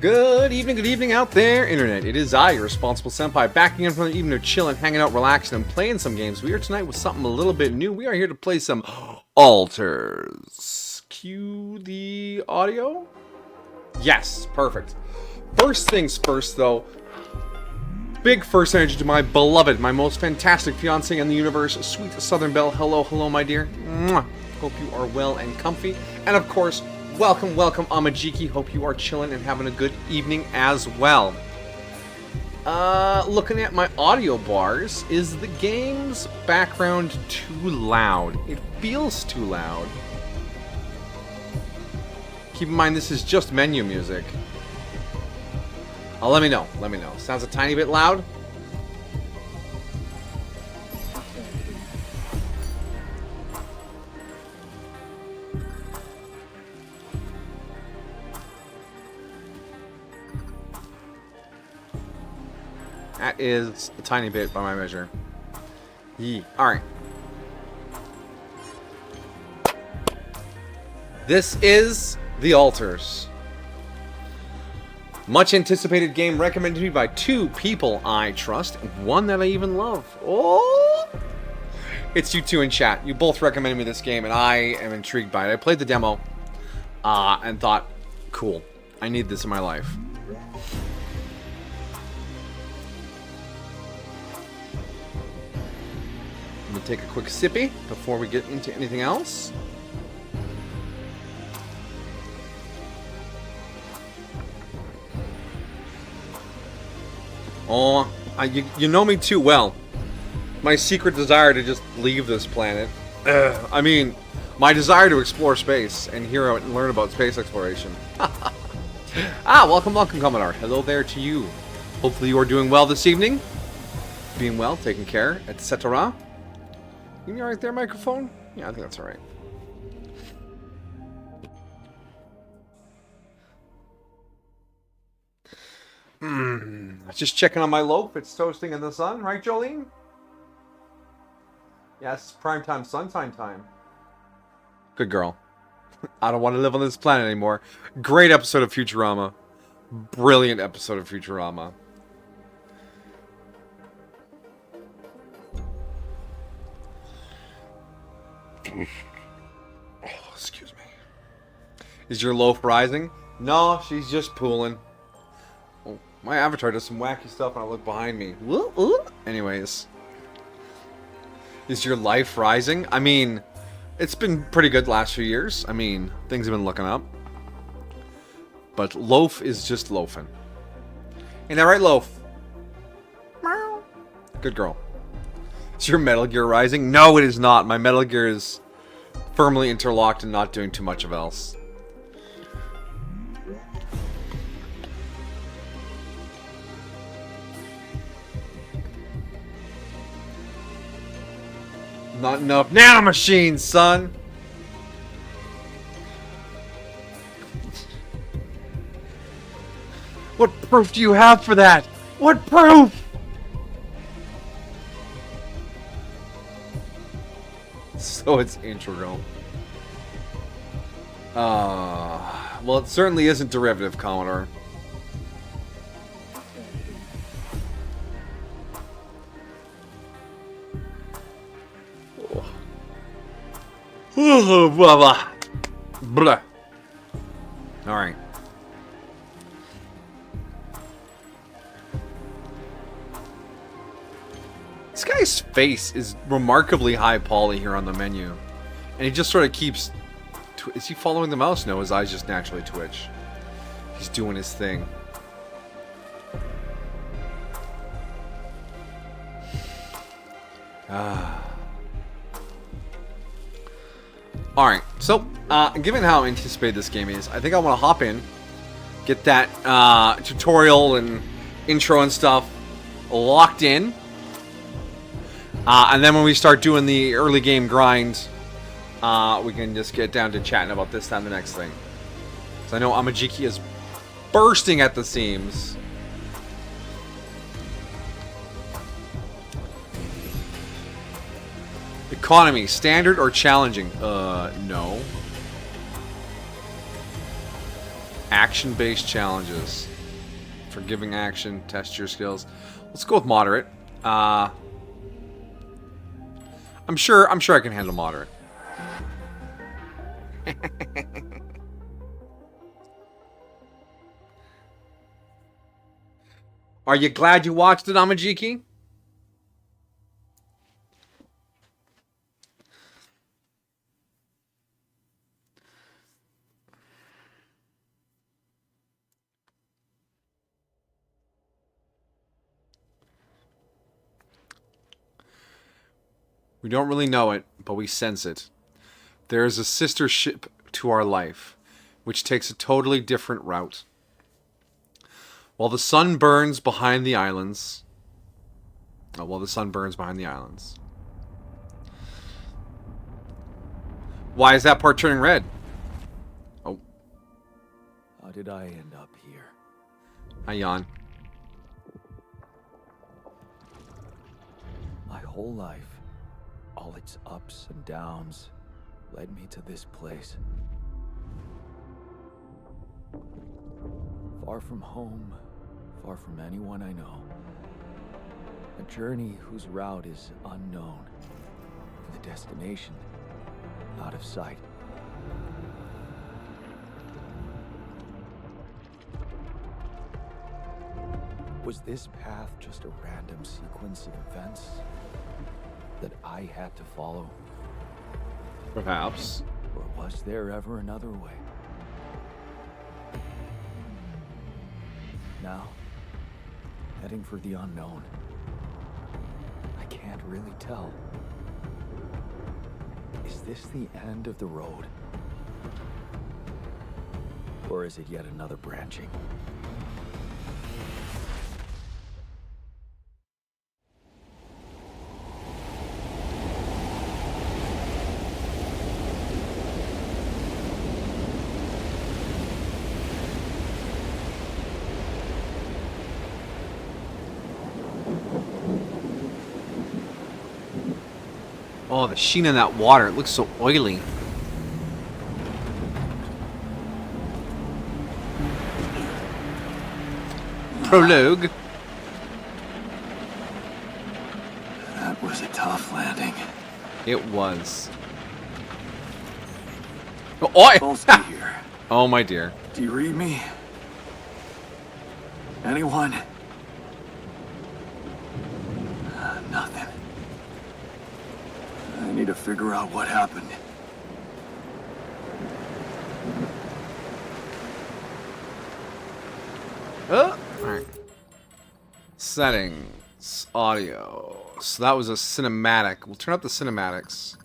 Good evening out there, Internet. It is I, your responsible senpai, backing in from the evening of chilling, hanging out, relaxing, and playing some games. We are tonight with something a little bit new. We are here to play some ALTERS. Cue the audio? Yes, perfect. First things first, though. Big first energy to my beloved, my most fantastic fiancé in the universe, Sweet Southern Belle. Hello, my dear. Mwah. Hope you are well and comfy. And of course, welcome, Amajiki. Hope you are chilling and having a good evening as well. Looking at my audio bars, is the game's background too loud? It feels too loud. Keep in mind, this is just menu music. Let me know. Sounds a tiny bit loud? That is a tiny bit by my measure. Yee. Alright. This is the ALTERS. Much anticipated game recommended to me by two people I trust, and one that I even love. Oh! It's you two in chat. You both recommended me this game, and I am intrigued by it. I played the demo, and thought, cool. I need this in my life. I'm gonna take a quick sippy before we get into anything else. Oh, you know me too well. My secret desire to just leave this planet. I mean, my desire to explore space and hear and learn about space exploration. Welcome, Commodore. Hello there to you. Hopefully you are doing well this evening. Being well, taking care, etc. You alright there, microphone? Yeah, I think that's alright. Just checking on my loaf. It's toasting in the sun, right, Jolene? Yes, primetime sunshine time. Good girl. I don't want to live on this planet anymore. Great episode of Futurama. Brilliant episode of Futurama. Oh, excuse me. Is your loaf rising? No, she's just pooling. Oh, my avatar does some wacky stuff when I look behind me. Anyways. Is your life rising? I mean, it's been pretty good the last few years. I mean, things have been looking up. But loaf is just loafing. Ain't that right, loaf? Good girl. Is your Metal Gear rising? No, it is not. My Metal Gear is firmly interlocked and not doing too much of else. Not enough nanomachines, son! What proof do you have for that? What proof? So it's integral. Well, it certainly isn't derivative, Commodore. Blah, blah. Alright. This guy's face is remarkably high poly here on the menu. And he just sort of keeps... Is he following the mouse? No, his eyes just naturally twitch. He's doing his thing. Alright, so, given how anticipated this game is, I think I want to hop in, get that tutorial and intro and stuff locked in. And then when we start doing the early game grind, we can just get down to chatting about this and the next thing. So I know Amajiki is bursting at the seams. Economy, standard or challenging? No. Action-based challenges. Forgiving action. Test your skills. Let's go with moderate. I'm sure I can handle moderate. Are you glad you watched it, Amajiki? We don't really know it, but we sense it. There is a sister ship to our life, which takes a totally different route. While the sun burns behind the islands... Why is that part turning red? Oh. How did I end up here? Hi, Jan. My whole life, all its ups and downs, led me to this place. Far from home, far from anyone I know. A journey whose route is unknown, and the destination out of sight. Was this path just a random sequence of events that I had to follow? Perhaps. Or was there ever another way? Now, heading for the unknown. I can't really tell. Is this the end of the road? Or is it yet another branching? Oh, the sheen in that water. It looks so oily. Prologue. That was a tough landing. It was. Oh, Polsky here. Oh, my dear. Do you read me? Anyone? Nothing. I need to figure out what happened. Alright. Settings. Audio. So that was a cinematic. We'll turn up the cinematics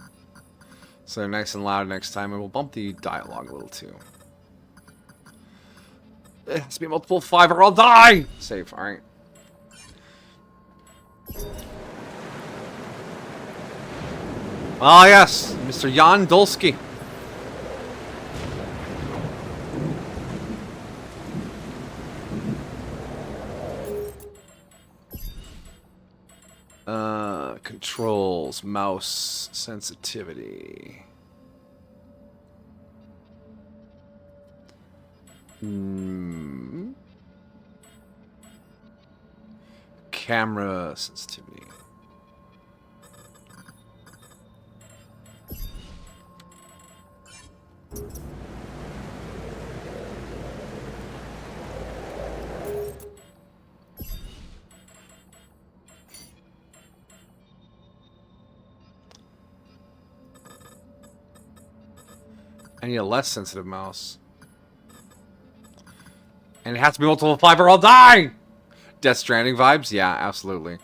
so they're nice and loud next time, and we'll bump the dialogue a little too. It has to be multiple 5 or I'll die! Save. Alright. Ah, yes, Mr. Jan Dolsky. Controls, mouse sensitivity. Camera sensitivity. I need a less sensitive mouse. And it has to be multiple 5 or I'll die! Death Stranding vibes? Yeah, absolutely.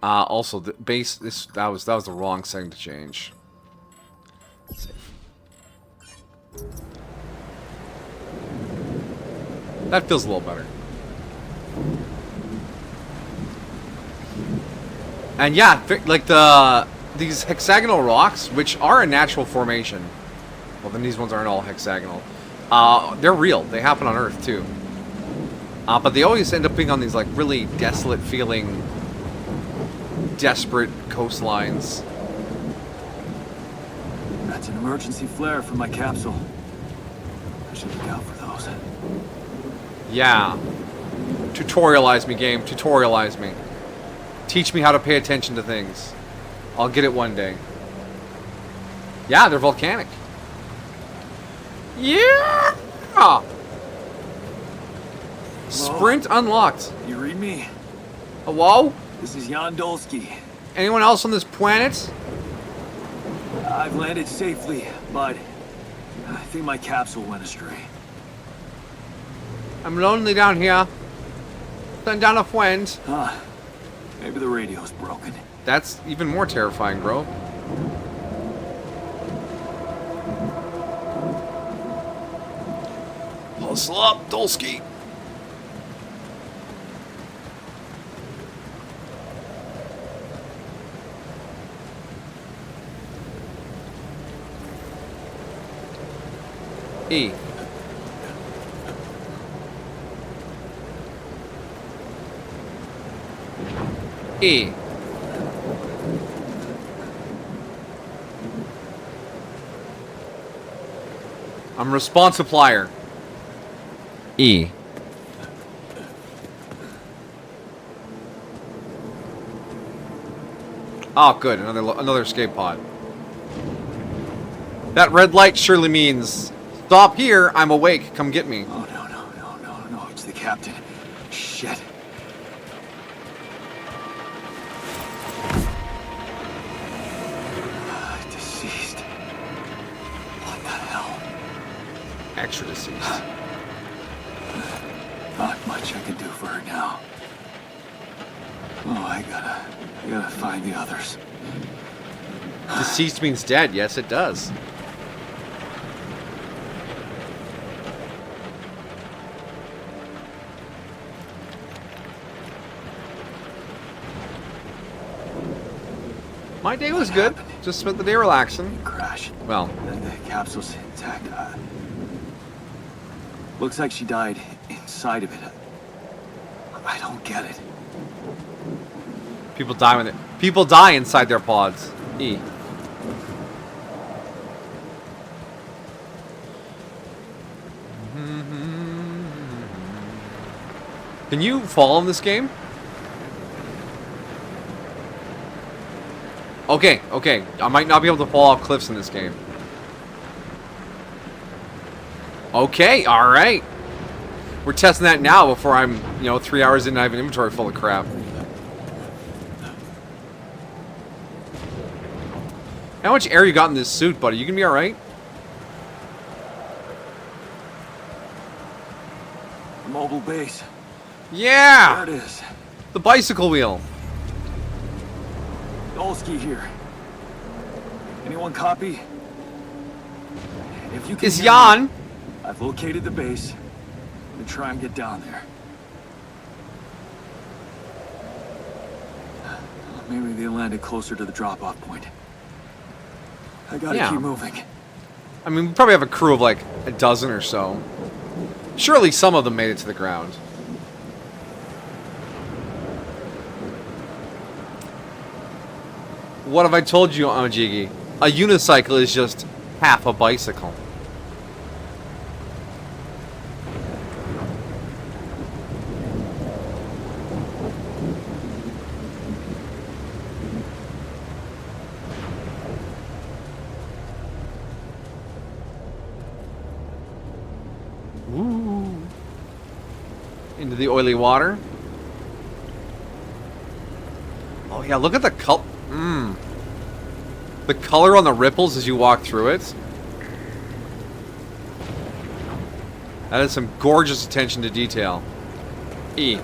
Also, the base, that was the wrong setting to change. Save. That feels a little better. And yeah, like these hexagonal rocks, which are a natural formation. Well, then these ones aren't all hexagonal. They're real. They happen on Earth, too. But they always end up being on these, like, really desolate-feeling, desperate coastlines. That's an emergency flare from my capsule. I should look out for those. Yeah. Tutorialize me, game. Tutorialize me. Teach me how to pay attention to things. I'll get it one day. Yeah, they're volcanic. Yeah! Sprint unlocked. You read me? Hello? This is Jan Dolsky. Anyone else on this planet? I've landed safely, but I think my capsule went astray. I'm lonely down here. Send down a friend. Maybe the radio's broken. That's even more terrifying, bro. Hustle up, Dolsky. E. E. I'm response supplier. E. Oh, good. Another escape pod. That red light surely means stop here. I'm awake. Come get me. Oh, no. It's the captain. Shit. Deceased. What the hell? Extra deceased. Not much I can do for her now. Oh, I gotta find the others. Deceased means dead. Yes, it does. My day was good. Just spent the day relaxing. Crash. Well, The capsule's intact. Looks like she died inside of it. I don't get it. people die when they... People die inside their pods. E. Can you fall in this game? Okay, okay. I might not be able to fall off cliffs in this game. Okay, alright. We're testing that now before I'm, 3 hours in and I have an inventory full of crap. How much air you got in this suit, buddy? You gonna be alright? Mobile base. Yeah! There it is. The bicycle wheel. Dolsky here. Anyone copy? If you can Is hear Jan? me, I've located the base. I'm gonna try and get down there. Maybe they landed closer to the drop-off point. I gotta Yeah. keep moving. I mean, we probably have a crew of like a dozen or so. Surely some of them made it to the ground. What have I told you, Amajigi? A unicycle is just half a bicycle. Ooh. Into the oily water. Oh yeah, look at the color. The color on the ripples as you walk through it. That is some gorgeous attention to detail. E.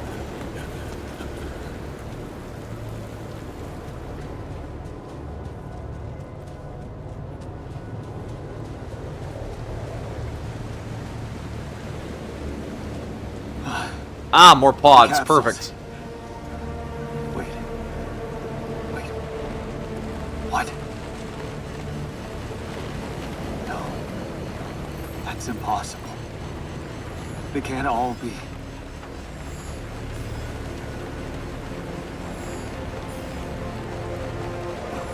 Ah, more pods. Capsules. Perfect. Wait. What? No. That's impossible. They can't all be.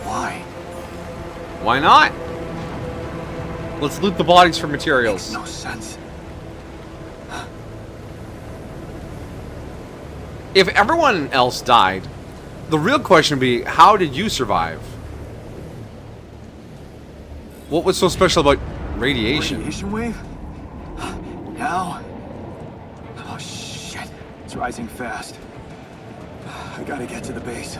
Why? Why not? Let's loot the bodies for Makes materials. no sense. If everyone else died, the real question would be, how did you survive? What was so special about radiation? Radiation wave? Now? Oh shit. It's rising fast. I gotta get to the base.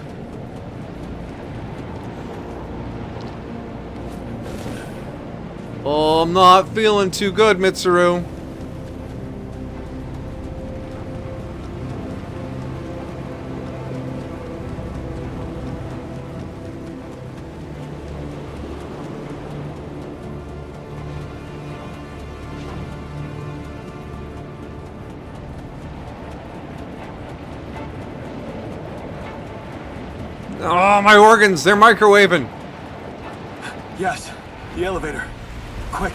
Oh, I'm not feeling too good, Mitsuru. Oh, my organs, they're microwaving. Yes, the elevator. Quick.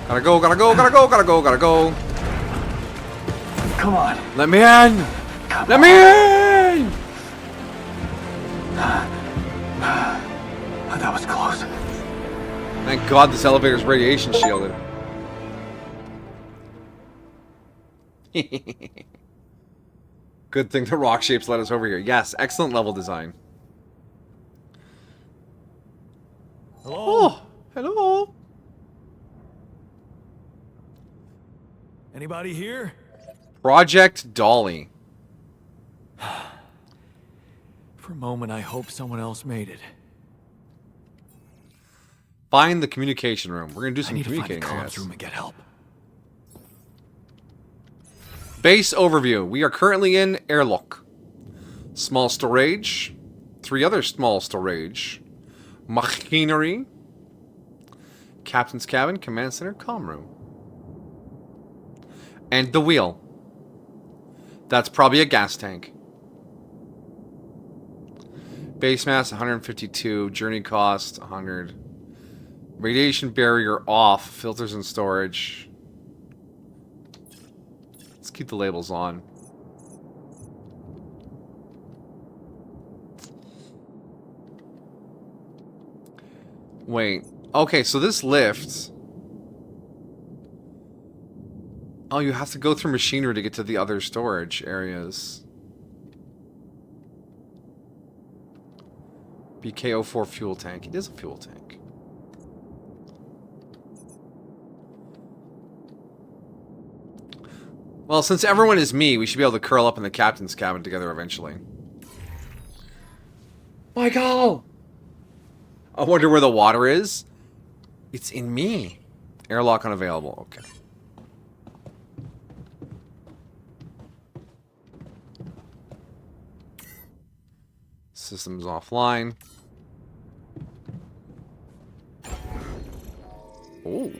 Gotta go, gotta go, gotta go, gotta go, gotta go. Come on. Let me in! Let me in! That was close. Thank God this elevator's radiation shielded. Good thing the rock shapes led us over here. Yes, excellent level design. Hello? Oh, hello. Anybody here? Project Dolly. For a moment, I hope someone else made it. Find the communication room. We're gonna do some I need to find the communicating, I comms guess. room and get help. Base overview. We are currently in airlock. Small storage. 3 other small storage. Machinery. Captain's cabin, command center, comm room. And the wheel. That's probably a gas tank. Base mass 152. Journey cost 100. Radiation barrier off. Filters and storage. Let's keep the labels on. Wait. Okay, so this lift... Oh, you have to go through machinery to get to the other storage areas. BKO4 fuel tank. It is a fuel tank. Well, since everyone is me, we should be able to curl up in the captain's cabin together eventually. Michael! I wonder where the water is. It's in me. Airlock unavailable. Okay. Systems offline. Oh.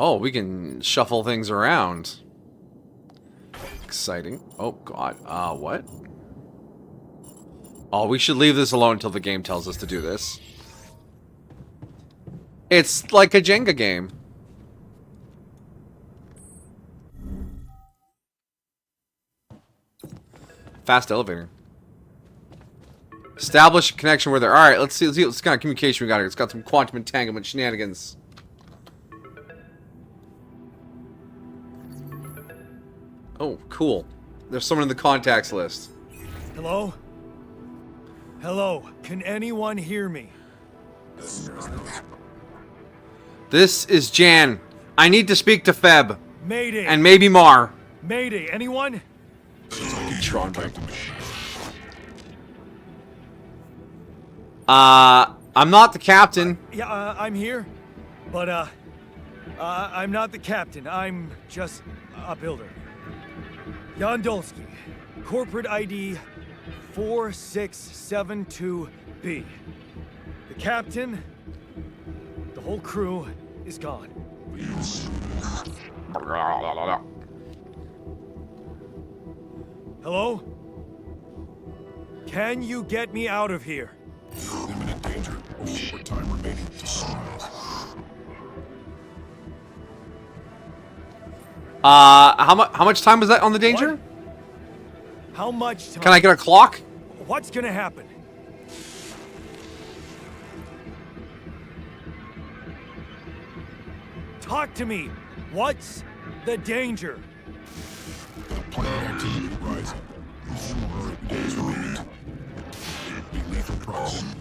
Oh, we can shuffle things around. Exciting. Oh, God. What? Oh, we should leave this alone until the game tells us to do this. It's like a Jenga game. Fast elevator. Establish a connection where they're... Alright, let's see what kind of communication we got here. It's got some quantum entanglement shenanigans. Oh, cool. There's someone in the contacts list. Hello? Hello? Can anyone hear me? This is Jan. I need to speak to Feb. Mayday! And maybe Mar. Mayday! Anyone? I'm not the captain. Yeah, I'm here. But, I'm not the captain. I'm just a builder. Jan Dolsky. Corporate ID 4672B. The captain, the whole crew is gone. Hello? Can you get me out of here? Imminent danger. Only short time remaining to survive. How much time was that on the danger? What? How much time? Can I get a clock? What's gonna happen? talk to me. What's the danger? The planet activity rising. With 4 days remaining. Be lethal proximity.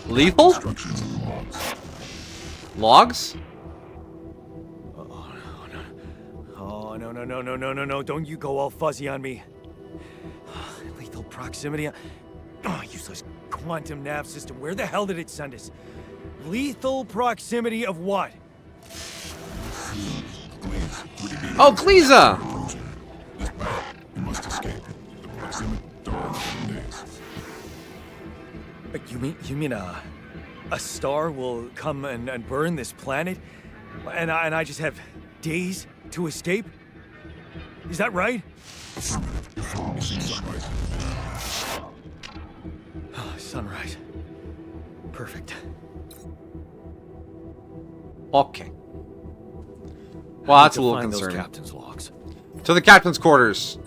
Lethal? Instructions and logs. Logs? Oh, no. Don't you go all fuzzy on me. Lethal proximity. Oh, useless quantum nav system. Where the hell did it send us? Lethal proximity of what? Oh, Gliza! This battle, you must escape. The proximity door in 7 days. You mean a star will come and burn this planet? And I just have days to escape? Is that right? Mission sunrise. Sunrise. Perfect. Okay. Well, that's a little Find those concerning. captain's logs. To the captain's quarters.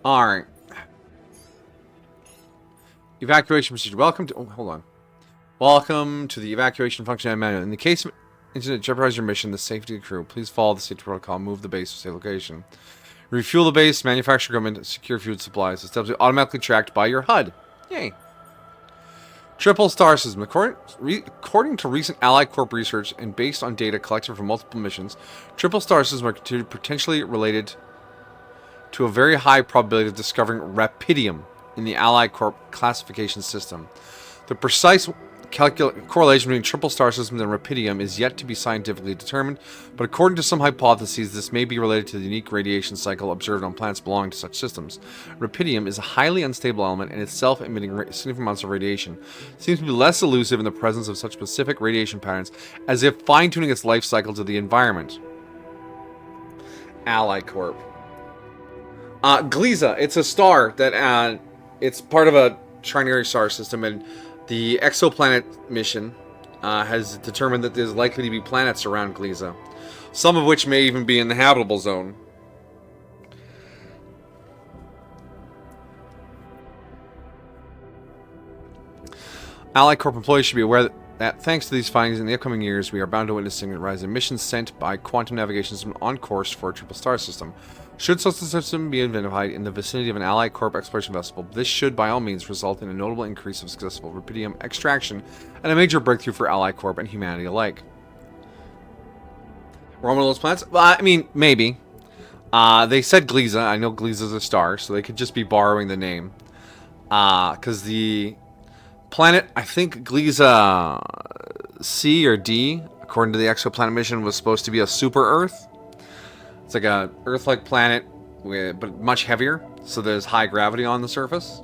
Alright. Evacuation procedure. Welcome to... Oh, hold on. Welcome to the evacuation function manual. In the case of incident jeopardize your mission, the safety of the crew, please follow the safety protocol, move the base to a safe location. Refuel the base, manufacture equipment, secure food supplies. The steps are automatically tracked by your HUD. Yay. Triple star system. According to recent Allied Corp research and based on data collected from multiple missions, triple star systems are considered potentially related to a very high probability of discovering rapidium in the Allied Corp classification system. The precise correlation between triple star systems and rapidium is yet to be scientifically determined, but according to some hypotheses, this may be related to the unique radiation cycle observed on planets belonging to such systems. Rapidium is a highly unstable element and itself emitting significant amounts of radiation. It seems to be less elusive in the presence of such specific radiation patterns, as if fine-tuning its life cycle to the environment. Allied Corp. Gliza, it's a star that it's part of a trinary star system, and the exoplanet mission has determined that there's likely to be planets around Gliza, some of which may even be in the habitable zone. Allied Corp employees should be aware that thanks to these findings in the upcoming years, we are bound to witnessing a rise in missions sent by quantum navigation system on course for a triple star system. Should such a system be identified in the vicinity of an Allied Corp exploration vessel, this should by all means result in a notable increase of successful rubidium extraction and a major breakthrough for Allied Corp and humanity alike. We're on one of those planets? Well, I mean, maybe. They said Gliza. I know Gliza's a star, so they could just be borrowing the name. Because the planet, I think Gliza C or D, according to the exoplanet mission, was supposed to be a super Earth. It's like a Earth-like planet, but much heavier, so there's high gravity on the surface.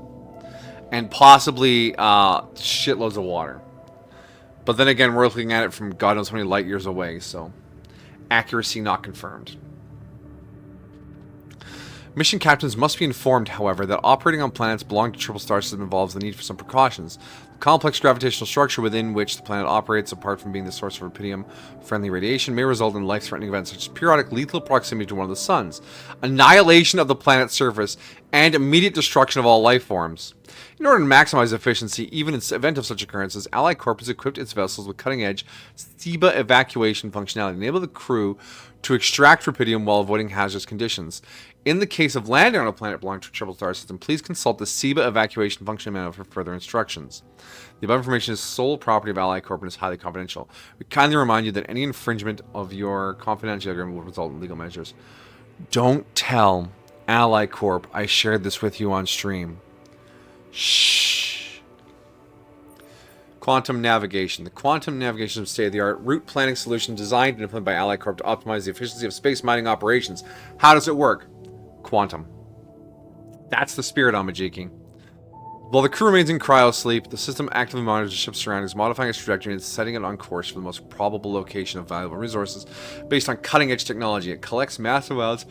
And possibly shitloads of water. But then again, we're looking at it from God knows how many light years away, so accuracy not confirmed. Mission captains must be informed, however, that operating on planets belonging to triple star system involves the need for some precautions. The complex gravitational structure within which the planet operates, apart from being the source of rubidium-friendly radiation, may result in life-threatening events such as periodic lethal proximity to one of the suns, annihilation of the planet's surface, and immediate destruction of all life forms. In order to maximize efficiency, even in the event of such occurrences, Allied Corp has equipped its vessels with cutting-edge SIBA evacuation functionality, enabling the crew to extract rubidium while avoiding hazardous conditions. In the case of landing on a planet belonging to a triple star system, please consult the SIBA evacuation function manual for further instructions. The above information is sole property of Allied Corp and is highly confidential. We kindly remind you that any infringement of your confidentiality agreement will result in legal measures. Don't tell Allied Corp I shared this with you on stream. Shh. Quantum navigation. The quantum navigation is a state-of-the-art route planning solution designed and implemented by Allied Corp to optimize the efficiency of space mining operations. How does it work? Quantum. That's the spirit, Amajiki. While the crew remains in cryosleep, the system actively monitors the ship's surroundings, modifying its trajectory and setting it on course for the most probable location of valuable resources based on cutting-edge technology. It collects massive amounts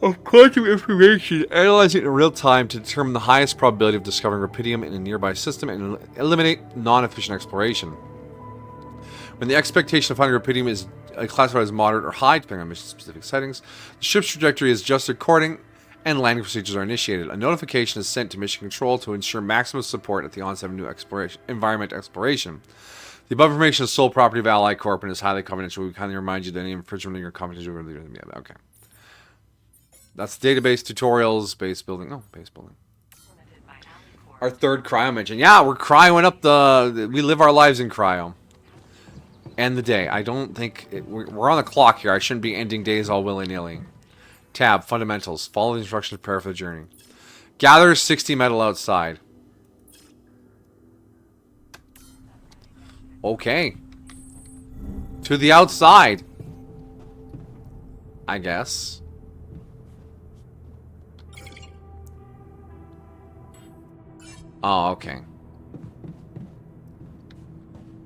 of quantum information, analyzing it in real time to determine the highest probability of discovering rubidium in a nearby system and eliminate non-efficient exploration. When the expectation of finding rubidium is classified as moderate or high, depending on mission-specific settings, the ship's trajectory is adjusted according, and landing procedures are initiated. A notification is sent to Mission Control to ensure maximum support at the onset of new environment exploration. The above information is sole property of Ally Corp and is highly confidential. We kindly remind you that any infringement of your confidential... Okay. That's database tutorials, base building. Oh, base building. Our third cryo engine. Yeah, we're cryoing up the... We live our lives in cryo. End the day. I don't think... We're on the clock here. I shouldn't be ending days all willy-nilly. Tab, fundamentals. Follow the instructions to prepare for the journey. Gather 60 metal outside. Okay. To the outside. I guess. Oh, okay.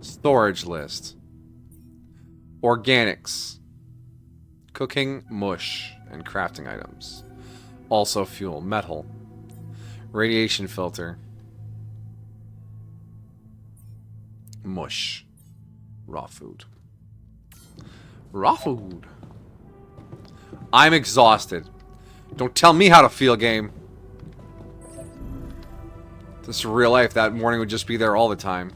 Storage list. Organics. Cooking, mush, and crafting items. Also fuel. Metal. Radiation filter. Mush. Raw food. Raw food. I'm exhausted. Don't tell me how to feel, game. This is real life. That morning would just be there all the time.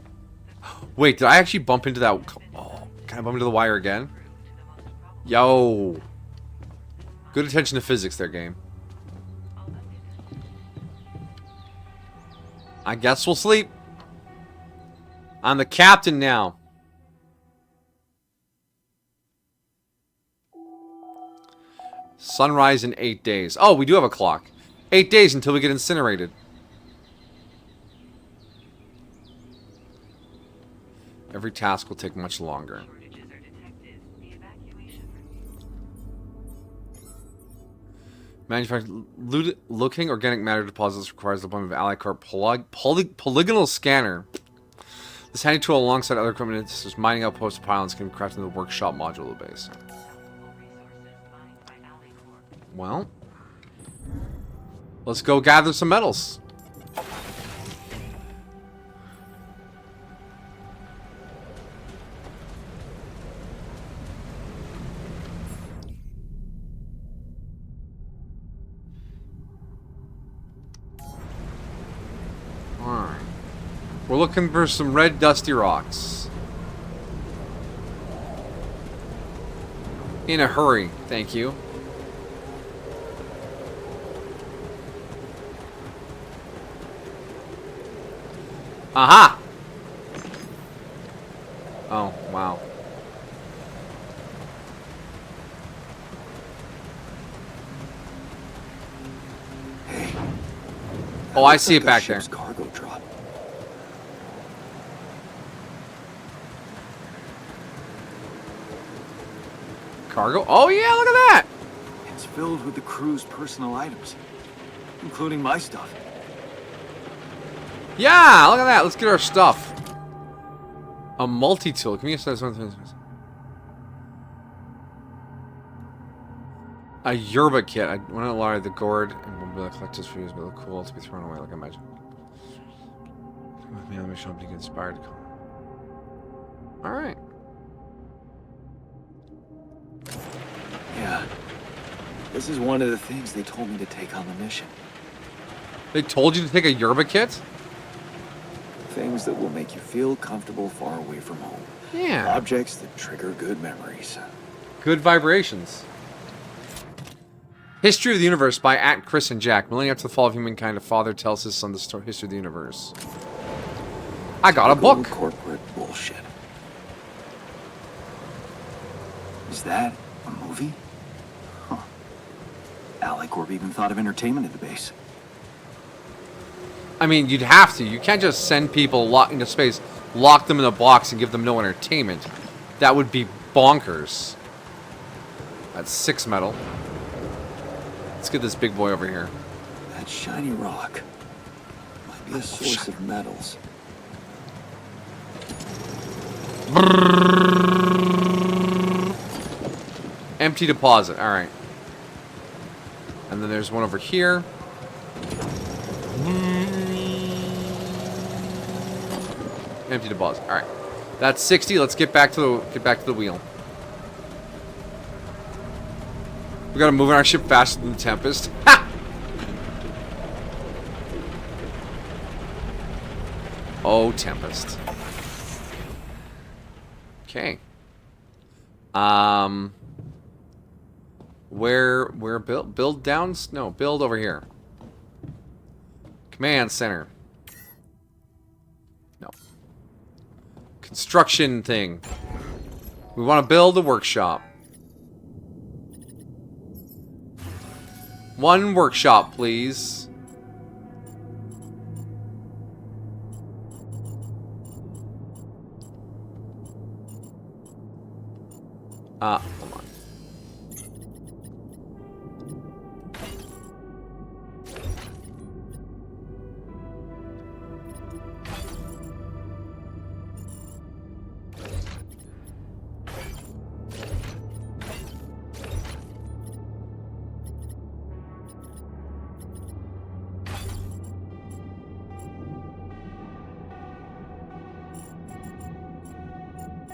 Wait, did I actually bump into that? Oh, can I bump into the wire again? Yo. Good attention to physics there, game. I guess we'll sleep. I'm the captain now. Sunrise in 8 days. Oh, we do have a clock. 8 days until we get incinerated. Every task will take much longer. Looking organic matter deposits requires the deployment of Ally Corp polygonal scanner. This handy tool, alongside other equipment, such as mining outposts and pylons, can be crafted in the workshop module of the base. Well, let's go gather some metals. Alright. We're looking for some red dusty rocks. In a hurry, thank you. Aha! Oh, wow. Hey. Oh, I see it back there. Cargo drop. Cargo? Oh yeah, look at that! It's filled with the crew's personal items, including my stuff. Yeah, look at that. Let's get our stuff. A multi-tool. Can we get something? A yerba kit. I want to lie the gourd and will be like collector's fuse, but look cool to be thrown away like a magic. With me on the mission, I'll be inspired to come. Alright. Yeah. This is one of the things they told me to take on the mission. They told you to take a yerba kit? Things that will make you feel comfortable far away from home. Yeah. Objects that trigger good memories. Good vibrations. History of the Universe by Chris and Jack. Millennia after the fall of humankind, a father tells his son the history of the universe. I got a book. Corporate bullshit. Is that a movie? Huh. Ally Corp even thought of entertainment at the base. I mean, you'd have to. You can't just send people into space, lock them in a box, and give them no entertainment. That would be bonkers. That's 6 metal. Let's get this big boy over here. That shiny rock might be a source of metals. Empty deposit. All right. And then there's one over here. Empty deposit. All right. That's 60. Let's get back to the wheel. We gotta move our ship faster than the Tempest. Ha! Oh, Tempest. Okay. Where build down? No, build over here. Command center. No. Construction thing. We want to build a workshop. One workshop, please. Hold on.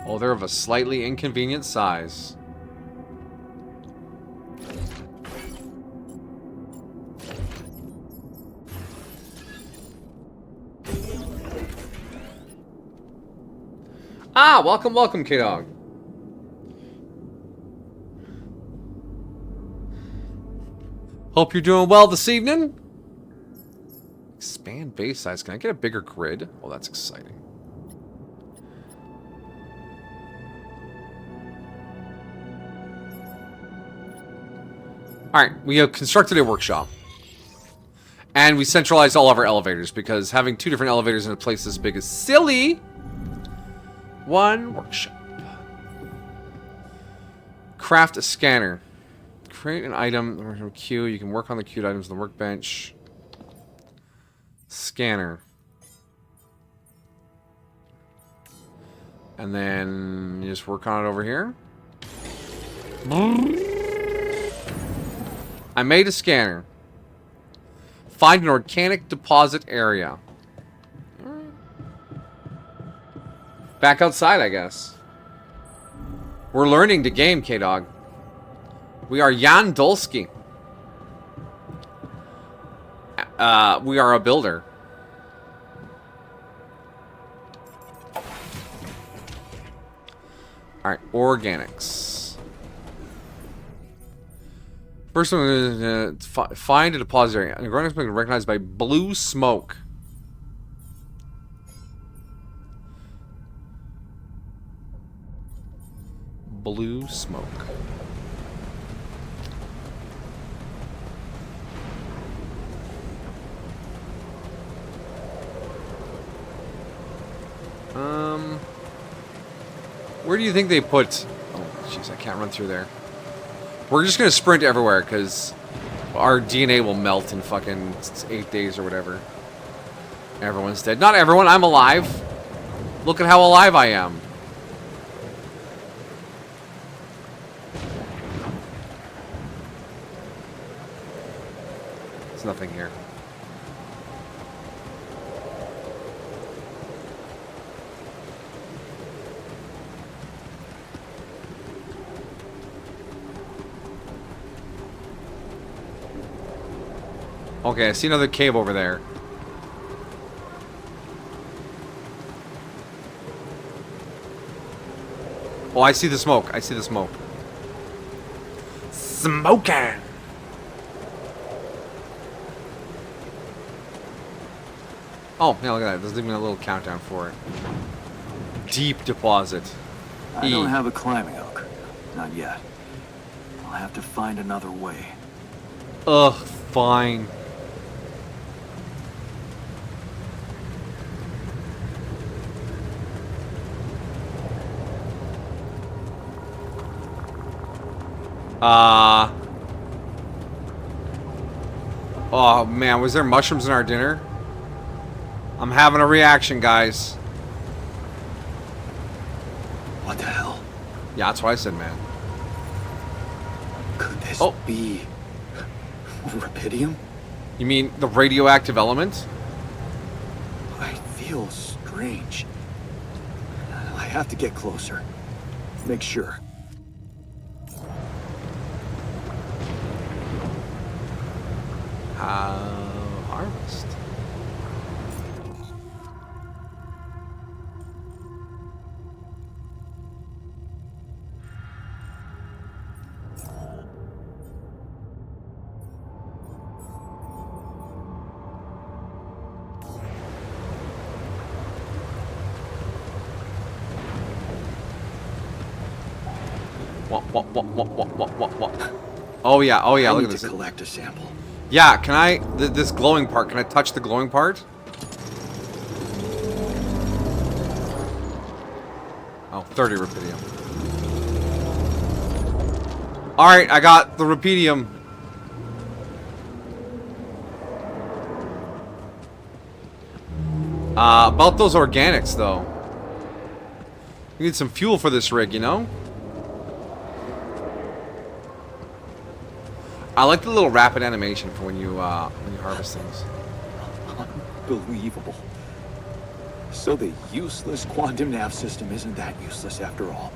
Oh, they're of a slightly inconvenient size. Ah, welcome, welcome, K-Dog. Hope you're doing well this evening. Expand base size. Can I get a bigger grid? Oh, that's exciting. Alright, we have constructed a workshop. And we centralized all of our elevators, because having two different elevators in a place this big is silly. One workshop. Craft a scanner. Create an item. Queue. You can work on the queued items on the workbench. Scanner. And then you just work on it over here. I made a scanner. Find an organic deposit area. Back outside, I guess. We're learning to game, K-Dog. We are Jan Dolsky. We are a builder. Alright, organics. First one is find a deposit area. The organics been recognized by blue smoke. Blue smoke. Where do you think they put... Oh, jeez, I can't run through there. We're just gonna sprint everywhere, because our DNA will melt in fucking 8 days or whatever. Everyone's dead. Not everyone, I'm alive. Look at how alive I am. There's nothing here. Okay, I see another cave over there. Oh, I see the smoke. I see the smoke. Smoking! Oh, yeah, look at that. There's even a little countdown for it. Deep deposit. I don't have a climbing hook. Not yet. I'll have to find another way. Ugh, fine. Oh man, was there mushrooms in our dinner? I'm having a reaction, guys. What the hell? Yeah, that's what I said, man. Could this Oh. be... Rubidium? You mean the radioactive element? I feel strange. I have to get closer. Make sure. Harvest. What? Oh yeah, I look need at this. to collect a sample. Yeah, can I, this glowing part, can I touch the glowing part? Oh, 30 rupidium. Alright, I got the rupidium. About those organics, though. We need some fuel for this rig, you know? I like the little rapid animation for when you harvest things. Unbelievable. So the useless quantum nav system isn't that useless after all.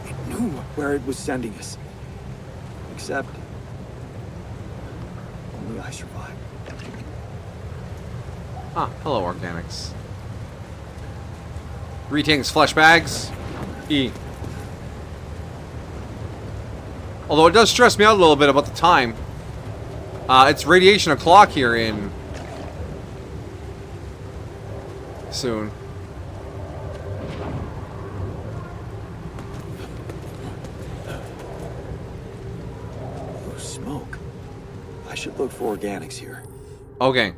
It knew where it was sending us. Except... only I survived. Ah, hello, organics. Greetings, flesh bags. E. Although it does stress me out a little bit about the time. It's radiation o'clock here in... soon. Oh, smoke. I should look for organics here. Okay.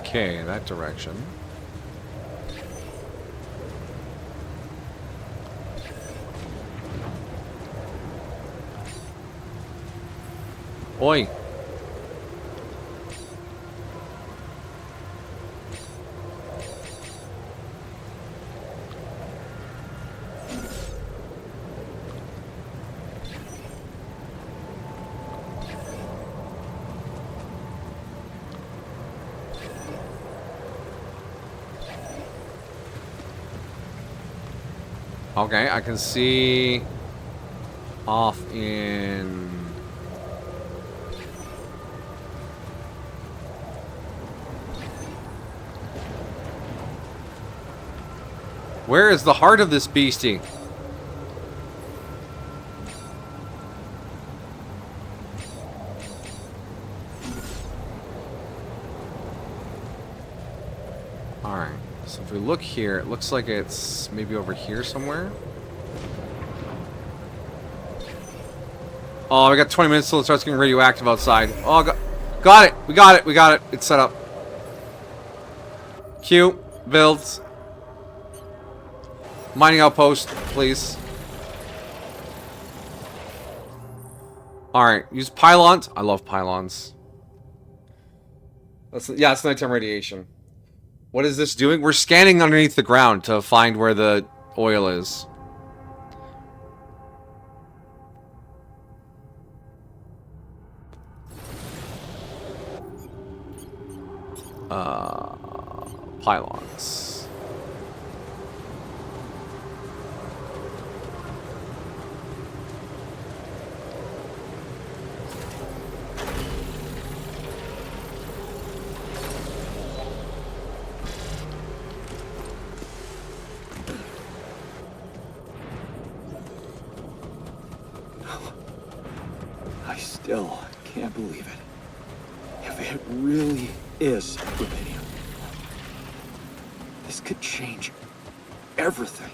Okay, that direction. Oi. Okay, I can see off in... Where is the heart of this beastie? Alright, so if we look here, it looks like it's maybe over here somewhere. Oh, we got 20 minutes till it starts getting radioactive outside. Oh, got it! We got it! It's set up. Q, builds. Mining outpost, please. Alright, use pylons. I love pylons. Yeah, it's nighttime radiation. What is this doing? We're scanning underneath the ground to find where the oil is. Pylons. I still can't believe it. If it really is rubidium, this could change everything.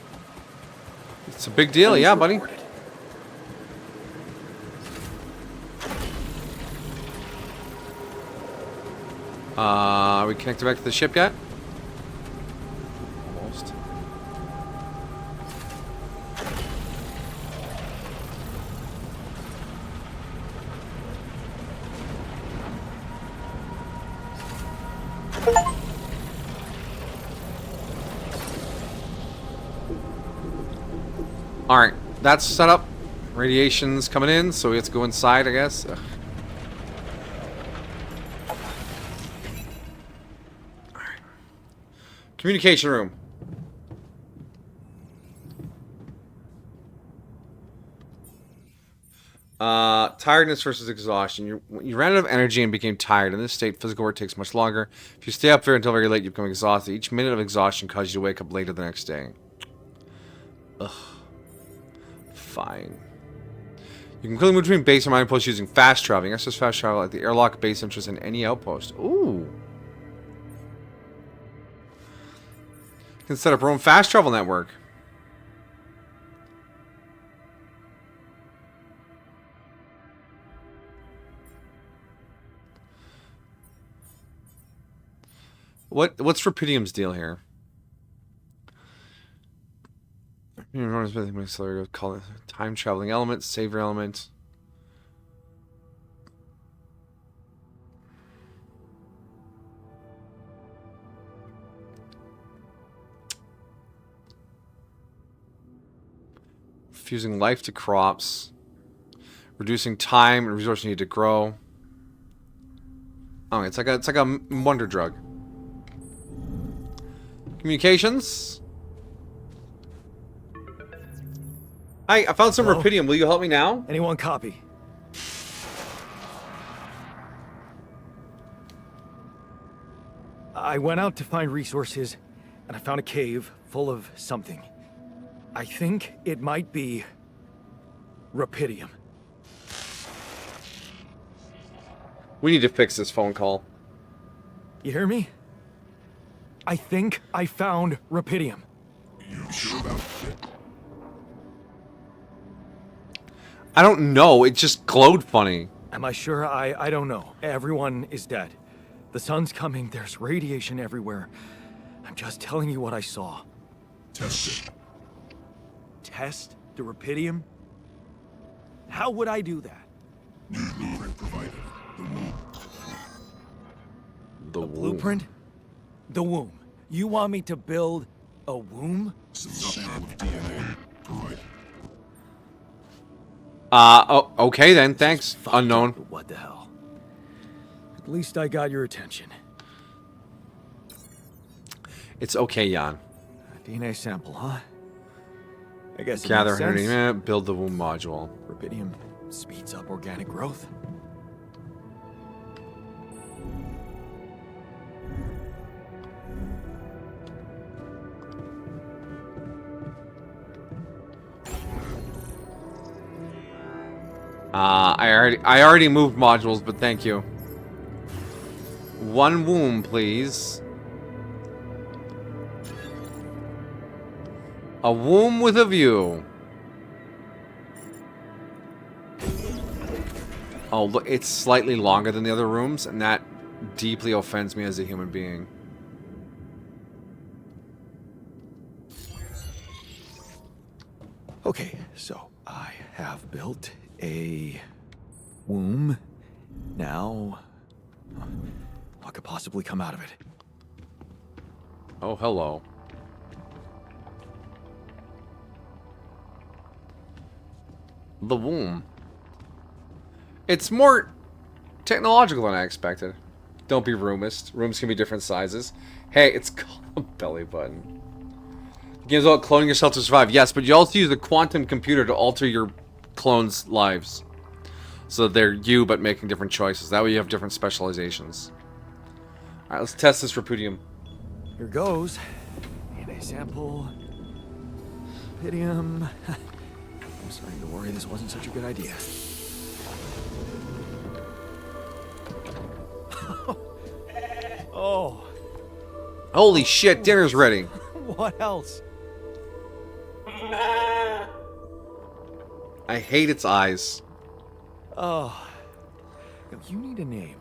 It's a big deal, yeah, buddy. Reported. Are we connected back to the ship yet? Almost. Alright, that's set up. Radiation's coming in, so we have to go inside, I guess. Ugh. Alright. Communication room. Tiredness versus exhaustion. You ran out of energy and became tired. In this state, physical work takes much longer. If you stay up there until very late, you become exhausted. Each minute of exhaustion causes you to wake up later the next day. Ugh. Fine. You can quickly move between base and mining posts using fast travel. You access fast travel at the airlock base entrance in any outpost. Ooh. You can set up your own fast travel network. What's Rapidium's deal here? Call it time traveling element, savior element. Fusing life to crops. Reducing time and resources needed to grow. Oh, it's like a wonder drug. Communications. Hi, I found some Hello? Rapidium. Will you help me now? Anyone copy? I went out to find resources, and I found a cave full of something. I think it might be Rapidium. We need to fix this phone call. You hear me? I think I found Rapidium. You sure about it? I don't know. It just glowed funny. Am I sure? I don't know. Everyone is dead. The sun's coming. There's radiation everywhere. I'm just telling you what I saw. Test it. Test the Rapidium? How would I do that? New blueprint provided. The womb. The womb. Blueprint? The womb. You want me to build a womb? Some sample of DNA provided. Oh, okay then. Thanks. Fucked Unknown. up, what the hell? At least I got your attention. It's okay, Jan. A DNA sample, huh? I guess it Gather makes 180 sense. minute, build the womb module. Rapidium speeds up organic growth. I already moved modules, but thank you. One womb, please. A womb with a view. Oh, look, it's slightly longer than the other rooms, and that deeply offends me as a human being. Okay, so I have built a womb. Now, what could possibly come out of it? Oh, hello. The womb. It's more technological than I expected. Don't be roomist. Rooms can be different sizes. Hey, it's called a belly button. The game's about cloning yourself to survive. Yes, but you also use a quantum computer to alter your clones' lives. So they're you, but making different choices. That way you have different specializations. Alright, let's test this Rapidium. Here goes. DNA sample. Rapidium. I'm starting to worry this wasn't such a good idea. Oh, Holy shit, dinner's ready. what else? I hate its eyes. Oh, yo, you need a name.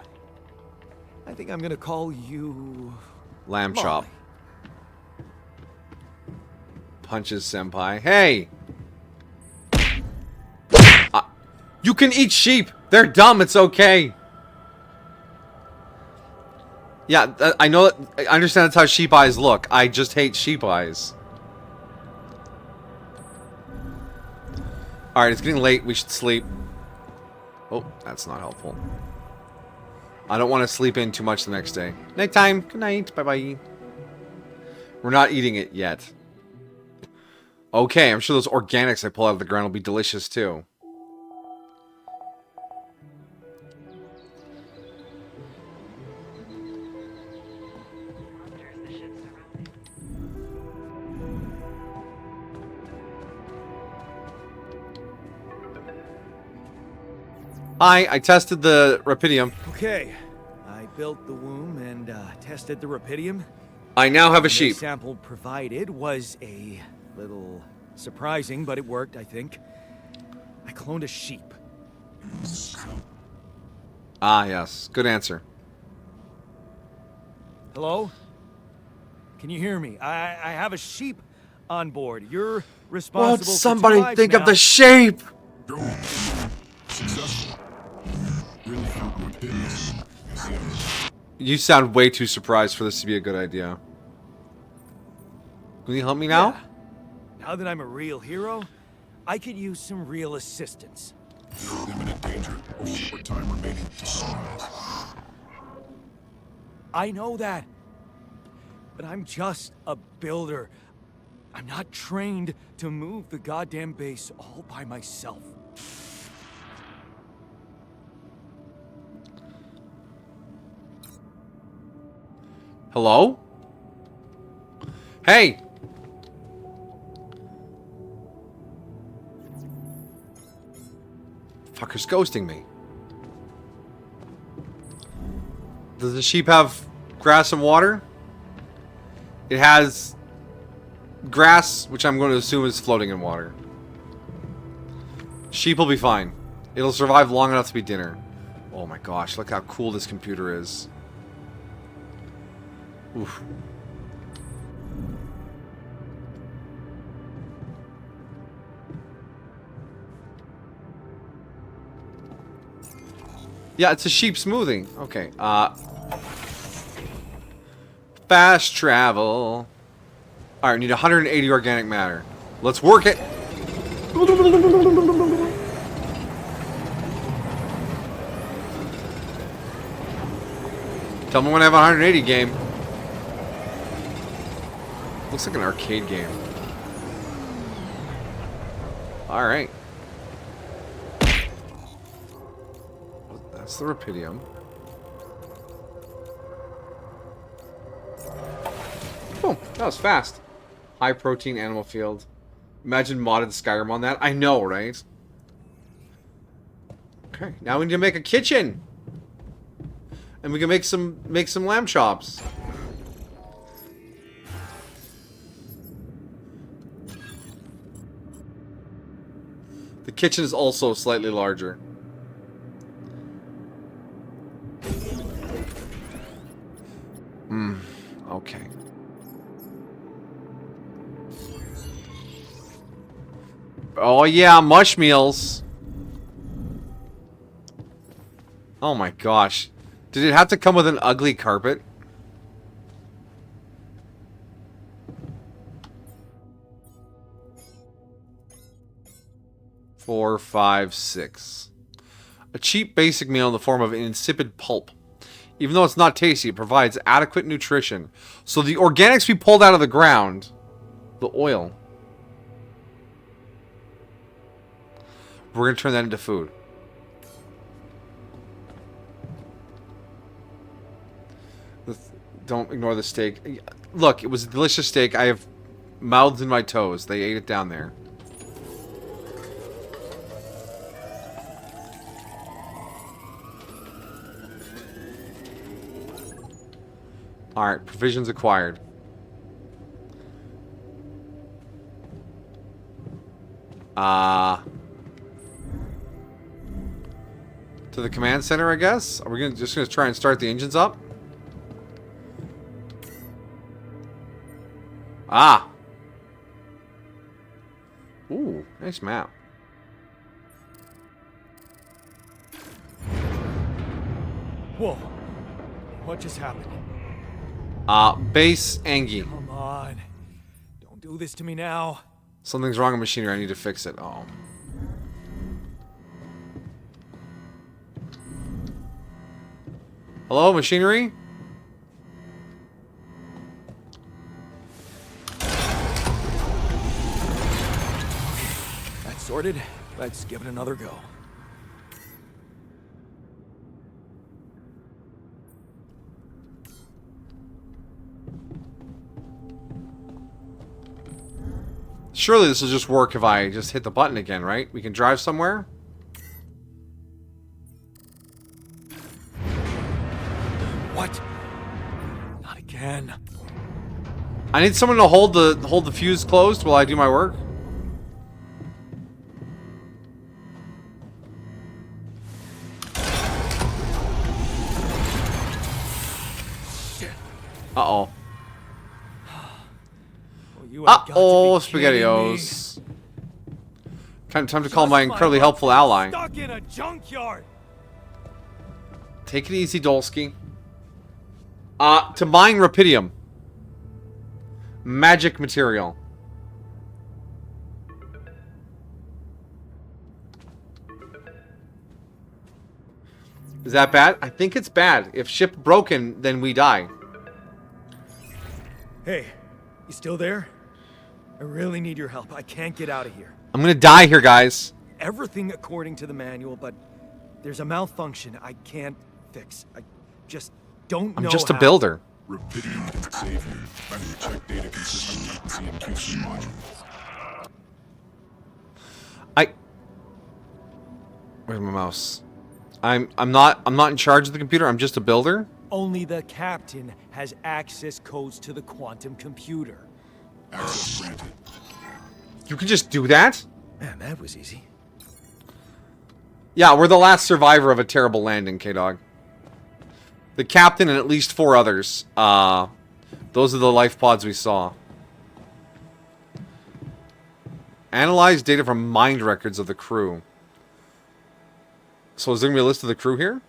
I think I'm gonna call you Lamb Molly. chop. Punches senpai. Hey! You can eat sheep! They're dumb, it's okay! Yeah, I know, I understand that's how sheep eyes look. I just hate sheep eyes. Alright, it's getting late. We should sleep. Oh, that's not helpful. I don't want to sleep in too much the next day. Nighttime. Good night. Bye-bye. We're not eating it yet. Okay, I'm sure those organics I pull out of the ground will be delicious too. Hi, I tested the rapidium. Okay, I built the womb and tested the rapidium. I now have a The sheep. sample provided was a little surprising, but it worked, I think. I cloned a sheep. Ah, yes. Good answer. Hello? Can you hear me? I have a sheep on board. You're responsible Won't for 2 somebody lives think now. of the sheep? Go. Successful. Really found what it is. You sound way too surprised for this to be a good idea. Can you help me now? Yeah. Now that I'm a real hero, I could use some real assistance. You're in imminent danger. Short time remaining to sunrise. I know that. But I'm just a builder. I'm not trained to move the goddamn base all by myself. Hello? Hey! Fucker's ghosting me. Does the sheep have grass and water? It has grass, which I'm going to assume is floating in water. Sheep will be fine. It'll survive long enough to be dinner. Oh my gosh, look how cool this computer is. Oof. Yeah, it's a sheep smoothie. Okay, fast travel. Alright, need 180 organic matter. Let's work it! Tell me when I have a 180 game. Looks like an arcade game. Alright. That's the rapidium. Oh, that was fast. High protein animal field. Imagine modded Skyrim on that. I know, right? Okay, now we need to make a kitchen. And we can make some lamb chops. The kitchen is also slightly larger. Okay. Oh yeah, mush meals. Oh my gosh. Did it have to come with an ugly carpet? Four, five, six. A cheap basic meal in the form of an insipid pulp. Even though it's not tasty, it provides adequate nutrition. So the organics we pulled out of the ground, the oil, we're going to turn that into food. Don't ignore the steak. Look, it was a delicious steak. I have mouths in my toes. They ate it down there. Alright, provisions acquired. To the command center, I guess? Are we just gonna try and start the engines up? Ah! Ooh, nice map. Whoa. What just happened? Base Angie. Come on. Don't do this to me now. Something's wrong with machinery. I need to fix it. Oh. Hello, machinery? That's sorted. Let's give it another go. Surely this will just work if I just hit the button again, right? We can drive somewhere? What? Not again. I need someone to hold the fuse closed while I do my work. Uh-oh. You have got to be kidding me. SpaghettiOs. Time to call my incredibly helpful ally. Stuck in a junkyard. Take it easy, Dolsky. To mine Rapidium. Magic material. Is that bad? I think it's bad. If ship broken, then we die. Hey, you still there? I really need your help. I can't get out of here. I'm gonna die here, guys. Everything according to the manual, but there's a malfunction I can't fix. I just don't know I'm just a how. builder. Rapidium can save you. Manually check data consistently with CMQC modules. Where's my mouse? I'm not in charge of the computer. I'm just a builder. Only the captain has access codes to the quantum computer. Access granted. You can just do that? Man, that was easy. Yeah, we're the last survivor of a terrible landing, K-Dog. The captain and at least 4 others. Those are the life pods we saw. Analyze data from mind records of the crew. So is there going to be a list of the crew here?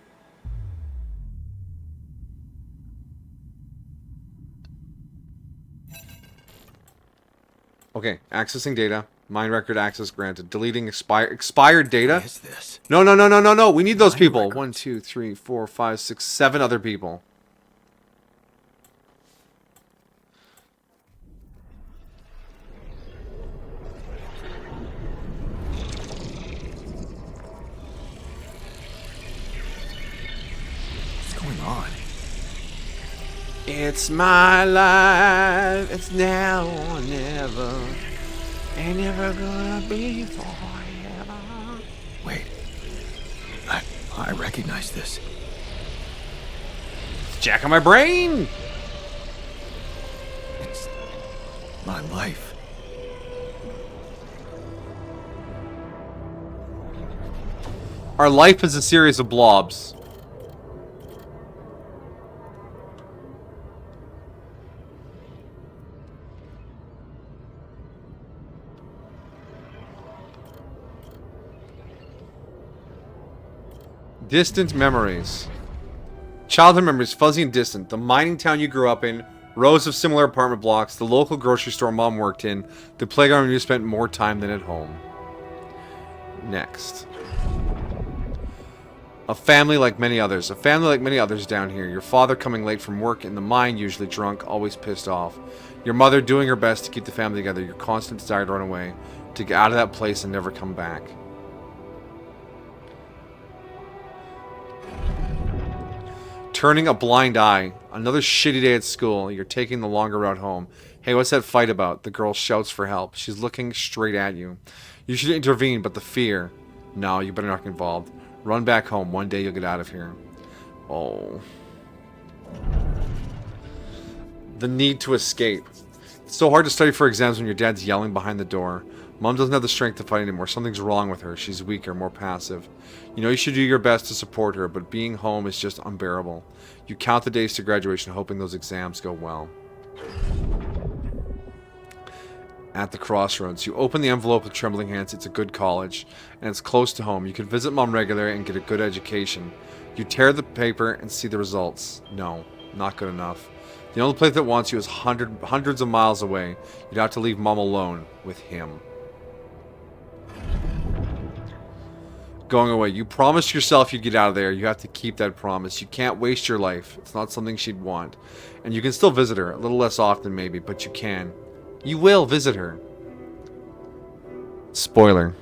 Okay, accessing data. Mind record access granted. Deleting expired data. What is this? No. We need those Mind people. records. 1, 2, 3, 4, 5, 6, 7 other people. What's going on? It's my life. It's now or never. Ain't never gonna be forever. Wait. I recognize this. It's Jack on my brain. It's my life. Our life is a series of blobs. Distant memories. Childhood memories, fuzzy and distant. The mining town you grew up in, rows of similar apartment blocks, the local grocery store mom worked in, the playground where you spent more time than at home. Next. A family like many others. A family like many others down here. Your father coming late from work in the mine, usually drunk, always pissed off. Your mother doing her best to keep the family together. Your constant desire to run away, to get out of that place and never come back. Turning a blind eye. Another shitty day at school. You're taking the longer route home. Hey, what's that fight about? The girl shouts for help. She's looking straight at you. You should intervene, but the fear. No, you better not get involved. Run back home. One day you'll get out of here. Oh. The need to escape. It's so hard to study for exams when your dad's yelling behind the door. Mom doesn't have the strength to fight anymore. Something's wrong with her. She's weaker, more passive. You know you should do your best to support her, but being home is just unbearable. You count the days to graduation, hoping those exams go well. At the crossroads. You open the envelope with trembling hands. It's a good college, and it's close to home. You can visit Mom regularly and get a good education. You tear the paper and see the results. No, not good enough. The only place that wants you is hundreds of miles away. You'd have to leave Mom alone with him. going away. You promised yourself you'd get out of there. You have to keep that promise. You can't waste your life. It's not something she'd want. And you can still visit her. A little less often maybe, but you can. You will visit her. Spoiler.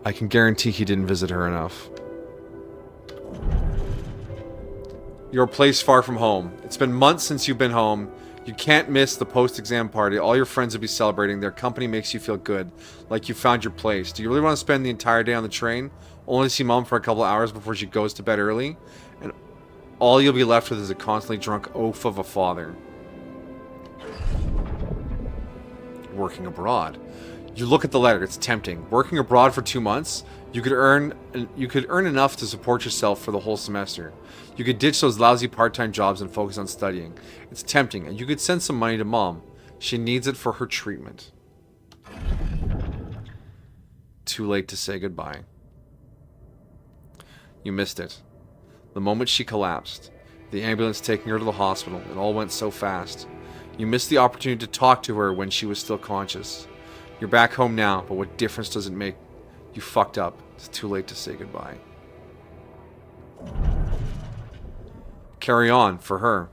I can guarantee he didn't visit her enough. You're a place far from home. It's been months since you've been home. You can't miss the post-exam party. All your friends will be celebrating. Their company makes you feel good, like you found your place. Do you really want to spend the entire day on the train, only to see Mom for a couple hours before she goes to bed early? And all you'll be left with is a constantly drunk oaf of a father. Working abroad. You look at the letter. It's tempting. Working abroad for 2 months, you could earn enough to support yourself for the whole semester. You could ditch those lousy part-time jobs and focus on studying. It's tempting, and you could send some money to Mom. She needs it for her treatment. Too late to say goodbye. You missed it. The moment she collapsed, the ambulance taking her to the hospital, it all went so fast. You missed the opportunity to talk to her when she was still conscious. You're back home now, but what difference does it make? You fucked up. It's too late to say goodbye. Carry on, for her.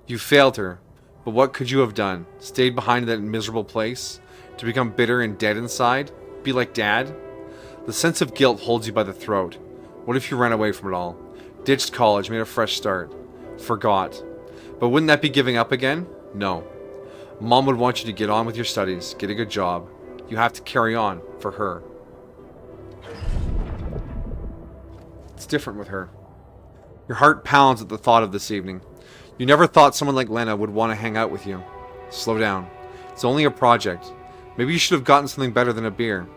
You failed her, but what could you have done? Stayed behind in that miserable place? To become bitter and dead inside? Be like Dad? The sense of guilt holds you by the throat. What if you ran away from it all? Ditched college, made a fresh start. Forgot. But wouldn't that be giving up again? No. Mom would want you to get on with your studies, get a good job. You have to carry on, for her. It's different with her. Your heart pounds at the thought of this evening. You never thought someone like Lena would want to hang out with you. Slow down. It's only a project. Maybe you should have gotten something better than a beer.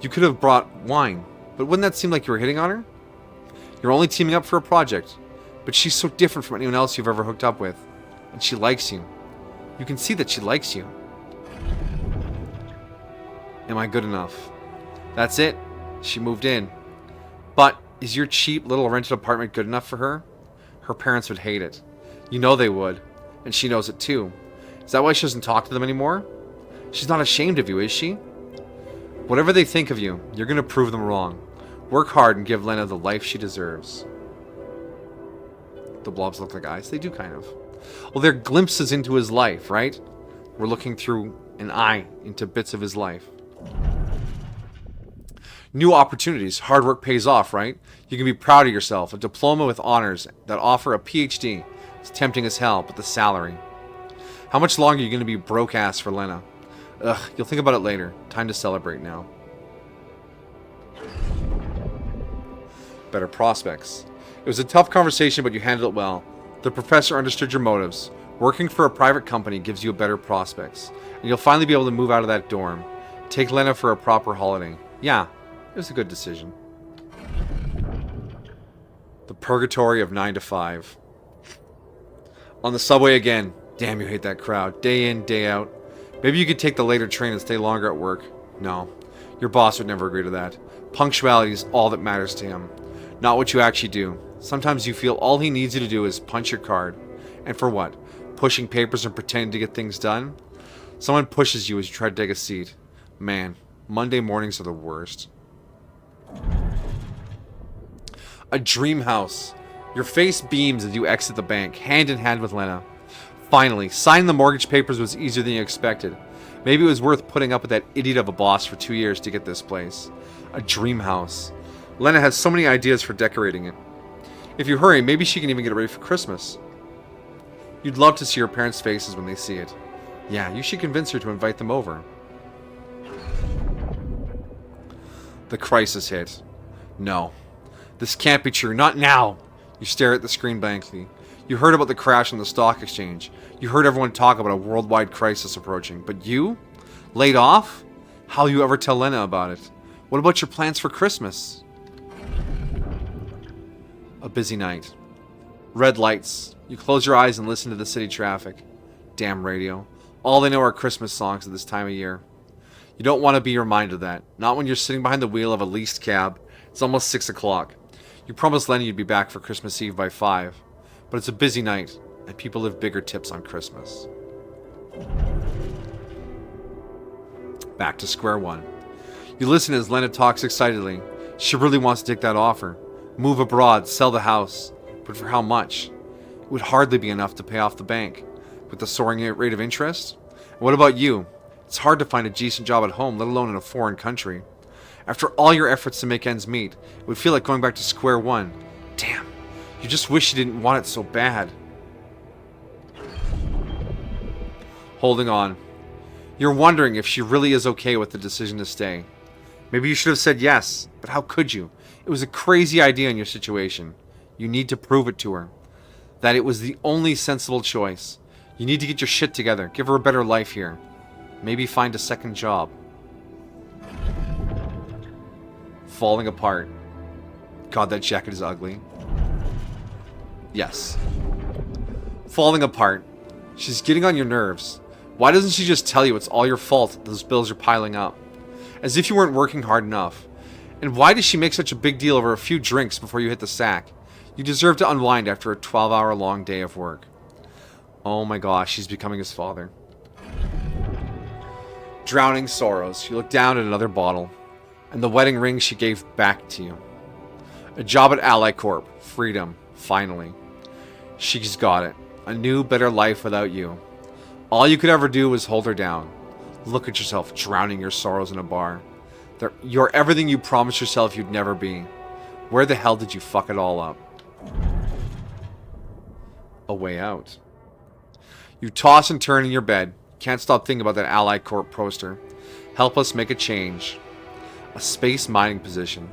You could have brought wine, but wouldn't that seem like you were hitting on her? You're only teaming up for a project, but she's so different from anyone else you've ever hooked up with. And she likes you. You can see that she likes you. Am I good enough? That's it. She moved in. But is your cheap little rented apartment good enough for her? Her parents would hate it. You know they would. And she knows it too. Is that why she doesn't talk to them anymore? She's not ashamed of you, is she? Whatever they think of you, you're going to prove them wrong. Work hard and give Lena the life she deserves. The blobs look like eyes. They do kind of. Well, they're glimpses into his life, right? We're looking through an eye into bits of his life. New opportunities. Hard work pays off, right? You can be proud of yourself. A diploma with honors that offer a PhD. It's tempting as hell, but the salary. How much longer are you going to be broke ass for Lena? Ugh, you'll think about it later. Time to celebrate now. Better prospects. It was a tough conversation, but you handled it well. The professor understood your motives. Working for a private company gives you better prospects. And you'll finally be able to move out of that dorm. Take Lena for a proper holiday. Yeah, it was a good decision. The purgatory of 9 to 5. On the subway again. Damn, you hate that crowd. Day in, day out. Maybe you could take the later train and stay longer at work. No, your boss would never agree to that. Punctuality is all that matters to him. Not what you actually do. Sometimes you feel all he needs you to do is punch your card. And for what? Pushing papers and pretending to get things done? Someone pushes you as you try to take a seat. Man, Monday mornings are the worst. A dream house. Your face beams as you exit the bank, hand in hand with Lena. Finally, signing the mortgage papers was easier than you expected. Maybe it was worth putting up with that idiot of a boss for 2 years to get this place. A dream house. Lena has so many ideas for decorating it. If you hurry, maybe she can even get it ready for Christmas. You'd love to see her parents' faces when they see it. Yeah, you should convince her to invite them over. The crisis hit. No. This can't be true. Not now. You stare at the screen blankly. You heard about the crash on the stock exchange. You heard everyone talk about a worldwide crisis approaching. But you? Laid off? How'll you ever tell Lena about it? What about your plans for Christmas? A busy night. Red lights. You close your eyes and listen to the city traffic. Damn radio. All they know are Christmas songs at this time of year. You don't want to be reminded of that. Not when you're sitting behind the wheel of a leased cab. It's almost 6 o'clock. You promised Lenny you'd be back for Christmas Eve by 5. But it's a busy night, and people live bigger tips on Christmas. Back to square one. You listen as Lena talks excitedly. She really wants to take that offer. Move abroad, sell the house. But for how much? It would hardly be enough to pay off the bank. With the soaring rate of interest? And what about you? It's hard to find a decent job at home, let alone in a foreign country. After all your efforts to make ends meet, it would feel like going back to square one. Damn, you just wish you didn't want it so bad. Holding on. You're wondering if she really is okay with the decision to stay. Maybe you should have said yes, but how could you? It was a crazy idea in your situation. You need to prove it to her. That it was the only sensible choice. You need to get your shit together. Give her a better life here. Maybe find a second job. Falling apart. God, that jacket is ugly. Yes. Falling apart. She's getting on your nerves. Why doesn't she just tell you it's all your fault that those bills are piling up? As if you weren't working hard enough. And why does she make such a big deal over a few drinks before you hit the sack? You deserve to unwind after a 12-hour-long day of work. Oh my gosh, she's becoming his father. Drowning sorrows. You look down at another bottle. And the wedding ring she gave back to you. A job at Ally Corp. Freedom. Finally. She's got it. A new, better life without you. All you could ever do was hold her down. Look at yourself drowning your sorrows in a bar. You're everything you promised yourself you'd never be. Where the hell did you fuck it all up? A way out. You toss and turn in your bed. Can't stop thinking about that Ally Corp poster. Help us make a change. A space mining position.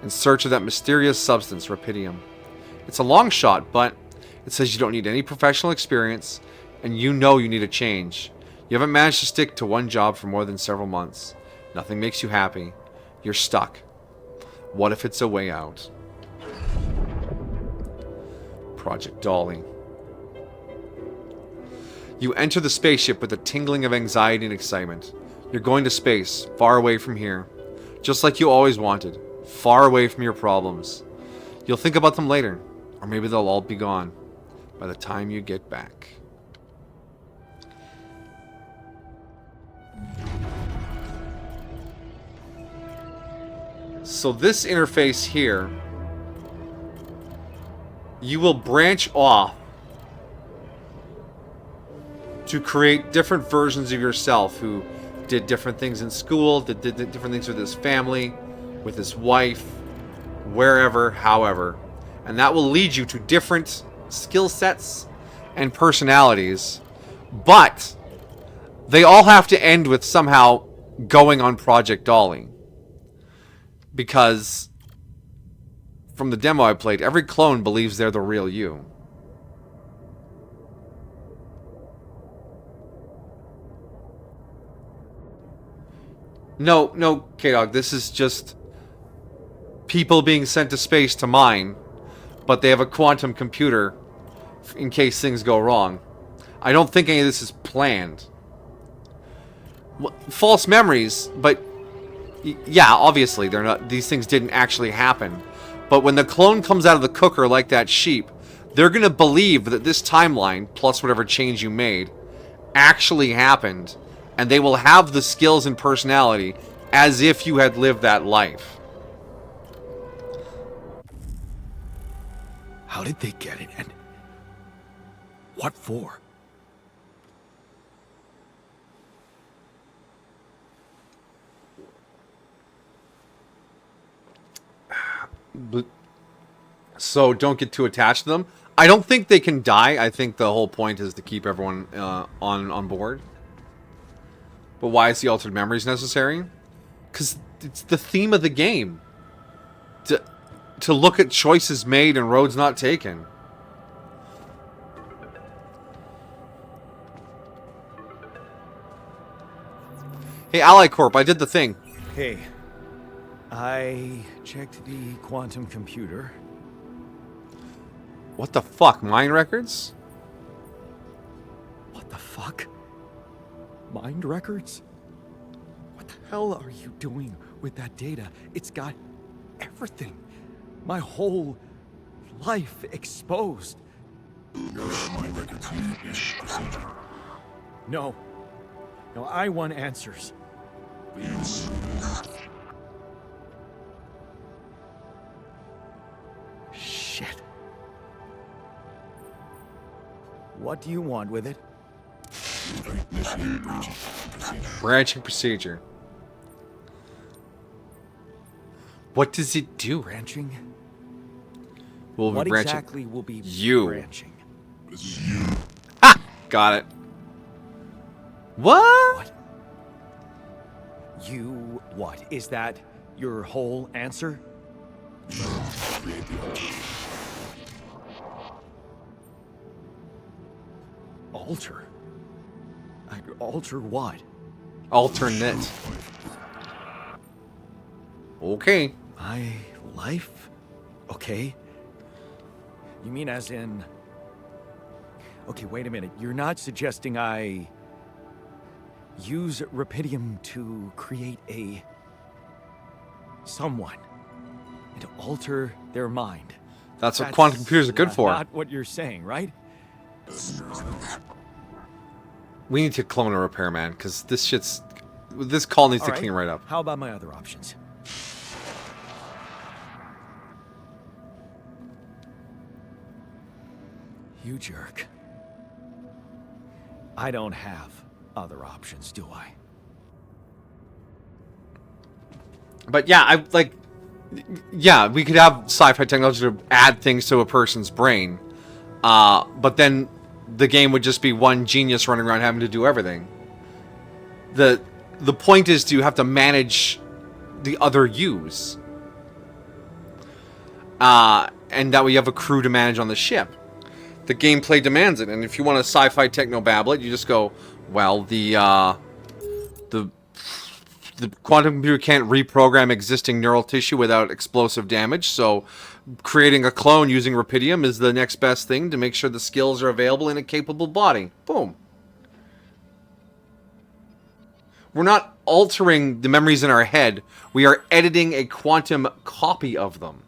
In search of that mysterious substance, Rapidium. It's a long shot, but it says you don't need any professional experience, and you know you need a change. You haven't managed to stick to one job for more than several months. Nothing makes you happy. You're stuck. What if it's a way out? Project Dolly. You enter the spaceship with a tingling of anxiety and excitement. You're going to space, far away from here. Just like you always wanted. Far away from your problems. You'll think about them later. Or maybe they'll all be gone by the time you get back. So this interface here, you will branch off to create different versions of yourself who did different things in school, did different things with his family, with his wife, wherever, however. And that will lead you to different skill sets and personalities. But they all have to end with somehow going on Project Dolly. Because from the demo I played, every clone believes they're the real you. No, K-Dog, this is just people being sent to space to mine, but they have a quantum computer in case things go wrong. I don't think any of this is planned. False memories, but yeah, obviously they're not. These things didn't actually happen. But when the clone comes out of the cooker like that sheep, they're gonna believe that this timeline plus whatever change you made actually happened, and they will have the skills and personality as if you had lived that life. How did they get it, and what for? But, so don't get too attached to them. I don't think they can die. I think the whole point is to keep everyone on board. But why is the altered memories necessary? Because it's the theme of the game. To look at choices made and roads not taken. Hey, Ally Corp, I did the thing. Hey, I checked the quantum computer. What the fuck? Mine records? What the fuck? Mind records? What the hell are you doing with that data? It's got everything. My whole life exposed. My records need this procedure. No. No, I want answers. The answer is What do you want with it? Initiate branching procedure. Branching procedure. What does it do? Branching? Will What be branching. exactly will be You. branching? This is you. Got it. What? What? You what? Is that your whole answer? Create the alters. Alter? Alter what? Alternate. Okay. My life? Okay. You mean as in... Okay, wait a minute. You're not suggesting I... use Rapidium to create a... someone. And to alter their mind. That's what quantum computers are good for. Not what you're saying, right? We need to clone a repairman, because this shit's... This call needs to All clean right up. How about my other options? You jerk. I don't have other options, do I? But yeah, I like... Yeah, we could have sci-fi technology to add things to a person's brain. But then the game would just be one genius running around having to do everything. The point is to have to manage the other yous. And that way you have a crew to manage on the ship. The gameplay demands it, and if you want a sci-fi techno-babble it, you just go, well, the quantum computer can't reprogram existing neural tissue without explosive damage, so creating a clone using Rapidium is the next best thing to make sure the skills are available in a capable body. Boom. We're not altering the memories in our head, we are editing a quantum copy of them.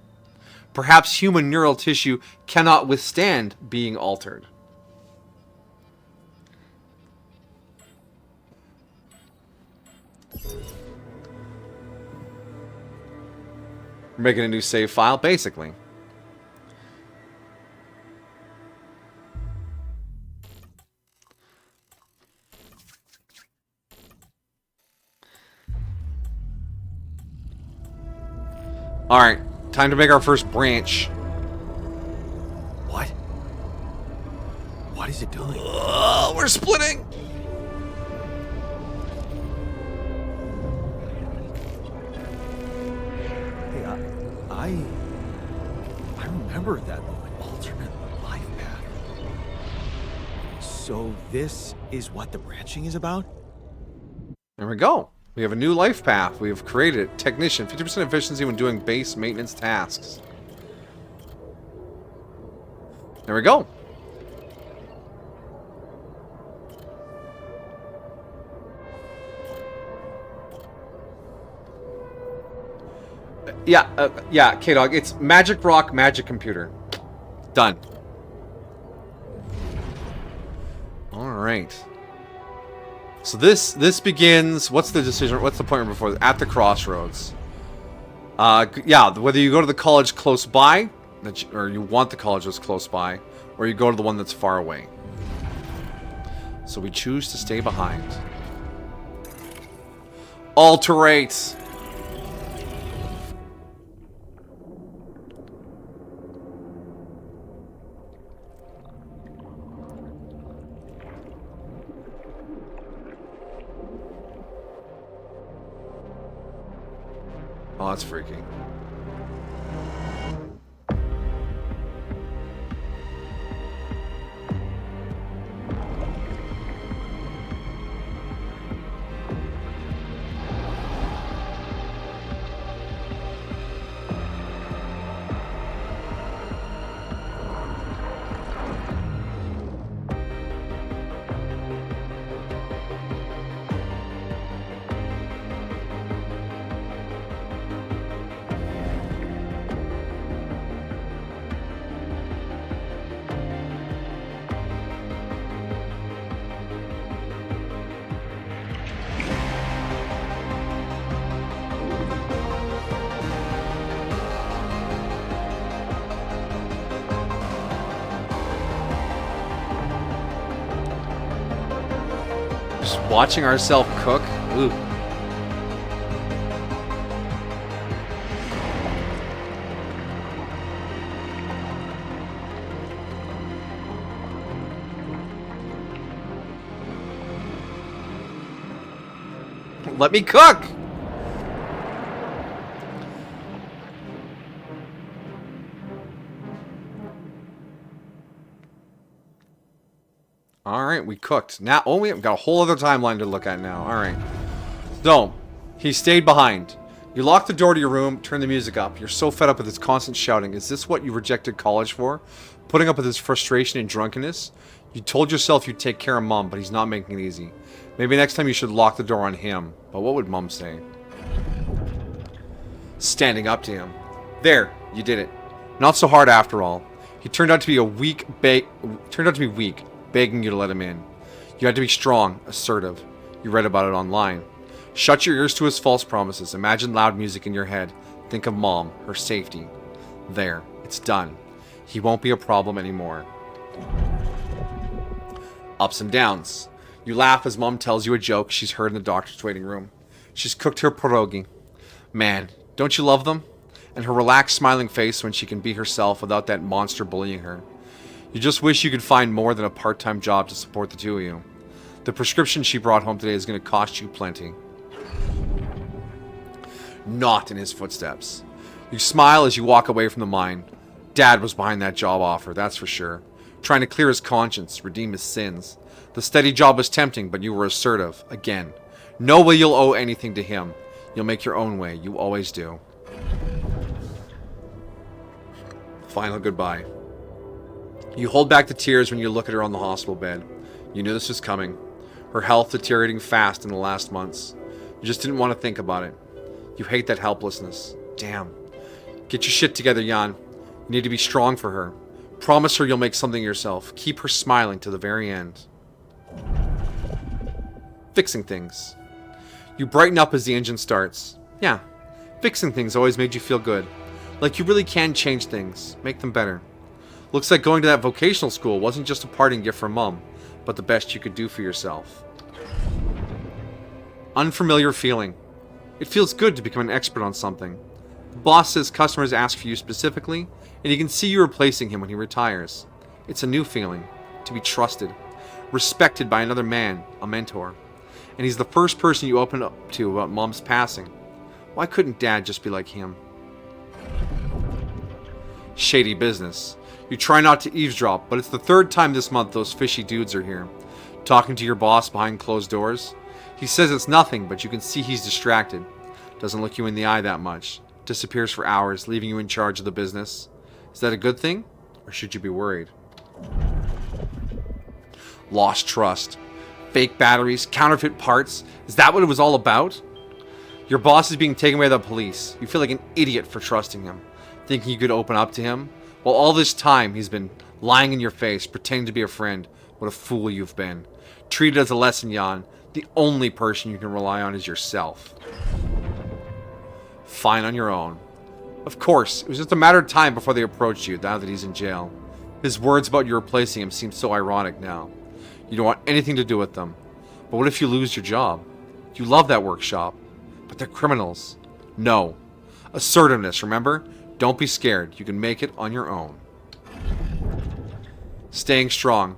Perhaps human neural tissue cannot withstand being altered. We're making a new save file, basically. Alright, time to make our first branch. What? What is it doing? We're splitting! Hey, I remember that alternate life path. So this is what the branching is about? There we go. We have a new life path. We have created technician, 50% efficiency when doing base maintenance tasks. There we go. Yeah, K-Dog. It's Magic Rock, Magic Computer. Done. All right. So this begins. What's the decision? What's the point before? At the crossroads. Yeah, whether you go to the college close by, or you want the college that's close by, or you go to the one that's far away. So we choose to stay behind. Alterate. Oh, that's freaky. Just watching ourselves cook? Ooh. Let me cook! Alright, we cooked. Now, oh, we've got a whole other timeline to look at now. Alright. So, he stayed behind. You locked the door to your room, turned the music up. You're so fed up with his constant shouting. Is this what you rejected college for? Putting up with his frustration and drunkenness? You told yourself you'd take care of Mom, but he's not making it easy. Maybe next time you should lock the door on him. But what would Mom say? Standing up to him. There, you did it. Not so hard after all. He turned out to be weak, begging you to let him in. You had to be strong, assertive. You read about it online. Shut your ears to his false promises. Imagine loud music in your head. Think of Mom, her safety. There, it's done. He won't be a problem anymore. Ups and downs. You laugh as Mom tells you a joke she's heard in the doctor's waiting room. She's cooked her pierogi. Man, don't you love them? And her relaxed, smiling face when she can be herself without that monster bullying her. You just wish you could find more than a part-time job to support the two of you. The prescription she brought home today is going to cost you plenty. Not in his footsteps. You smile as you walk away from the mine. Dad was behind that job offer, that's for sure. Trying to clear his conscience, redeem his sins. The steady job was tempting, but you were assertive. Again. No way you'll owe anything to him. You'll make your own way. You always do. Final goodbye. You hold back the tears when you look at her on the hospital bed. You knew this was coming. Her health deteriorating fast in the last months. You just didn't want to think about it. You hate that helplessness. Damn. Get your shit together, Jan. You need to be strong for her. Promise her you'll make something of yourself. Keep her smiling to the very end. Fixing things. You brighten up as the engine starts. Yeah, fixing things always made you feel good. Like you really can change things, make them better. Looks like going to that vocational school wasn't just a parting gift from Mom, but the best you could do for yourself. Unfamiliar feeling. It feels good to become an expert on something. The boss says customers ask for you specifically, and you can see you replacing him when he retires. It's a new feeling, to be trusted, respected by another man, a mentor. And he's the first person you open up to about Mom's passing. Why couldn't Dad just be like him? Shady business. You try not to eavesdrop, but it's the third time this month those fishy dudes are here. Talking to your boss behind closed doors. He says it's nothing, but you can see he's distracted. Doesn't look you in the eye that much. Disappears for hours, leaving you in charge of the business. Is that a good thing? Or should you be worried? Lost trust. Fake batteries, counterfeit parts. Is that what it was all about? Your boss is being taken away by the police. You feel like an idiot for trusting him. Thinking you could open up to him. While all this time he's been lying in your face, pretending to be a friend. What a fool you've been. Treat it as a lesson, Jan. The only person you can rely on is yourself. Fine on your own. Of course, it was just a matter of time before they approached you, now that he's in jail. His words about you replacing him seem so ironic now. You don't want anything to do with them. But what if you lose your job? You love that workshop. But they're criminals. No. Assertiveness, remember? Don't be scared. You can make it on your own. Staying strong.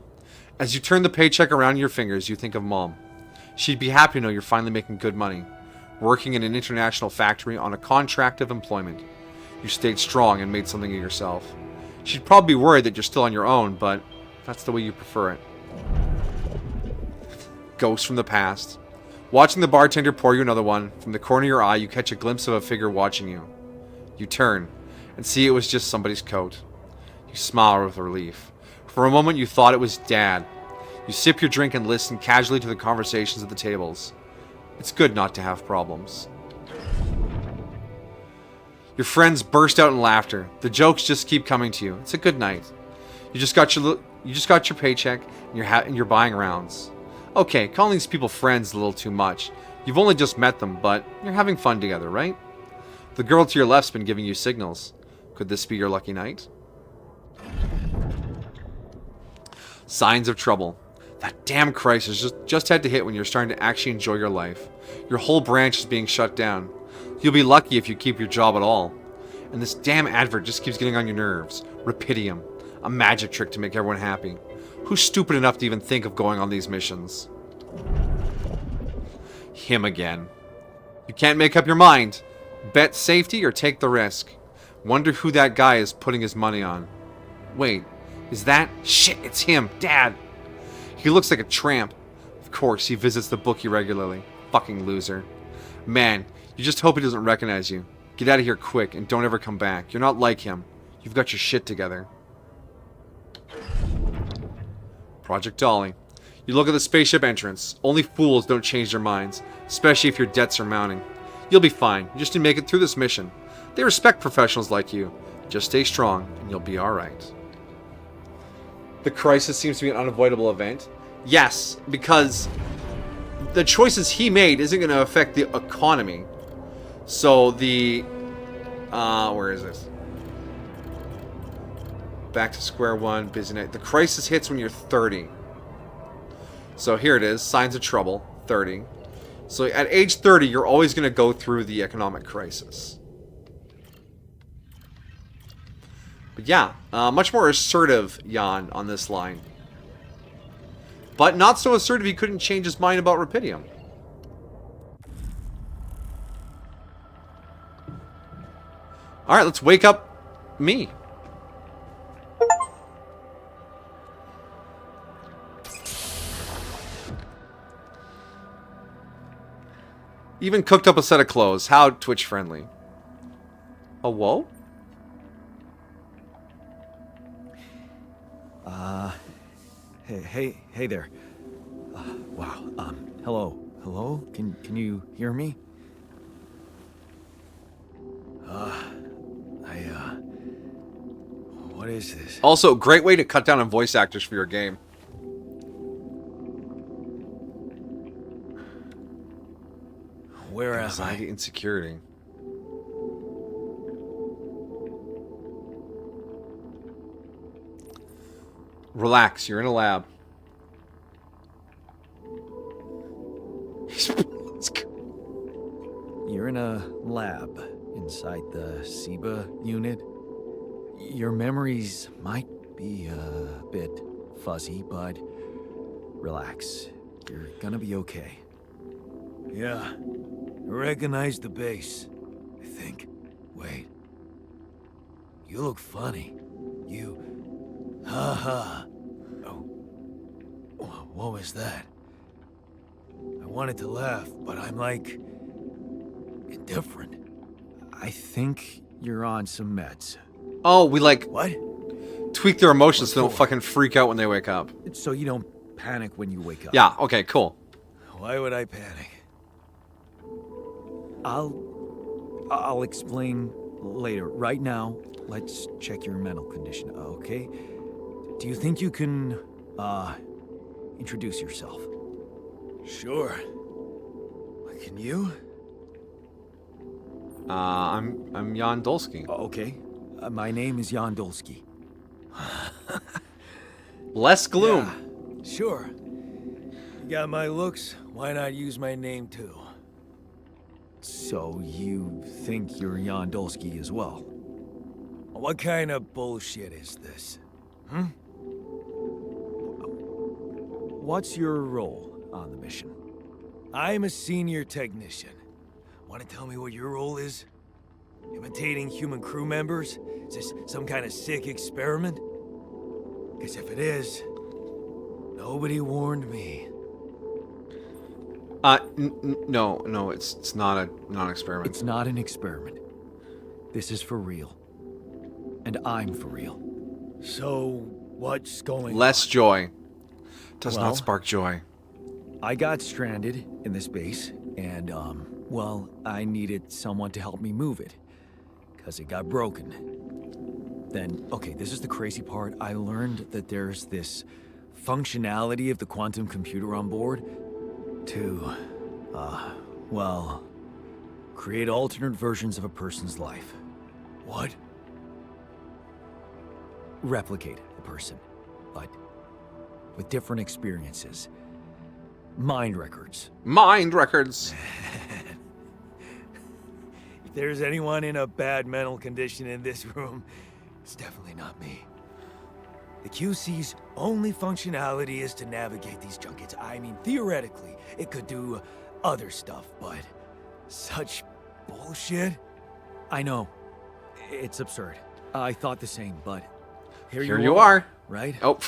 As you turn the paycheck around your fingers, you think of Mom. She'd be happy to know you're finally making good money. Working in an international factory on a contract of employment. You stayed strong and made something of yourself. She'd probably be worried that you're still on your own, but that's the way you prefer it. Ghost from the past. Watching the bartender pour you another one, from the corner of your eye you catch a glimpse of a figure watching you. You turn, and see it was just somebody's coat. You smile with relief. For a moment you thought it was Dad. You sip your drink and listen casually to the conversations at the tables. It's good not to have problems. Your friends burst out in laughter. The jokes just keep coming to you. It's a good night. You just got your paycheck and you're buying rounds. Okay, calling these people friends is a little too much. You've only just met them, but you're having fun together, right? The girl to your left's been giving you signals. Could this be your lucky night? Signs of trouble. That damn crisis just had to hit when you're starting to actually enjoy your life. Your whole branch is being shut down. You'll be lucky if you keep your job at all. And this damn advert just keeps getting on your nerves. Rapidium. A magic trick to make everyone happy. Who's stupid enough to even think of going on these missions? Him again. You can't make up your mind. Bet safety or take the risk. Wonder who that guy is putting his money on. Wait, is that? Shit, it's him, Dad. He looks like a tramp. Of course, he visits the bookie regularly. Fucking loser. Man, you just hope he doesn't recognize you. Get out of here quick and don't ever come back. You're not like him. You've got your shit together. Project Dolly. You look at the spaceship entrance. Only fools don't change their minds, especially if your debts are mounting. You'll be fine. You just need to make it through this mission. They respect professionals like you. Just stay strong and you'll be alright. The crisis seems to be an unavoidable event. Yes, because the choices he made isn't going to affect the economy. So the... where is this? Back to square one, busy night. The crisis hits when you're 30. So here it is, signs of trouble, 30. So at age 30, you're always going to go through the economic crisis. But yeah, much more assertive Jan on this line. But not so assertive he couldn't change his mind about Rapidium. Alright, let's wake up me. Even cooked up a set of clothes. How Twitch friendly. A whoa? Hey there. Wow. Hello? Can you hear me? What is this? Also, great way to cut down on voice actors for your game. Where am I? Anxiety and security. Relax, you're in a lab. You're in a lab inside the SIBA unit. Your memories might be a bit fuzzy, but relax. You're gonna be okay. Yeah, I recognize the base, I think. Wait. You look funny. Haha. Oh. What was that? I wanted to laugh, but I'm like... indifferent. I think you're on some meds. Oh, we like... What? tweak their emotions so they don't fucking freak out when they wake up. So you don't panic when you wake up. Yeah, okay, cool. Why would I panic? I'll explain later. Right now, let's check your mental condition, okay? Do you think you can, introduce yourself? Sure. Can you? I'm Jan Dolsky. Okay. My name is Jan Dolsky. Less gloom. Yeah, sure. You got my looks, why not use my name too? So you think you're Jan Dolsky as well? What kind of bullshit is this? What's your role on the mission? I'm a senior technician. Want to tell me what your role is? Imitating human crew members? Is this some kind of sick experiment? Because if it is, nobody warned me. No, it's not an experiment. It's not an experiment. This is for real. And I'm for real. So, what's going on? Less joy. Does Well, not spark joy. I got stranded in this base, and, well, I needed someone to help me move it. Because it got broken. Then, okay, this is the crazy part. I learned that there's this functionality of the quantum computer on board to, well, create alternate versions of a person's life. What? Replicate a person, but with different experiences. Mind records. Mind records. If there's anyone in a bad mental condition in this room, it's definitely not me. The QC's only functionality is to navigate these junkets. I mean, theoretically, it could do other stuff, but such bullshit? I know. It's absurd. I thought the same, but Here you are. Right? Oh.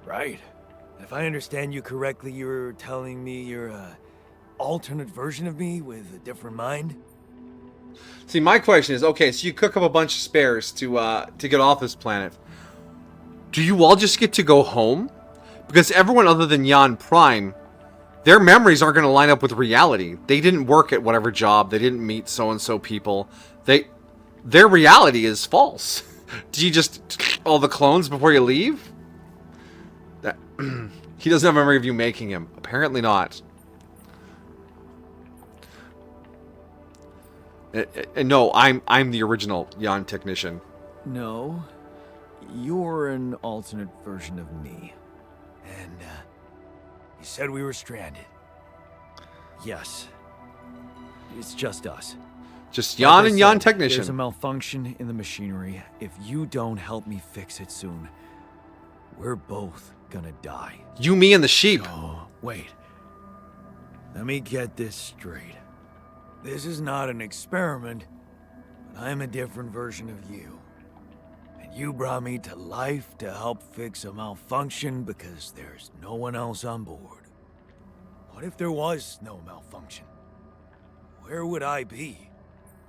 Right. If I understand you correctly, you're telling me you're a alternate version of me with a different mind? See, my question is, okay, so you cook up a bunch of spares to get off this planet. Do you all just get to go home? Because everyone other than Jan Prime, their memories aren't going to line up with reality. They didn't work at whatever job. They didn't meet so-and-so people. Their reality is false. Do you just all the clones before you leave? He doesn't have a memory of you making him. Apparently not. No, I'm the original Jan technician. No. You're an alternate version of me. And, you said we were stranded. Yes. It's just us. Just Jan Like I and Jan said, technician. There's a malfunction in the machinery. If you don't help me fix it soon, we're both gonna die. You, me, and the sheep. Oh, wait. Let me get this straight. This is not an experiment, but I'm a different version of you. And you brought me to life to help fix a malfunction because there's no one else on board. What if there was no malfunction? Where would I be?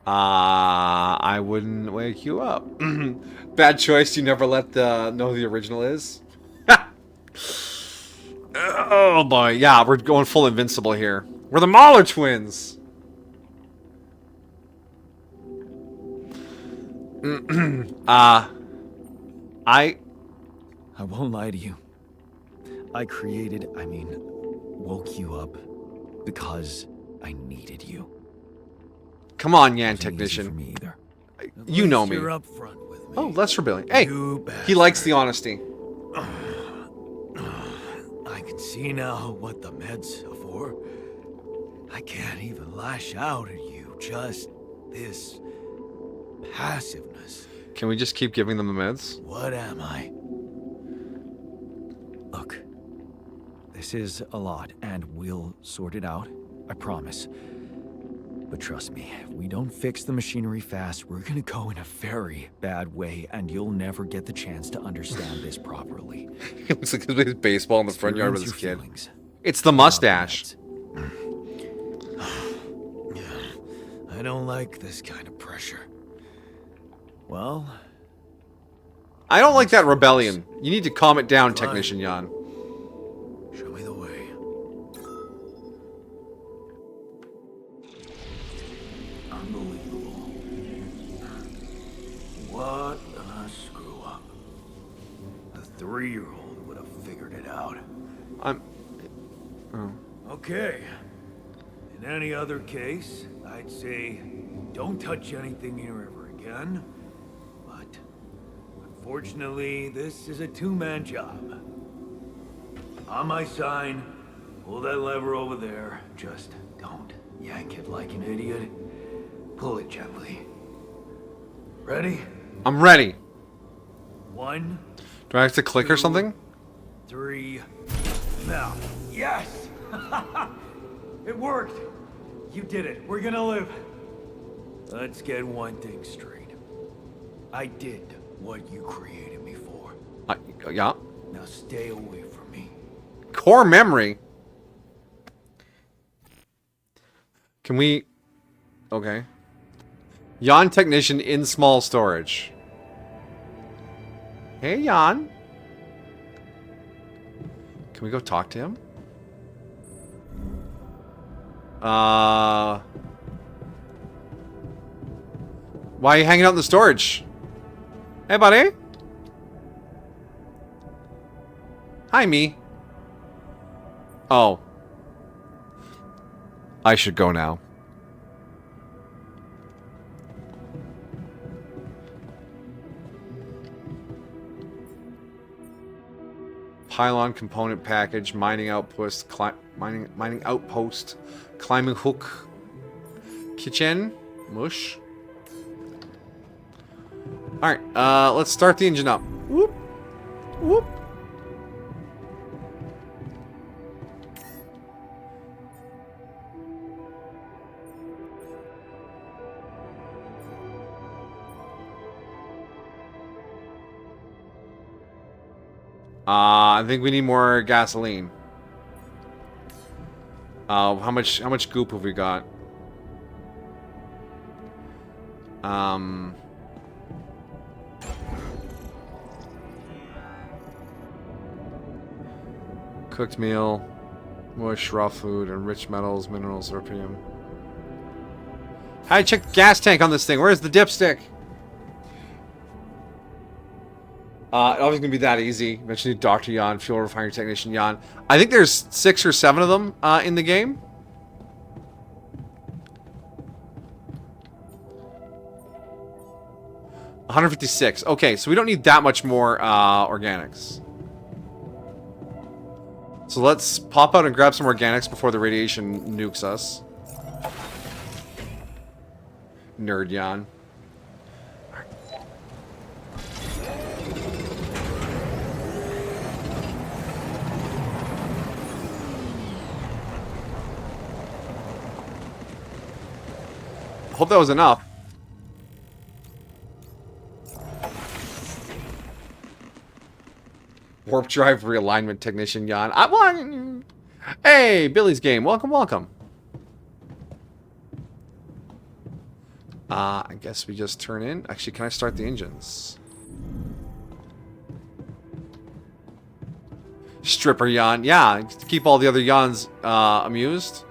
I wouldn't wake you up. Bad choice. You never let know who the original is. Oh boy, yeah, we're going full invincible here. We're the Mahler twins. I won't lie to you. I woke you up because I needed you. Come on, Jan Wasn't easy for technician. me either. You know me. You're upfront with me. Oh, less rebellion. Hey, You he likes the honesty. I can see now what the meds are for. I can't even lash out at you. Just this passiveness. Can we just keep giving them the meds? What am I? Look, this is a lot, and we'll sort it out. I promise. But trust me, if we don't fix the machinery fast, we're gonna go in a very bad way, and you'll never get the chance to understand this properly. He looks like his baseball in the front yard with his Experience your kid. feelings. It's the mustache. I don't like this kind of pressure. Well, I don't like that rebellion. You need to calm it down, Fine. Technician Jan. show me the way. Unbelievable. What a screw up. A 3-year-old would have figured it out. I'm... Oh. Okay. In any other case, I'd say don't touch anything here ever again. But unfortunately, this is a 2-man job. On my sign, pull that lever over there. Just don't yank it like an idiot. Pull it gently. Ready? I'm ready. 1, Do I have to click or something? 3. Now. Yes! It worked! You did it. We're gonna live. Let's get one thing straight. I did what you created me for. Yeah. Now stay away from me. Core memory. Can we... Okay. Jan Technician in small storage. Hey, Jan. Can we go talk to him? Why are you hanging out in the storage? Hey, buddy. Hi, me. Oh. I should go now. Pylon component package, mining outpost, mining outpost, climbing hook, kitchen, mush. All right, let's start the engine up. Whoop, whoop. I think we need more gasoline. How much goop have we got? Cooked meal, mush, raw food, enriched metals, minerals, opium. How do I check the gas tank on this thing? Where's the dipstick? It always gonna be that easy. Eventually, Dr. Jan, fuel refinery technician Jan. I think there's 6 or 7 of them in the game. $156. Okay, so we don't need that much more organics. So let's pop out and grab some organics before the radiation nukes us. Nerd Jan. Hope that was enough. Warp drive realignment technician Jan. I want. Hey, Billy's game. Welcome, welcome. I guess we just turn in. Actually, can I start the engines? Stripper Jan. Yeah, to keep all the other Jans amused.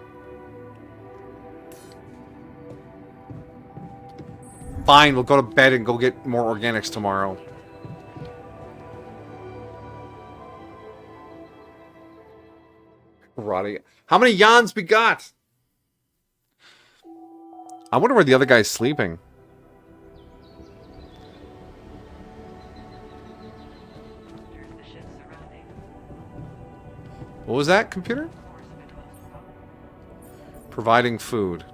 Fine, we'll go to bed and go get more organics tomorrow. Roddy. How many Jans we got? I wonder where the other guy's sleeping. What was that, computer? Providing food.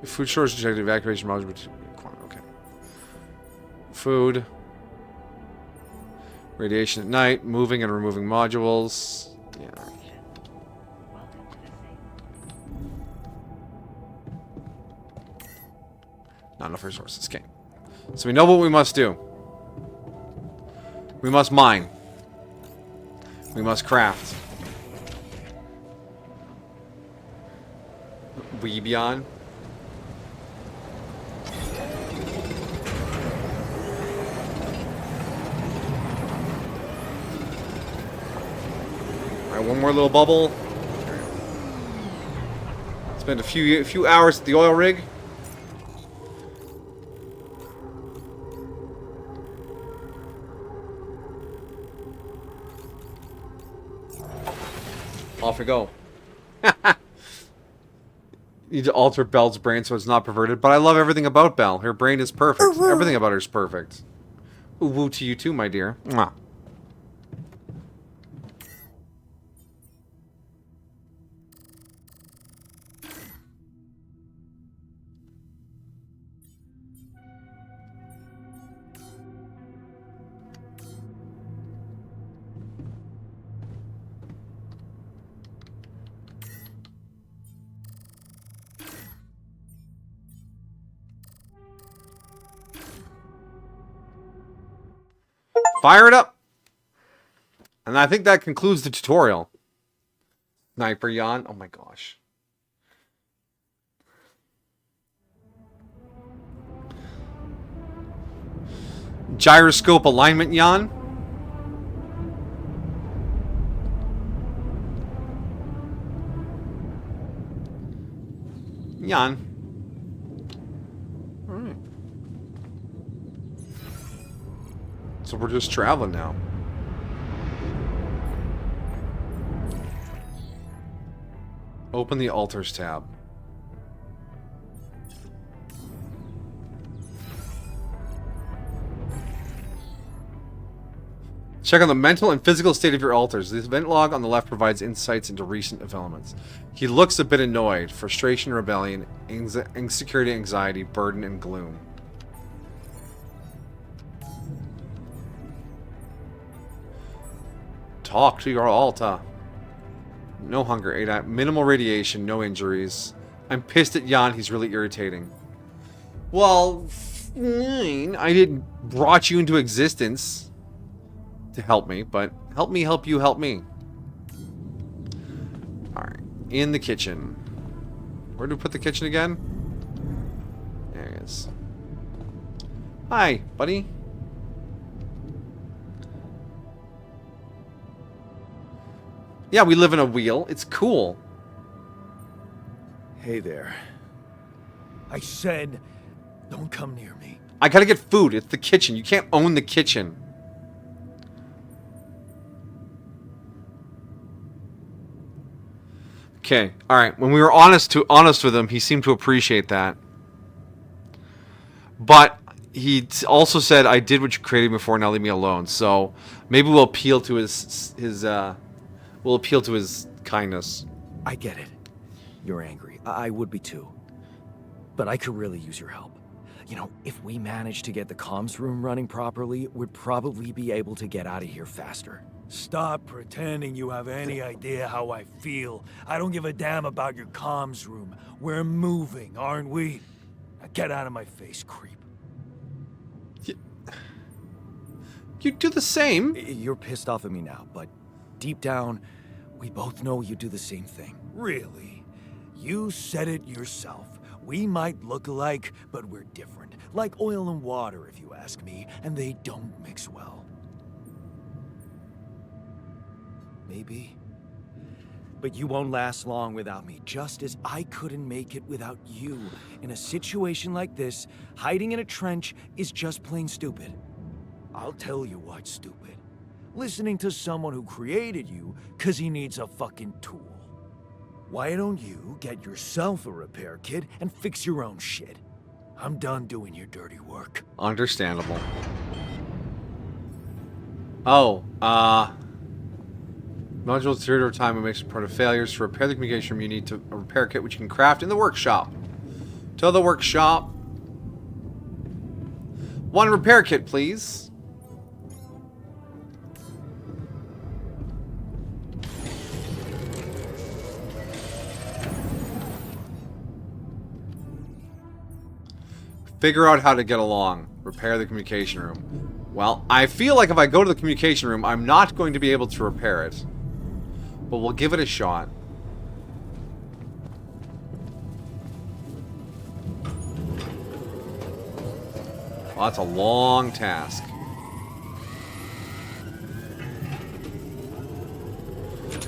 Food shortage detected, evacuation modules. Okay. Food. Radiation at night, moving and removing modules. Yeah. Not enough resources. Okay. So we know what we must do. We must mine. We must craft. Weebion. Alright, one more little bubble. Spend a few hours at the oil rig. Off we go. Need to alter Belle's brain so it's not perverted, but I love everything about Belle. Her brain is perfect. Everything about her is perfect. Ooh, woo to you too, my dear. Mwah. Fire it up! And I think that concludes the tutorial. Sniper Jan. Oh my gosh. Gyroscope alignment Jan. Jan. Alright. So we're just traveling now. Open the ALTERS tab. Check on the mental and physical state of your alters. The event log on the left provides insights into recent developments. He looks a bit annoyed. Frustration, rebellion, insecurity, anxiety, burden, and gloom. Talk to your altar. No hunger, 8 minimal radiation, no injuries. I'm pissed at Jan, he's really irritating. Well, fine. I didn't brought you into existence to help me, but help me help you help me. Alright, in the kitchen. Where do we put the kitchen again? There it is. Hi, buddy. Yeah, we live in a wheel. It's cool. Hey there. I said, don't come near me. I gotta get food. It's the kitchen. You can't own the kitchen. Okay, alright. When we were honest with him, he seemed to appreciate that. But he also said, I did what you created before, now leave me alone. So maybe we'll appeal to his kindness. I get it. You're angry. I would be too. But I could really use your help. You know, if we manage to get the comms room running properly, we'd probably be able to get out of here faster. Stop pretending you have any idea how I feel. I don't give a damn about your comms room. We're moving, aren't we? Now get out of my face, creep. You do the same. You're pissed off at me now, but deep down, we both know you do the same thing. Really? You said it yourself. We might look alike, but we're different. Like oil and water, if you ask me, and they don't mix well. Maybe. But you won't last long without me, just as I couldn't make it without you. In a situation like this, hiding in a trench is just plain stupid. I'll tell you what's stupid. Listening to someone who created you because he needs a fucking tool. Why don't you get yourself a repair kit and fix your own shit? I'm done doing your dirty work. Understandable. Oh, Module 0 time will make some part of failures. To repair the communication room, you need a repair kit which you can craft in the workshop. To the workshop. One repair kit, please. Figure out how to get along. Repair the communication room. Well, I feel like if I go to the communication room, I'm not going to be able to repair it. But we'll give it a shot. Well, that's a long task.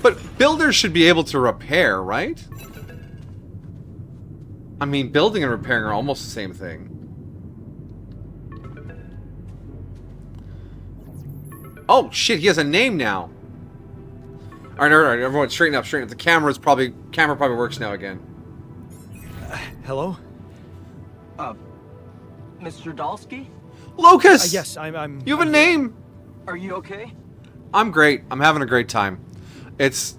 But builders should be able to repair, right? I mean, building and repairing are almost the same thing. Oh, shit, he has a name now. Alright, everyone, straighten up, straighten up. The camera probably works now again. Hello? Mr. Dalsky? Lucas! Yes, I'm... You have a name! Are you okay? I'm great. I'm having a great time. This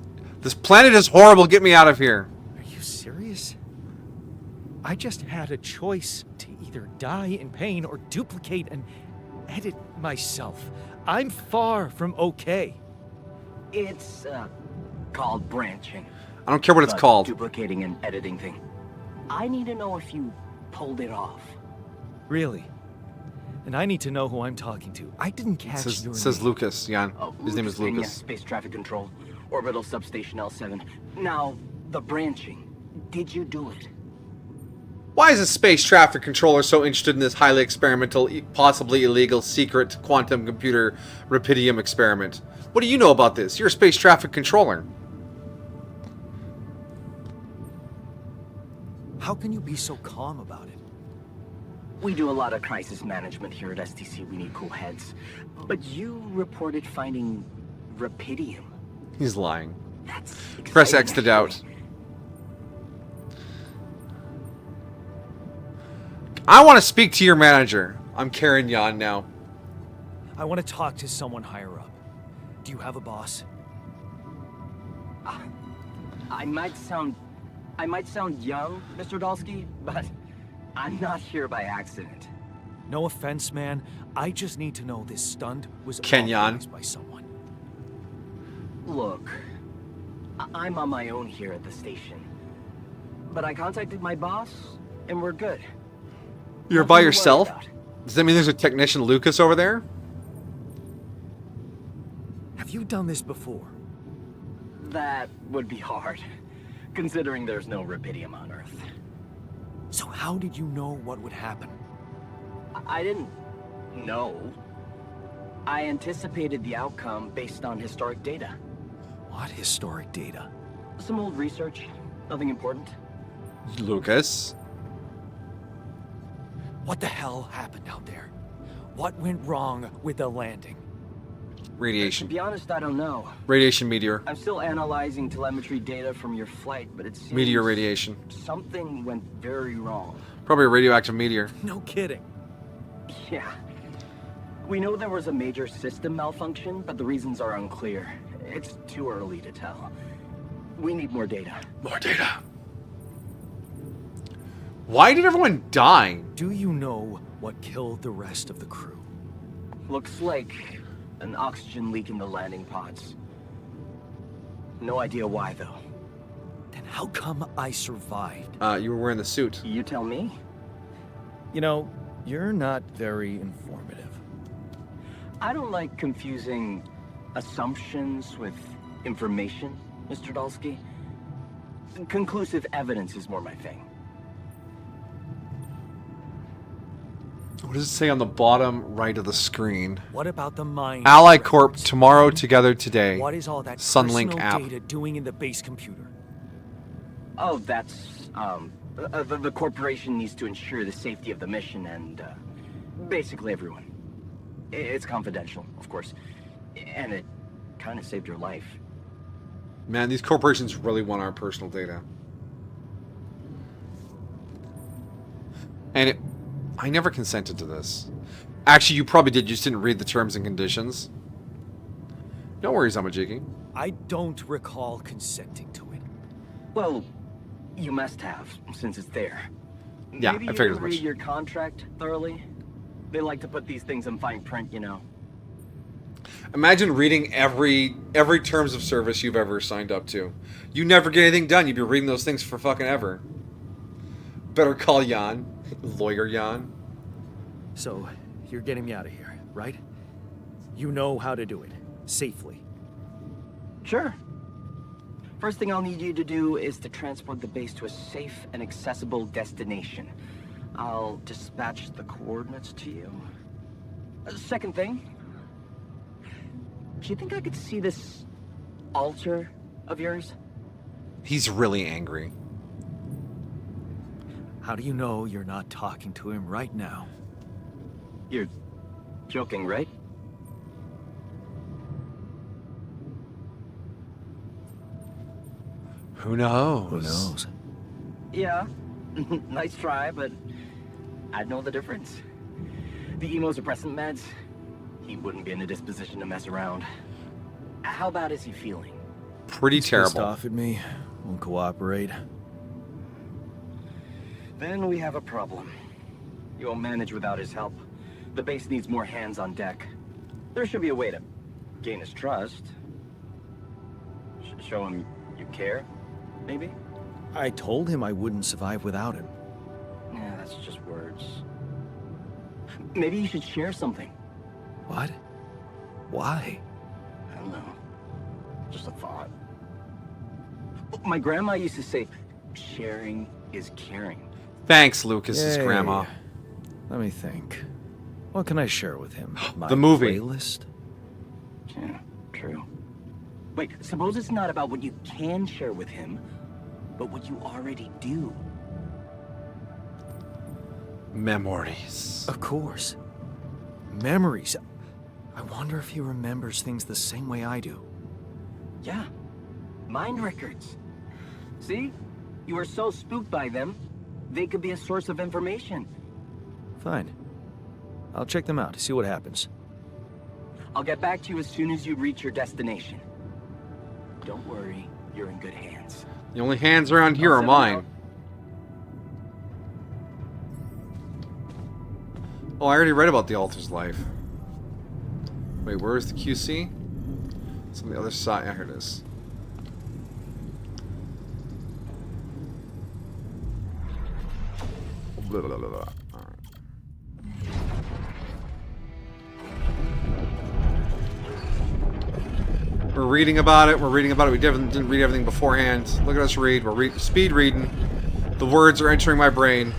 planet is horrible. Get me out of here. Are you serious? I just had a choice to either die in pain or duplicate and edit myself. I'm far from okay. It's, called branching. I don't care what it's The called. Duplicating and editing thing. I need to know if you pulled it off. Really? And I need to know who I'm talking to. I didn't catch your Says name. Lucas, Jan. His name is Lucas Pena, Lucas. Space Traffic Control, Orbital Substation L7. Now, the branching. Did you do it? Why is a space traffic controller so interested in this highly experimental, possibly illegal, secret quantum computer Rapidium experiment? What do you know about this? You're a space traffic controller. How can you be so calm about it? We do a lot of crisis management here at STC. We need cool heads. But you reported finding Rapidium. He's lying. That's Press exciting, X to doubt. actually. I want to speak to your manager. I'm Karen Yan now. I want to talk to someone higher up. Do you have a boss? I might sound young, Mr. Dolsky, but I'm not here by accident. No offense, man. I just need to know this stunt was Kenyon. authorized by someone. Look, I'm on my own here at the station. But I contacted my boss, and we're good. You're Nothing by to worry yourself? about. Does that mean there's a technician Lucas over there? Have you done this before? That would be hard, considering there's no rubidium on Earth. So how did you know what would happen? I didn't know. I anticipated the outcome based on historic data. What historic data? Some old research, nothing important. Lucas. What the hell happened out there? What went wrong with the landing? To Radiation. be honest, I don't know. Radiation meteor. I'm still analyzing telemetry data from your flight, but it seems Meteor radiation. something went very wrong. Probably a radioactive meteor. No kidding. Yeah. We know there was a major system malfunction, but the reasons are unclear. It's too early to tell. We need more data. More data. Why did everyone die? Do you know what killed the rest of the crew? Looks like an oxygen leak in the landing pods. No idea why, though. Then how come I survived? You were wearing the suit. You tell me? You know, you're not very informative. I don't like confusing assumptions with information, Mr. Dolsky. Conclusive evidence is more my thing. What does it say on the bottom right of the screen? What about the mine? Ally Corp, records? tomorrow, together, today. What is all that Sunlink personal app. data doing in the base computer? Oh, that's, the corporation needs to ensure the safety of the mission and, basically everyone. It's confidential, of course. And it kind of saved your life. Man, these corporations really want our personal data. And I never consented to this. Actually, you probably did. You just didn't read the terms and conditions. No worries, Amajiki. I don't recall consenting to it. Well, you must have, since it's there. Yeah, Maybe I you figured didn't as much. read your contract thoroughly? They like to put these things in fine print, you know. Imagine reading every terms of service you've ever signed up to. You never get anything done. You'd be reading those things for fucking ever. Better call Jan. Lawyer Jan. So, you're getting me out of here, right? You know how to do it. Safely. Sure. First thing I'll need you to do is to transport the base to a safe and accessible destination. I'll dispatch the coordinates to you. Second thing, do you think I could see this altar of yours? He's really angry. How do you know you're not talking to him right now? You're joking, right? Who knows? Who knows? Yeah. Nice try, but I'd know the difference. The immunosuppressant meds, he wouldn't be in a disposition to mess around. How bad is he feeling? Pretty Pissed terrible. off at me. Won't cooperate. Then we have a problem. You won't manage without his help. The base needs more hands on deck. There should be a way to gain his trust. Show him you care, maybe? I told him I wouldn't survive without him. Yeah, that's just words. Maybe you should share something. What? Why? I don't know. Just a thought. My grandma used to say, sharing is caring. Thanks, Lucas's Yay. grandma. Let me think. What can I share with him? My The movie. playlist? Yeah, true. Wait, suppose it's not about what you can share with him, but what you already do. Memories. Of course. Memories. I wonder if he remembers things the same way I do. Yeah, mind records. See? You were so spooked by them, they could be a source of information. Fine. I'll check them out, see what happens. I'll get back to you as soon as you reach your destination. Don't worry, you're in good hands. The only hands around here are mine. Oh, I already read about the Alter's life. Wait, where is the QC? It's on the other side. Yeah, here it is. Blah, blah, blah, blah. All right. We're reading about it. We're reading about it. We didn't read everything beforehand. Look at us read. We're speed reading. The words are entering my brain.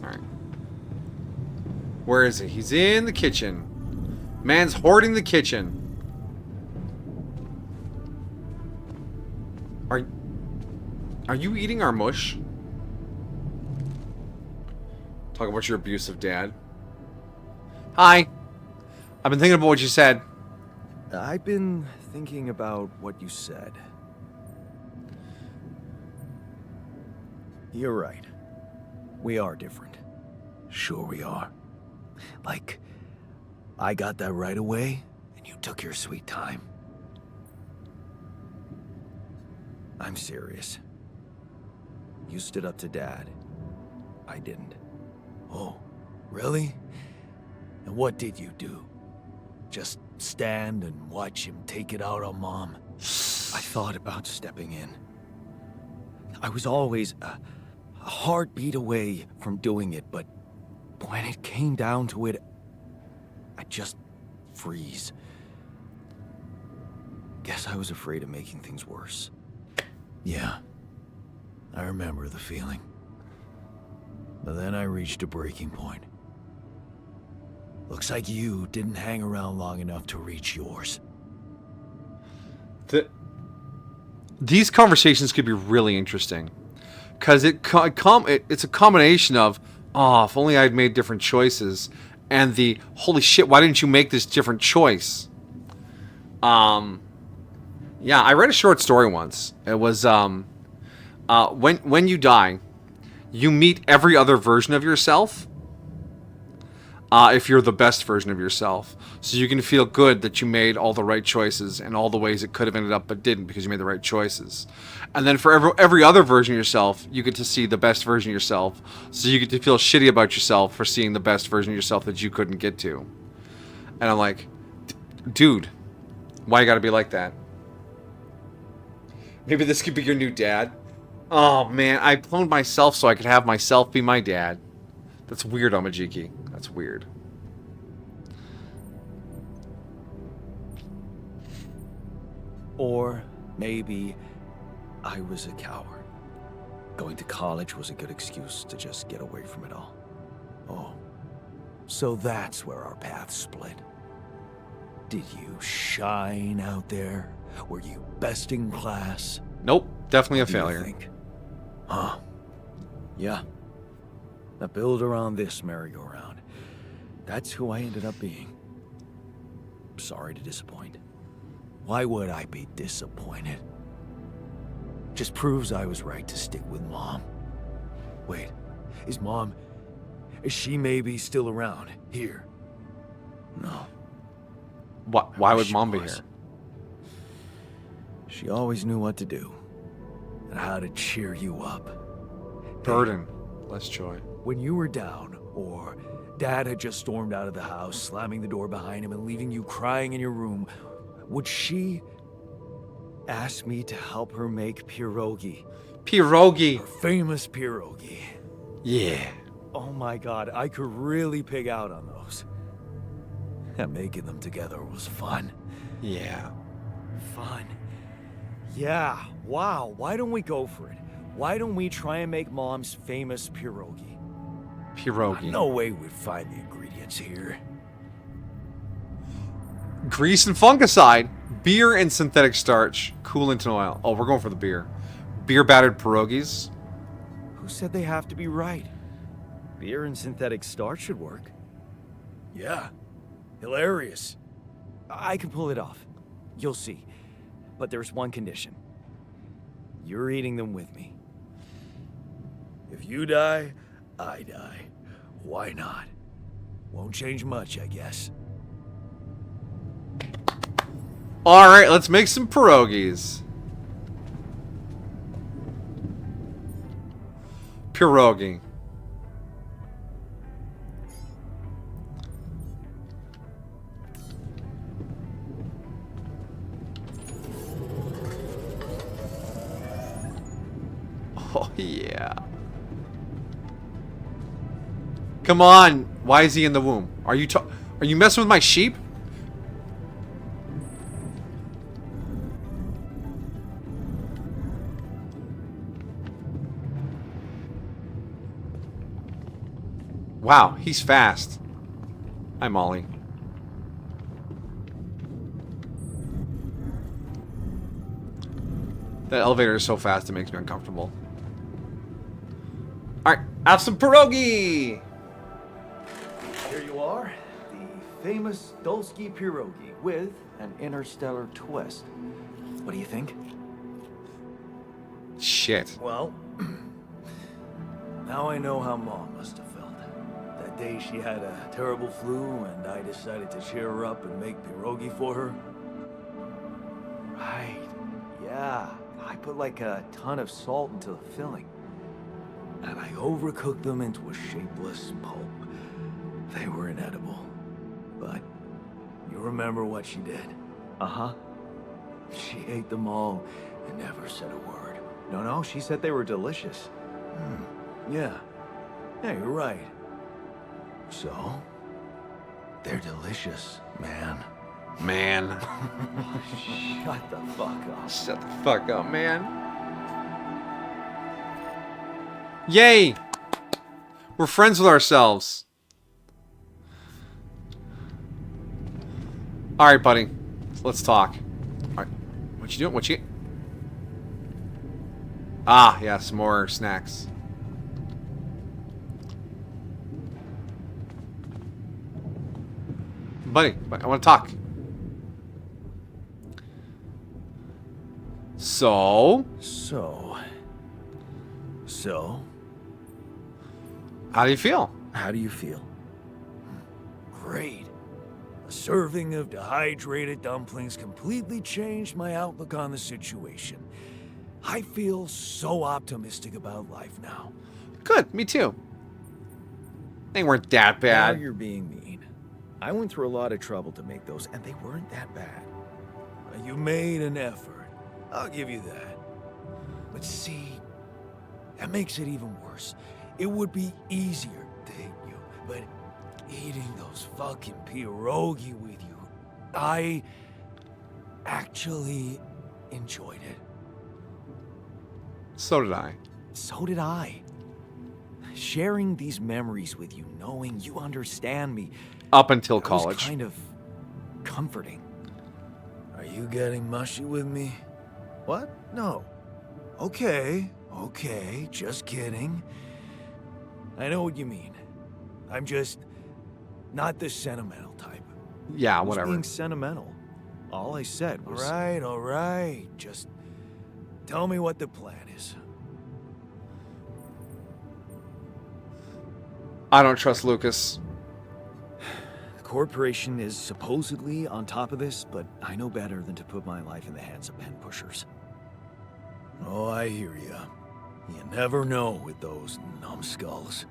All right. Where is he? He's in the kitchen. Man's hoarding the kitchen. Are you eating our mush? Talk about your abusive dad. Hi. I've been thinking about what you said. I've been thinking about what you said. You're right. We are different. Sure we are. Like, I got that right away, and you took your sweet time. I'm serious. You stood up to Dad. I didn't. Oh, really? And what did you do? Just stand and watch him take it out on Mom? I thought about stepping in. I was always a heartbeat away from doing it, but when it came down to it, I'd just freeze. Guess I was afraid of making things worse. Yeah, I remember the feeling. But then I reached a breaking point. Looks like you didn't hang around long enough to reach yours. These conversations could be really interesting. Because it's a combination of, oh, if only I'd made different choices, and the, holy shit, why didn't you make this different choice? Yeah, I read a short story once. It was, when you die, you meet every other version of yourself. If you're the best version of yourself. So you can feel good that you made all the right choices and all the ways it could have ended up but didn't because you made the right choices. And then for every other version of yourself, you get to see the best version of yourself. So you get to feel shitty about yourself for seeing the best version of yourself that you couldn't get to. And I'm like, dude, why you gotta be like that? Maybe this could be your new dad. Oh man, I cloned myself so I could have myself be my dad. That's weird, Amajiki. That's weird. Or maybe I was a coward. Going to college was a good excuse to just get away from it all. Oh, so that's where our paths split. Did you shine out there? Were you best in class? Nope, definitely a What do you failure. think? Huh? Yeah. Now build around this merry-go-round. That's who I ended up being. Sorry to disappoint. Why would I be disappointed? Just proves I was right to stick with Mom. Wait, is she maybe still around here? No. Why would She Mom be was. here? She always knew what to do and how to cheer you up. Burden, less joy. When you were down, or Dad had just stormed out of the house, slamming the door behind him and leaving you crying in your room, would she ask me to help her make pierogi? Pierogi. Her famous pierogi. Yeah. Oh my god, I could really pig out on those. And making them together was fun. Yeah. Fun. Yeah, wow, why don't we go for it? Why don't we try and make Mom's famous pierogi? Pierogi. No way we'd find the ingredients here. Grease and fungicide. Beer and synthetic starch. Coolant and oil. Oh, we're going for the beer. Beer battered pierogies. Who said they have to be right? Beer and synthetic starch should work. Yeah, hilarious. I can pull it off. You'll see. But there's one condition. you're eating them with me. If you die, I die. Why not? Won't change much, I guess. Alright, let's make some pierogies. Pierogi. Oh, yeah. Come on. Why is he in the womb? Are you messing with my sheep? Wow, he's fast. Hi, Molly. That elevator is so fast it makes me uncomfortable. Alright, have some pierogi! Here you are, the famous Dulski pierogi with an interstellar twist. What do you think? Shit. Well, now I know how Mom must have felt. That day she had a terrible flu and I decided to cheer her up and make pierogi for her. Right. Yeah. I put like a ton of salt into the filling. And I overcooked them into a shapeless pulp. They were inedible. But you remember what she did? Uh-huh. She ate them all and never said a word. No, she said they were delicious. Yeah. Yeah, you're right. So, they're delicious, man. Man. Shut the fuck up. Shut the fuck up, man. Yay! We're friends with ourselves. Alright, buddy. Let's talk. Alright. What you doing? What you... Ah, yeah, some more snacks. Buddy, I want to talk. So? So, How do you feel? how do you feel? Great. A serving of dehydrated dumplings completely changed my outlook on the situation. I feel so optimistic about life now. Good, me too. They weren't that Now bad. you're being mean. I went through a lot of trouble to make those, and they weren't that bad. You made an effort. I'll give you that. But see, that makes it even worse. It would be easier to hate you, but eating those fucking pierogi with you, I actually enjoyed it. So did I. So did I. Sharing these memories with you, knowing you understand me, Up until that was college. kind of comforting. Are you getting mushy with me? What? No. Okay, just kidding. I know what you mean. I'm just not the sentimental type. Yeah, Who's whatever. being sentimental? All I said was... All right. Just tell me what the plan is. I don't trust Lucas. The corporation is supposedly on top of this, but I know better than to put my life in the hands of pen pushers. Oh, I hear ya. You never know with those numbskulls.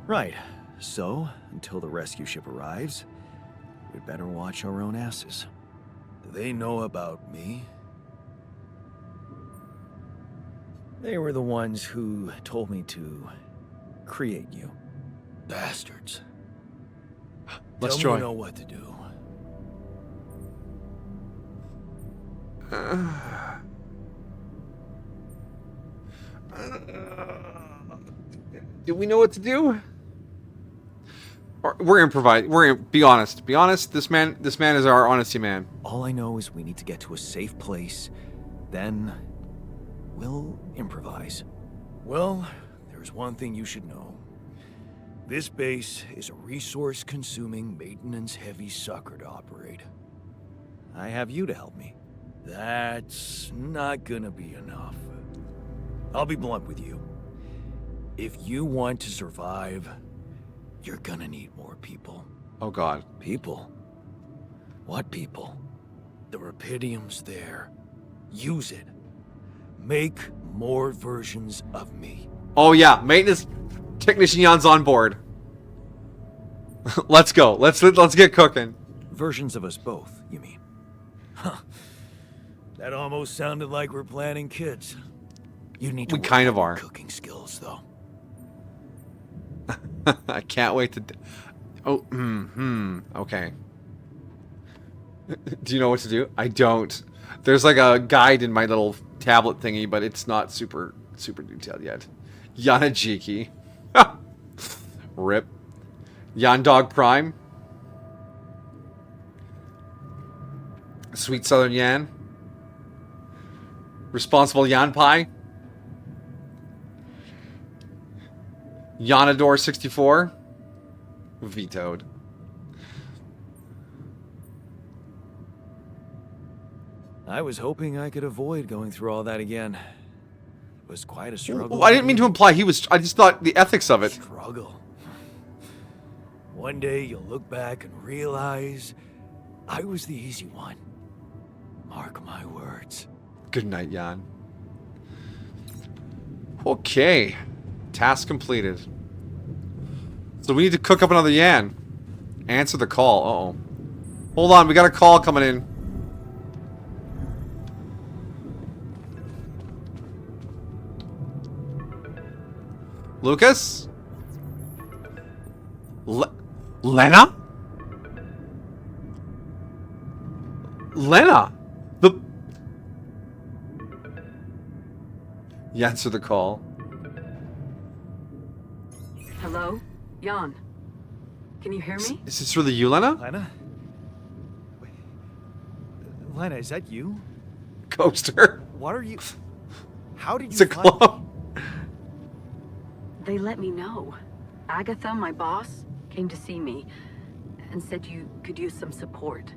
Right. So, until the rescue ship arrives, we'd better watch our own asses. Do they know about me? They were the ones who told me to create you. Bastards. Let's Tell join. me you know what to do. Do we know what to do? Or we're improvising. Be honest. Be honest. This man is our honesty man. All I know is we need to get to a safe place. Then we'll improvise. Well, there's one thing you should know. This base is a resource-consuming, maintenance-heavy sucker to operate. I have you to help me. That's not gonna be enough. I'll be blunt with you. If you want to survive, you're gonna need more people. Oh God. People? What people? The Rapidium's there. Use it. Make more versions of me. Oh yeah, maintenance technician Jan's on board. Let's go. Let's get cooking. Versions of us both, you mean? Huh. That almost sounded like we're planning kids. You need to We work kind on of your are. cooking skills, though. I can't wait to. Oh, okay. Do you know what to do? I don't. There's like a guide in my little tablet thingy, but it's not super detailed yet. Yanajiki. Rip. Yandog Prime. Sweet Southern Yan. Responsible Yan Pie. Yanador 64. Vetoed. I was hoping I could avoid going through all that again. It was quite a struggle. I didn't mean to imply he was. I just thought the ethics of it. Struggle. One day you'll look back and realize I was the easy one. Mark my words. Good night, Jan. Okay. Task completed. So we need to cook up another Yan. Answer the call. Uh-oh. Hold on, we got a call coming in. Lucas? Lena? Lena? You answer the call. Hello? Jan. Can you hear me? Is this really you, Lena? Lena? Wait. Lena, is that you? Coaster. What are you... How did It's you a find... clone. They let me know. Agatha, my boss, came to see me and said you could use some support.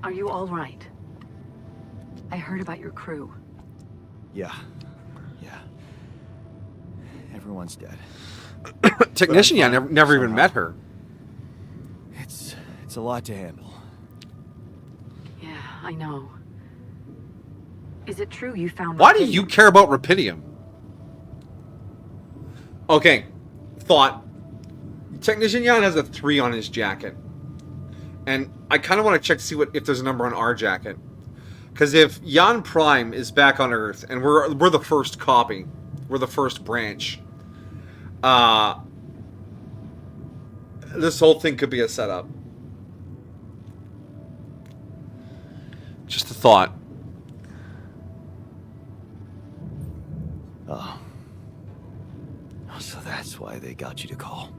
Are you all right? I heard about your crew. Yeah. Everyone's dead. Technician, yeah, fine, never even somehow. met her. It's a lot to handle. Yeah, I know. Is it true you found... Why do Rapidium? you care about Rapidium? Okay, thought. Technician Jan has a 3 on his jacket. And I kind of want to check to see if there's a number on our jacket. Because if Jan Prime is back on Earth, and we're the first copy, we're the first branch, this whole thing could be a setup. Just a thought. Oh. So that's why they got you to call.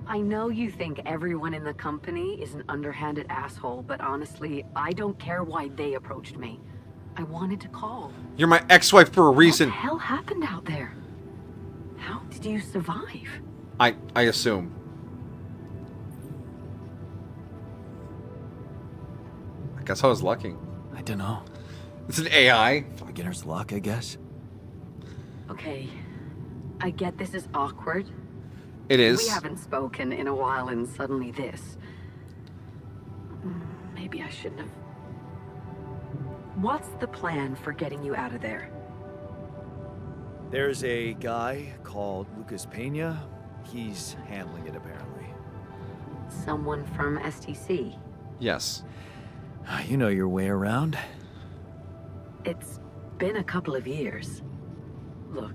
I know you think everyone in the company is an underhanded asshole, but honestly, I don't care why they approached me. I wanted to call. You're my ex-wife for a What reason. the hell happened out there? How did you survive? I assume. I guess I was lucky. I don't know. It's an AI. Beginner's luck, I guess. Okay, I get this is awkward. It is. We haven't spoken in a while and suddenly this. Maybe I shouldn't have. What's the plan for getting you out of there? There's a guy called Lucas Pena. He's handling it, apparently. Someone from STC. Yes. You know your way around. It's been a couple of years. Look,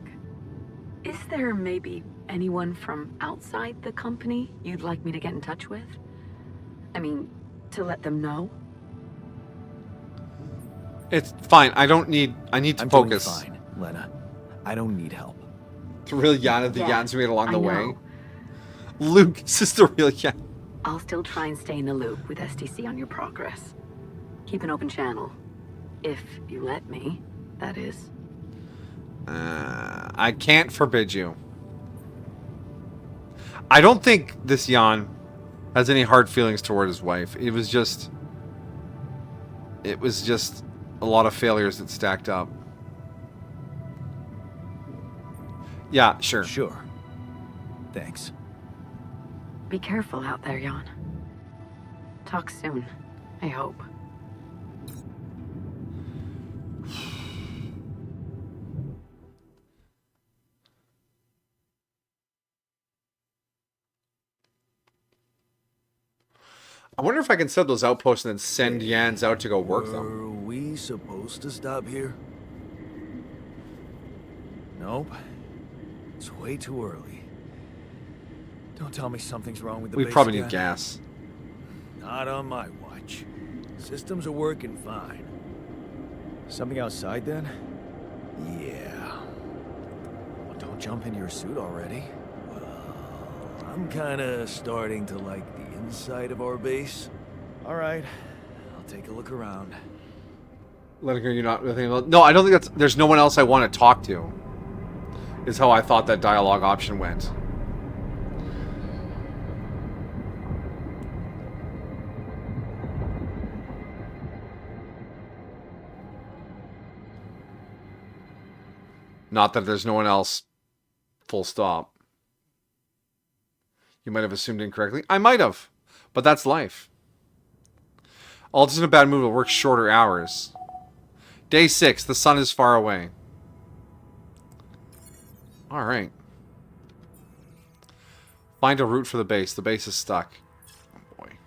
is there maybe anyone from outside the company you'd like me to get in touch with? I mean, to let them know? It's fine. I need to I'm focus. doing fine, Lena. I don't need help. The real Yana, the Yeah, Yans we made along I the know. way. Luke, this is the real Yan. I'll still try and stay in the loop with STC on your progress. Keep an open channel. If you let me, that is. I can't forbid you. I don't think this Jan has any hard feelings toward his wife. It was just a lot of failures that stacked up. Yeah, sure. Sure. Thanks. Be careful out there, Jan. Talk soon, I hope. I wonder if I can set those outposts and then send Jans out to go work them. Were we supposed to stop here? Nope. It's way too early. Don't tell me something's wrong with the We base probably again. need gas. Not on my watch. Systems are working fine. Something outside then? Yeah. Well, don't jump into your suit already. Well, I'm kinda starting to like the inside of our base. Alright, I'll take a look around. Letting her, you not. No, I don't think that's. There's no one else I want to talk to. Is how I thought that dialogue option went. Not that there's no one else. Full stop. You might have assumed incorrectly. I might have. But that's life. Alters in a bad mood will work shorter hours. Day 6. The sun is far away. Alright. Find a route for the base. The base is stuck. Oh boy.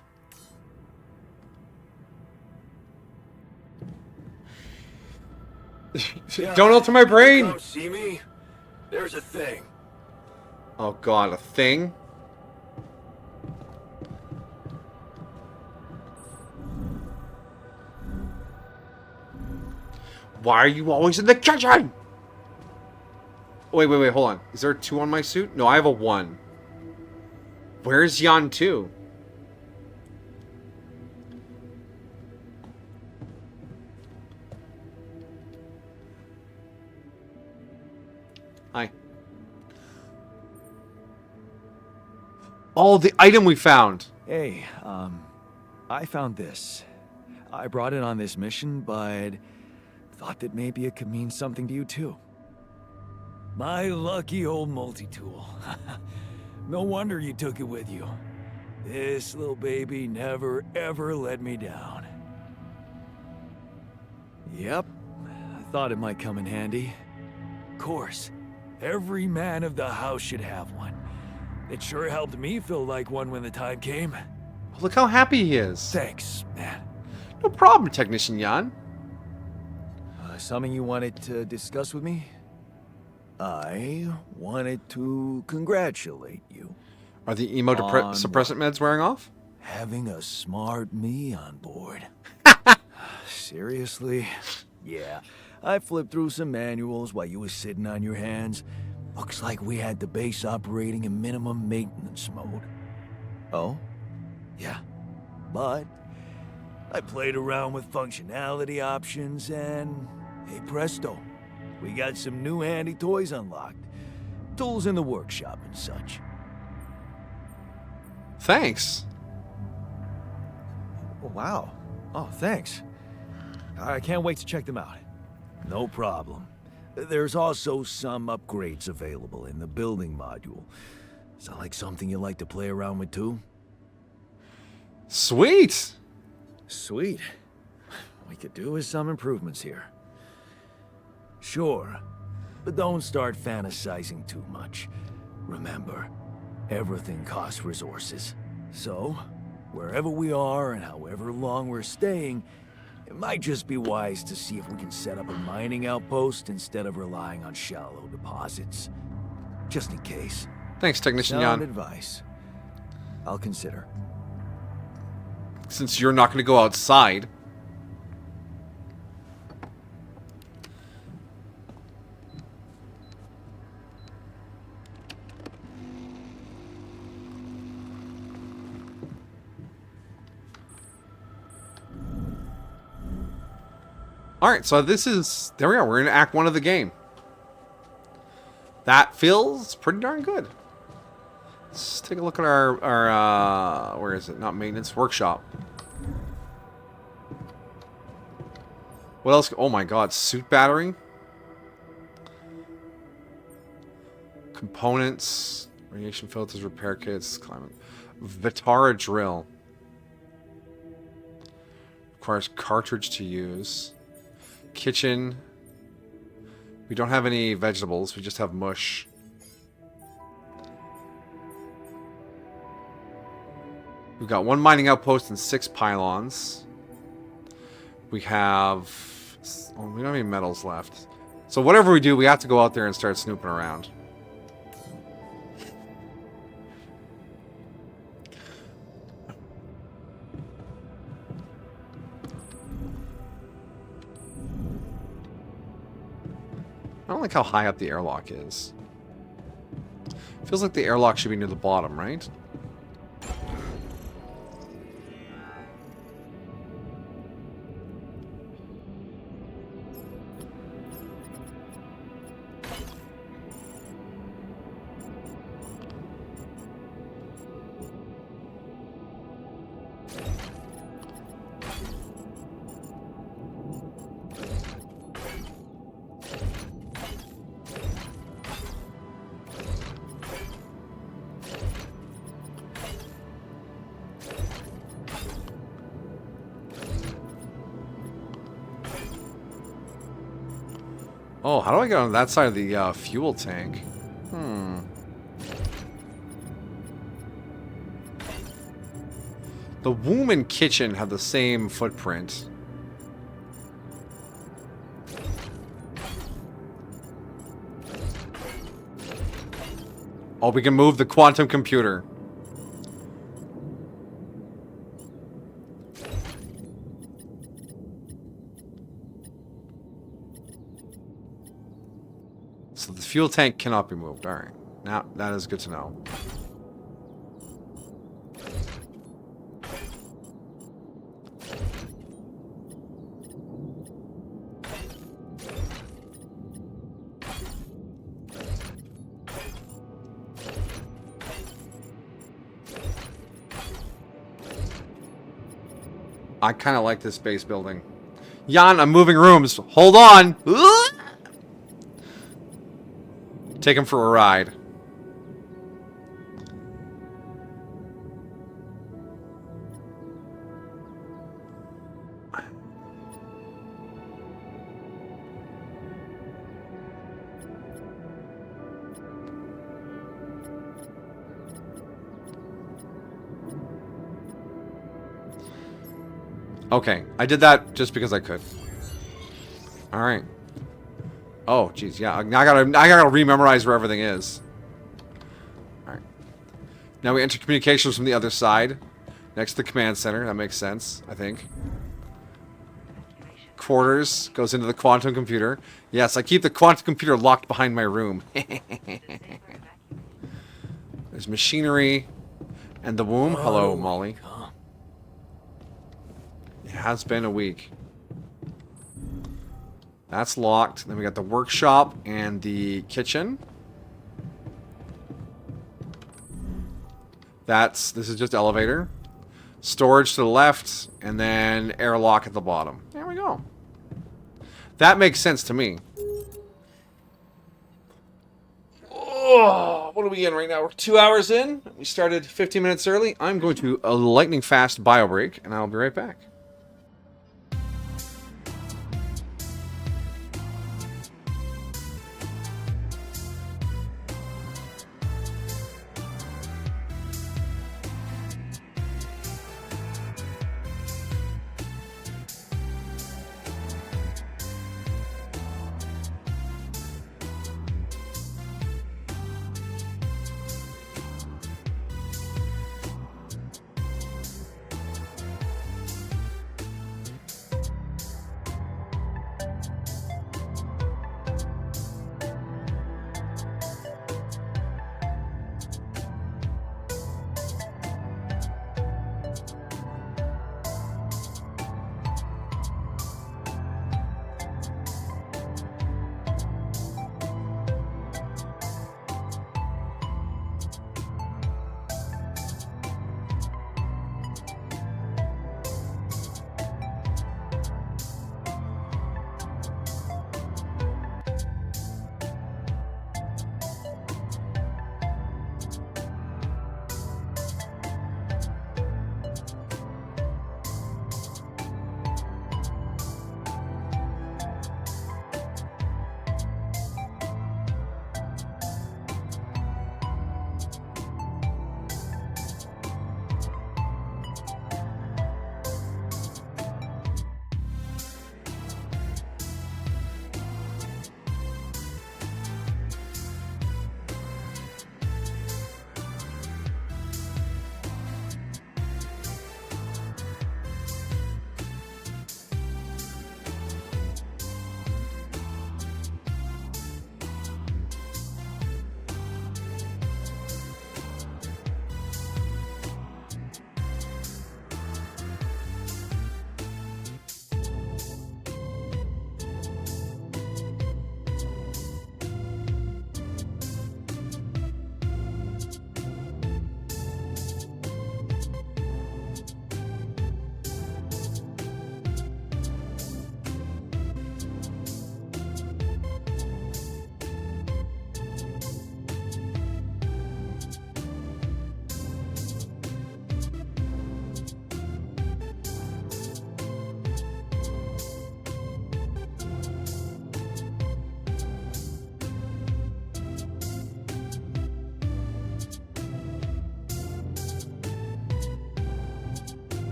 Don't alter my brain! Come see me? There's a thing. Oh god, a thing? Why are you always in the kitchen? Wait, hold on. Is there a 2 on my suit? No, I have a 1. Where's Jan 2? Hi. Oh, the item we found. Hey, I found this. I brought it on this mission, but thought that maybe it could mean something to you too. My lucky old multi-tool. No wonder you took it with you. This little baby never ever let me down. Yep, I thought it might come in handy. Of course, every man of the house should have one. It sure helped me feel like one when the time came. Look how happy he is. Thanks, man. No problem, Technician Jan. Something you wanted to discuss with me? I wanted to congratulate you. Are the emo suppressant meds wearing off? Having a smart me on board. Seriously? Yeah. I flipped through some manuals while you was sitting on your hands. Looks like we had the base operating in minimum maintenance mode. Oh? Yeah. But I played around with functionality options and hey presto. We got some new handy toys unlocked. Tools in the workshop and such. Thanks. Oh, wow. Oh, thanks. I can't wait to check them out. No problem. There's also some upgrades available in the building module. Sound like something you like to play around with too? Sweet. Sweet. We could do with some improvements here. Sure, but don't start fantasizing too much. Remember, everything costs resources. So, wherever we are and however long we're staying, it might just be wise to see if we can set up a mining outpost instead of relying on shallow deposits. Just in case. Thanks, Technician Sound Jan. advice. I'll consider. Since you're not going to go outside. Alright, so this is... There we are. We're in Act 1 of the game. That feels pretty darn good. Let's take a look at our where is it? Not maintenance. Workshop. What else? Oh my god. Suit battery? Components, radiation filters, repair kits, climate. Vitara drill. Requires cartridge to use. Kitchen. We don't have any vegetables, we just have mush. We've got 1 mining outpost and 6 pylons. We have... Oh, we don't have any metals left. So whatever we do, we have to go out there and start snooping around. I don't like how high up the airlock is. Feels like the airlock should be near the bottom, right? Oh, how do I get on that side of the fuel tank? The womb and kitchen have the same footprint. Oh, we can move the quantum computer. So the fuel tank cannot be moved. All right. Now, that is good to know. I kind of like this base building. Jan, I'm moving rooms. Hold on. Take him for a ride. Okay, I did that just because I could. All right. Oh, geez, yeah. I gotta rememorize where everything is. All right. Now we enter communications from the other side, next to the command center. That makes sense, I think. Quarters goes into the quantum computer. Yes, I keep the quantum computer locked behind my room. There's machinery and the womb. Hello, Molly. It has been a week. That's locked. Then we got the workshop and the kitchen. This is just elevator. Storage to the left, and then airlock at the bottom. There we go. That makes sense to me. Oh, what are we in right now? We're 2 hours in. We started 15 minutes early. I'm going to a lightning fast bio break, and I'll be right back.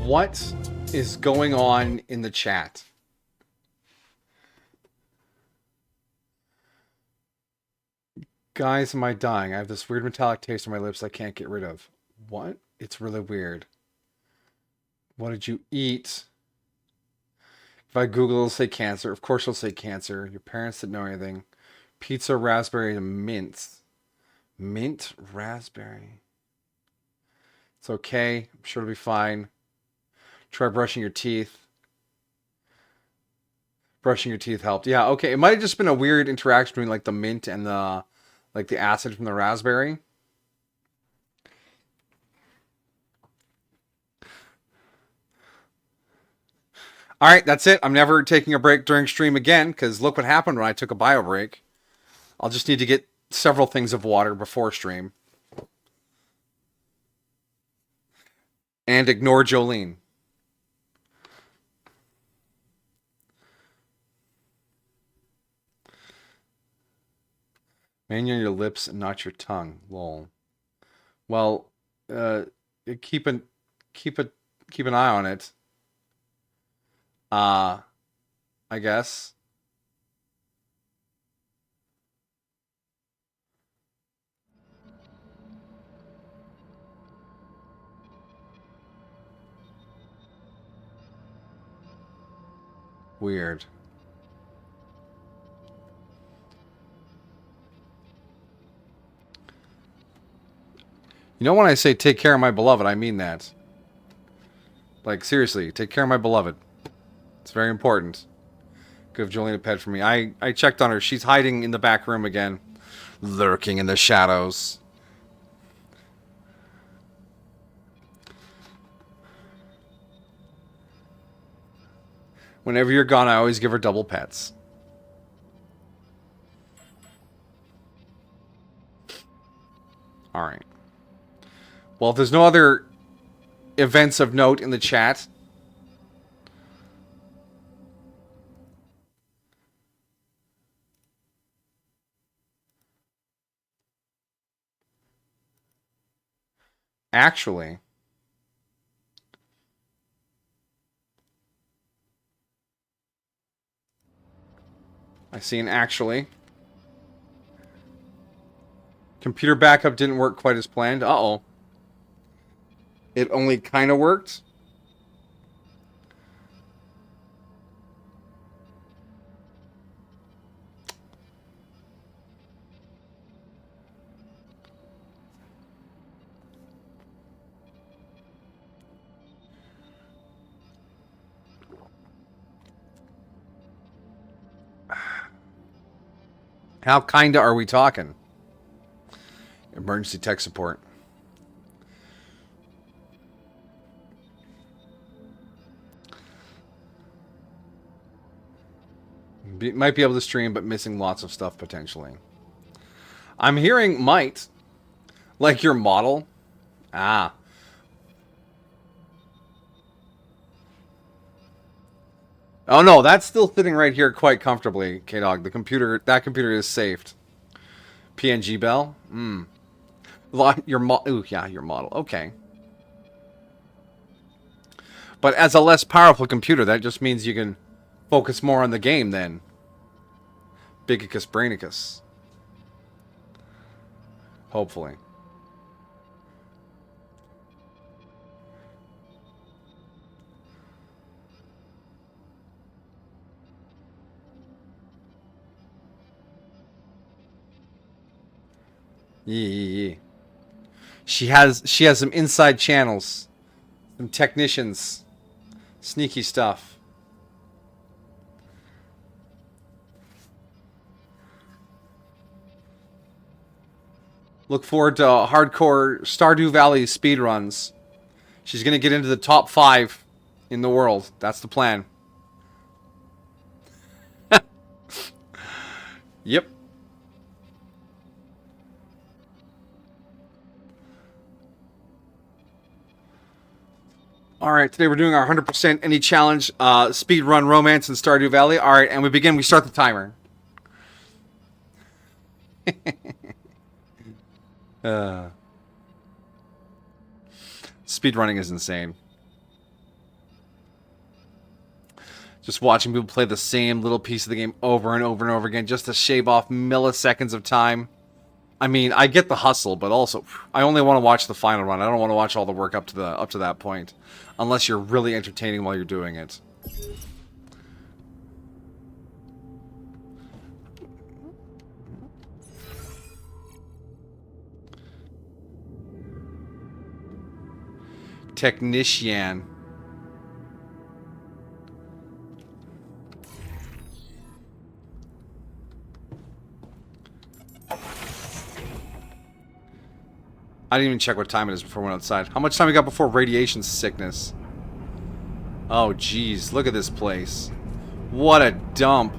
What is going on in the chat? Guys, am I dying? I have this weird metallic taste on my lips I can't get rid of. What? It's really weird. What did you eat? If I Google, it'll say cancer. Of course it'll say cancer. Your parents didn't know anything. Pizza, raspberry, and mint. Mint, raspberry. It's okay. I'm sure it'll be fine. Try brushing your teeth. Brushing your teeth helped. Yeah, okay. It might have just been a weird interaction between like the mint and the acid from the raspberry. All right, that's it. I'm never taking a break during stream again because look what happened when I took a bio break. I'll just need to get several things of water before stream. And ignore Jolene. Mainly on your lips and not your tongue. Lol. Well, keep an eye on it. I guess. Weird. You know when I say take care of my beloved, I mean that. Like, seriously, take care of my beloved. It's very important. Give Jolene a pet for me. I checked on her. She's hiding in the back room again. Lurking in the shadows. Whenever you're gone, I always give her double pets. Alright. Well, if there's no other events of note in the chat... Actually... I see an actually. Computer backup didn't work quite as planned. Uh-oh. It only kind of worked. How kinda are we talking? Emergency tech support. Might be able to stream, but missing lots of stuff potentially. I'm hearing might. Like your model. Ah. Oh no, that's still sitting right here quite comfortably, K-Dog. That computer is saved. PNG Bell? Hmm. Your model. Okay. But as a less powerful computer, that just means you can focus more on the game then. Bigicus Brainicus. Hopefully. Yeah. She has some inside channels. Some technicians. Sneaky stuff. Look forward to hardcore Stardew Valley speedruns. She's going to get into the top 5 in the world. That's the plan. Yep. Alright, today we're doing our 100% any challenge speedrun romance in Stardew Valley. Alright, and we start the timer. Speedrunning is insane. Just watching people play the same little piece of the game over and over and over again just to shave off milliseconds of time. I mean, I get the hustle, but also I only want to watch the final run. I don't want to watch all the work up to that point, unless you're really entertaining while you're doing it. Technician. I didn't even check what time it is before we went outside. How much time we got before radiation sickness? Oh, jeez. Look at this place. What a dump.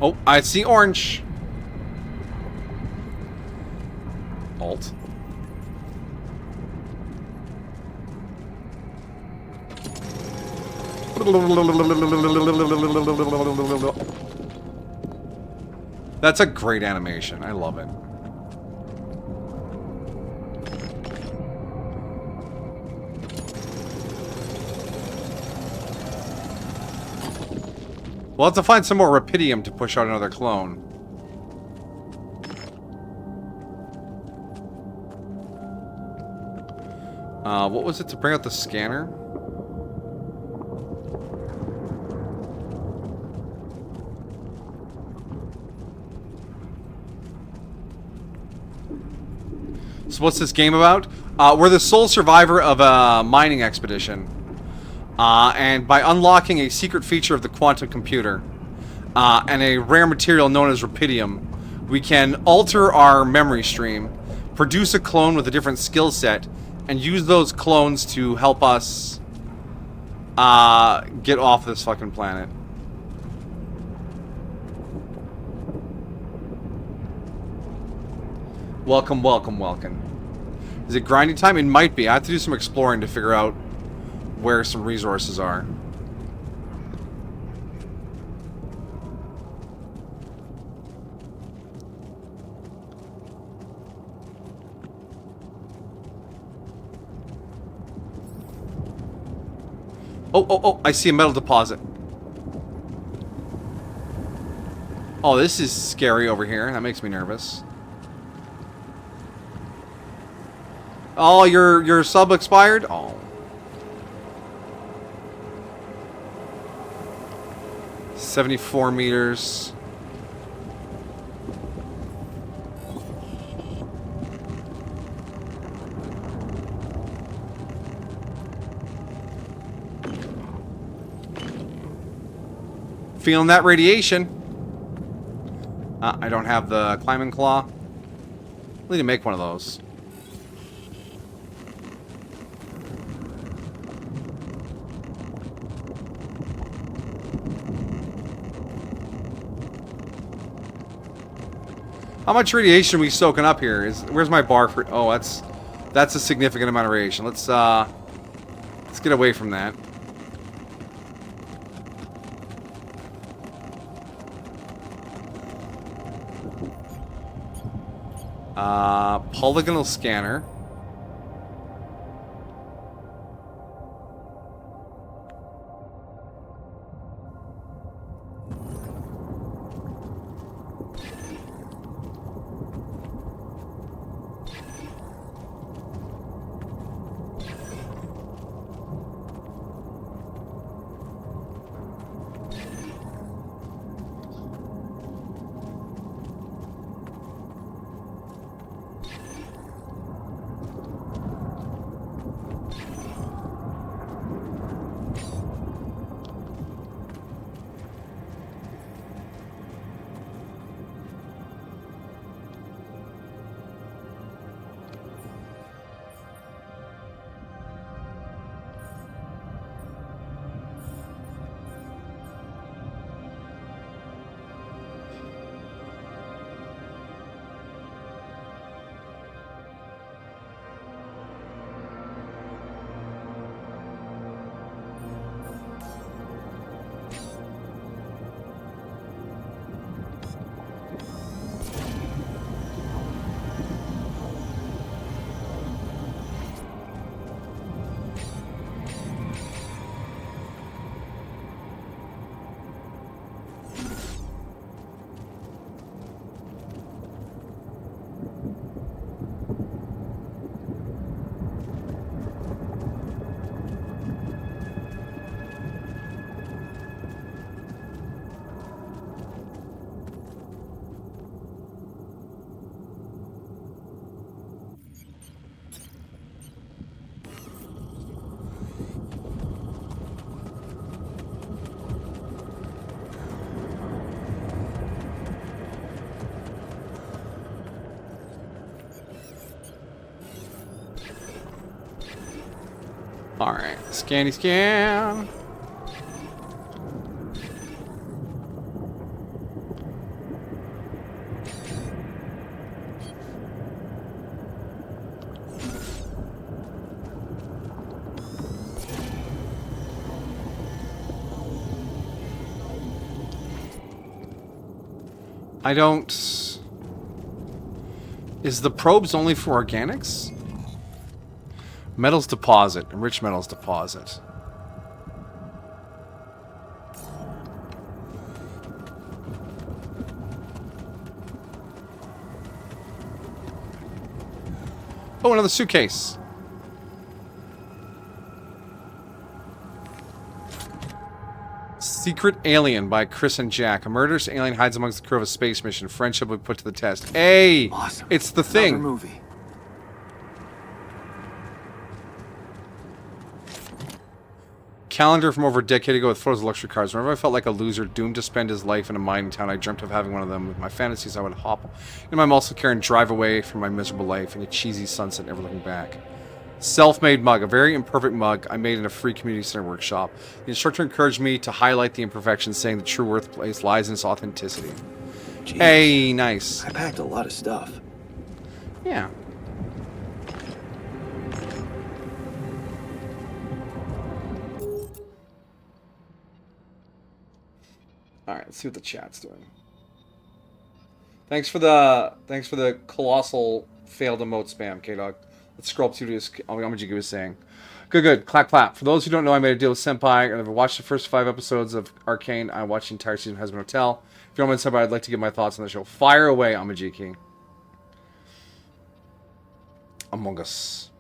Oh, I see orange. Alt. That's a great animation. I love it. We'll have to find some more Rapidium to push out another clone. What was it to bring out the scanner? So what's this game about? We're the sole survivor of a mining expedition. And by unlocking a secret feature of the quantum computer and a rare material known as Rapidium, we can alter our memory stream, produce a clone with a different skill set, and use those clones to help us get off this fucking planet. Welcome, welcome, welcome. Is it grinding time? It might be. I have to do some exploring to figure out where some resources are. Oh, I see a metal deposit. Oh, this is scary over here. That makes me nervous. Oh, your sub expired? Oh. $74 meters. Feeling that radiation. I don't have the climbing claw. I need to make one of those. How much radiation are we soaking up here? Where's my bar for? Oh, that's a significant amount of radiation. Let's get away from that. Polygonal scanner. Alright, scanny scan. I don't... Is the probes only for organics? Metals deposit. Enriched metals deposit. Oh, another suitcase. Secret Alien by Chris and Jack. A murderous alien hides amongst the crew of a space mission. Friendship will be put to the test. Hey! Awesome. It's the thing. Another movie. Calendar from over a decade ago with photos of luxury cars. Whenever I felt like a loser doomed to spend his life in a mining town, I dreamt of having one of them. With my fantasies, I would hop in my muscle car and drive away from my miserable life in a cheesy sunset, never looking back. Self-made mug, a very imperfect mug I made in a free community center workshop. The instructor encouraged me to highlight the imperfections, saying the true worthplace lies in its authenticity. Jeez, Hey, nice. I packed a lot of stuff. Yeah. Alright, let's see what the chat's doing. Thanks for the colossal failed emote spam, K-Dog. Let's scroll up to this. Amajiki was saying. Good. Clap, clap. For those who don't know, I made a deal with Senpai, and I've watched the first 5 episodes of Arcane. I watched the entire season of Husband Hotel. If you don't mind, Senpai, I'd like to give my thoughts on the show. Fire away, Amajiki. Among Us.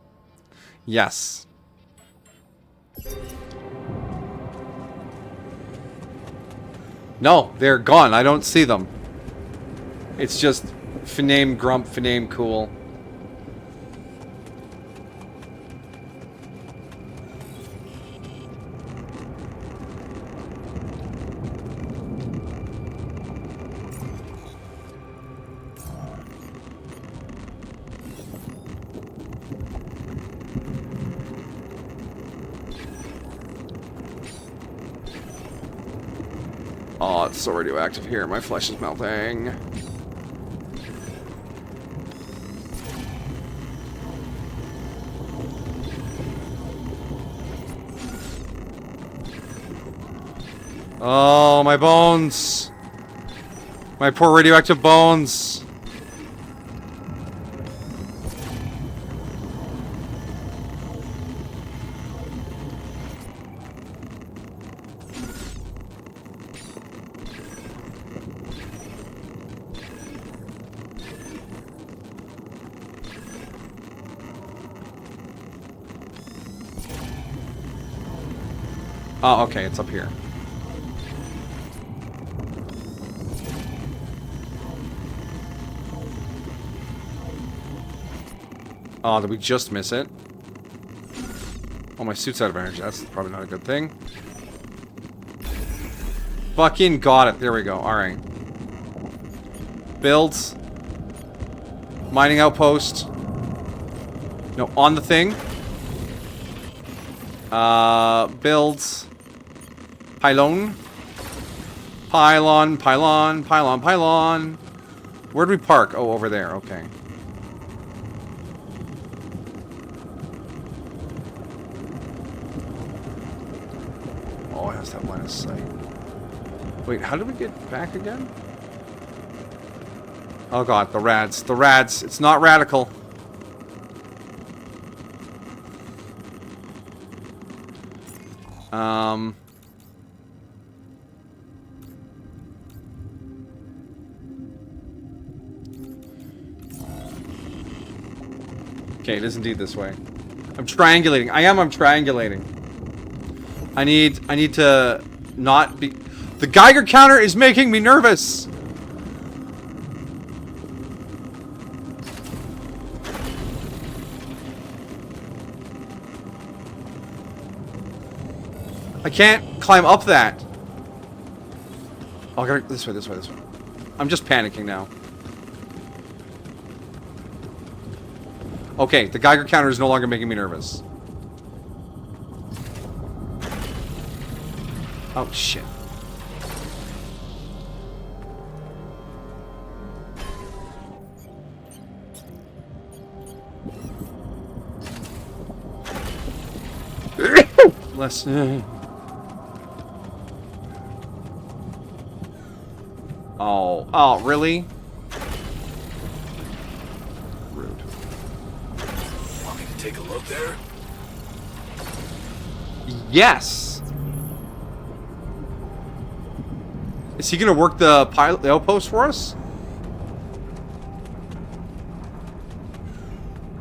Yes. No, they're gone. I don't see them. It's just Finame Grump, Finame Cool. Oh, it's so radioactive here. My flesh is melting. Oh, my bones. My poor radioactive bones. Oh, okay, it's up here. Oh, did we just miss it? Oh, my suit's out of energy. That's probably not a good thing. Fucking got it. There we go. Alright. Builds. Mining outpost. No, on the thing. Builds. Pylon. Pylon, pylon, pylon, pylon. Where'd we park? Oh, over there. Okay. Oh, it has that line of sight. Wait, how did we get back again? Oh god, the rads. The rads. It's not radical. Okay, it is indeed this way. I'm triangulating. I'm triangulating. I need to not be... The Geiger counter is making me nervous! I can't climb up that. Oh, I gotta... This way. I'm just panicking now. Okay, the Geiger counter is no longer making me nervous. Oh, shit. Less. Oh, really? Rude. Want me to take a look there? Yes. Is he gonna work the outpost for us?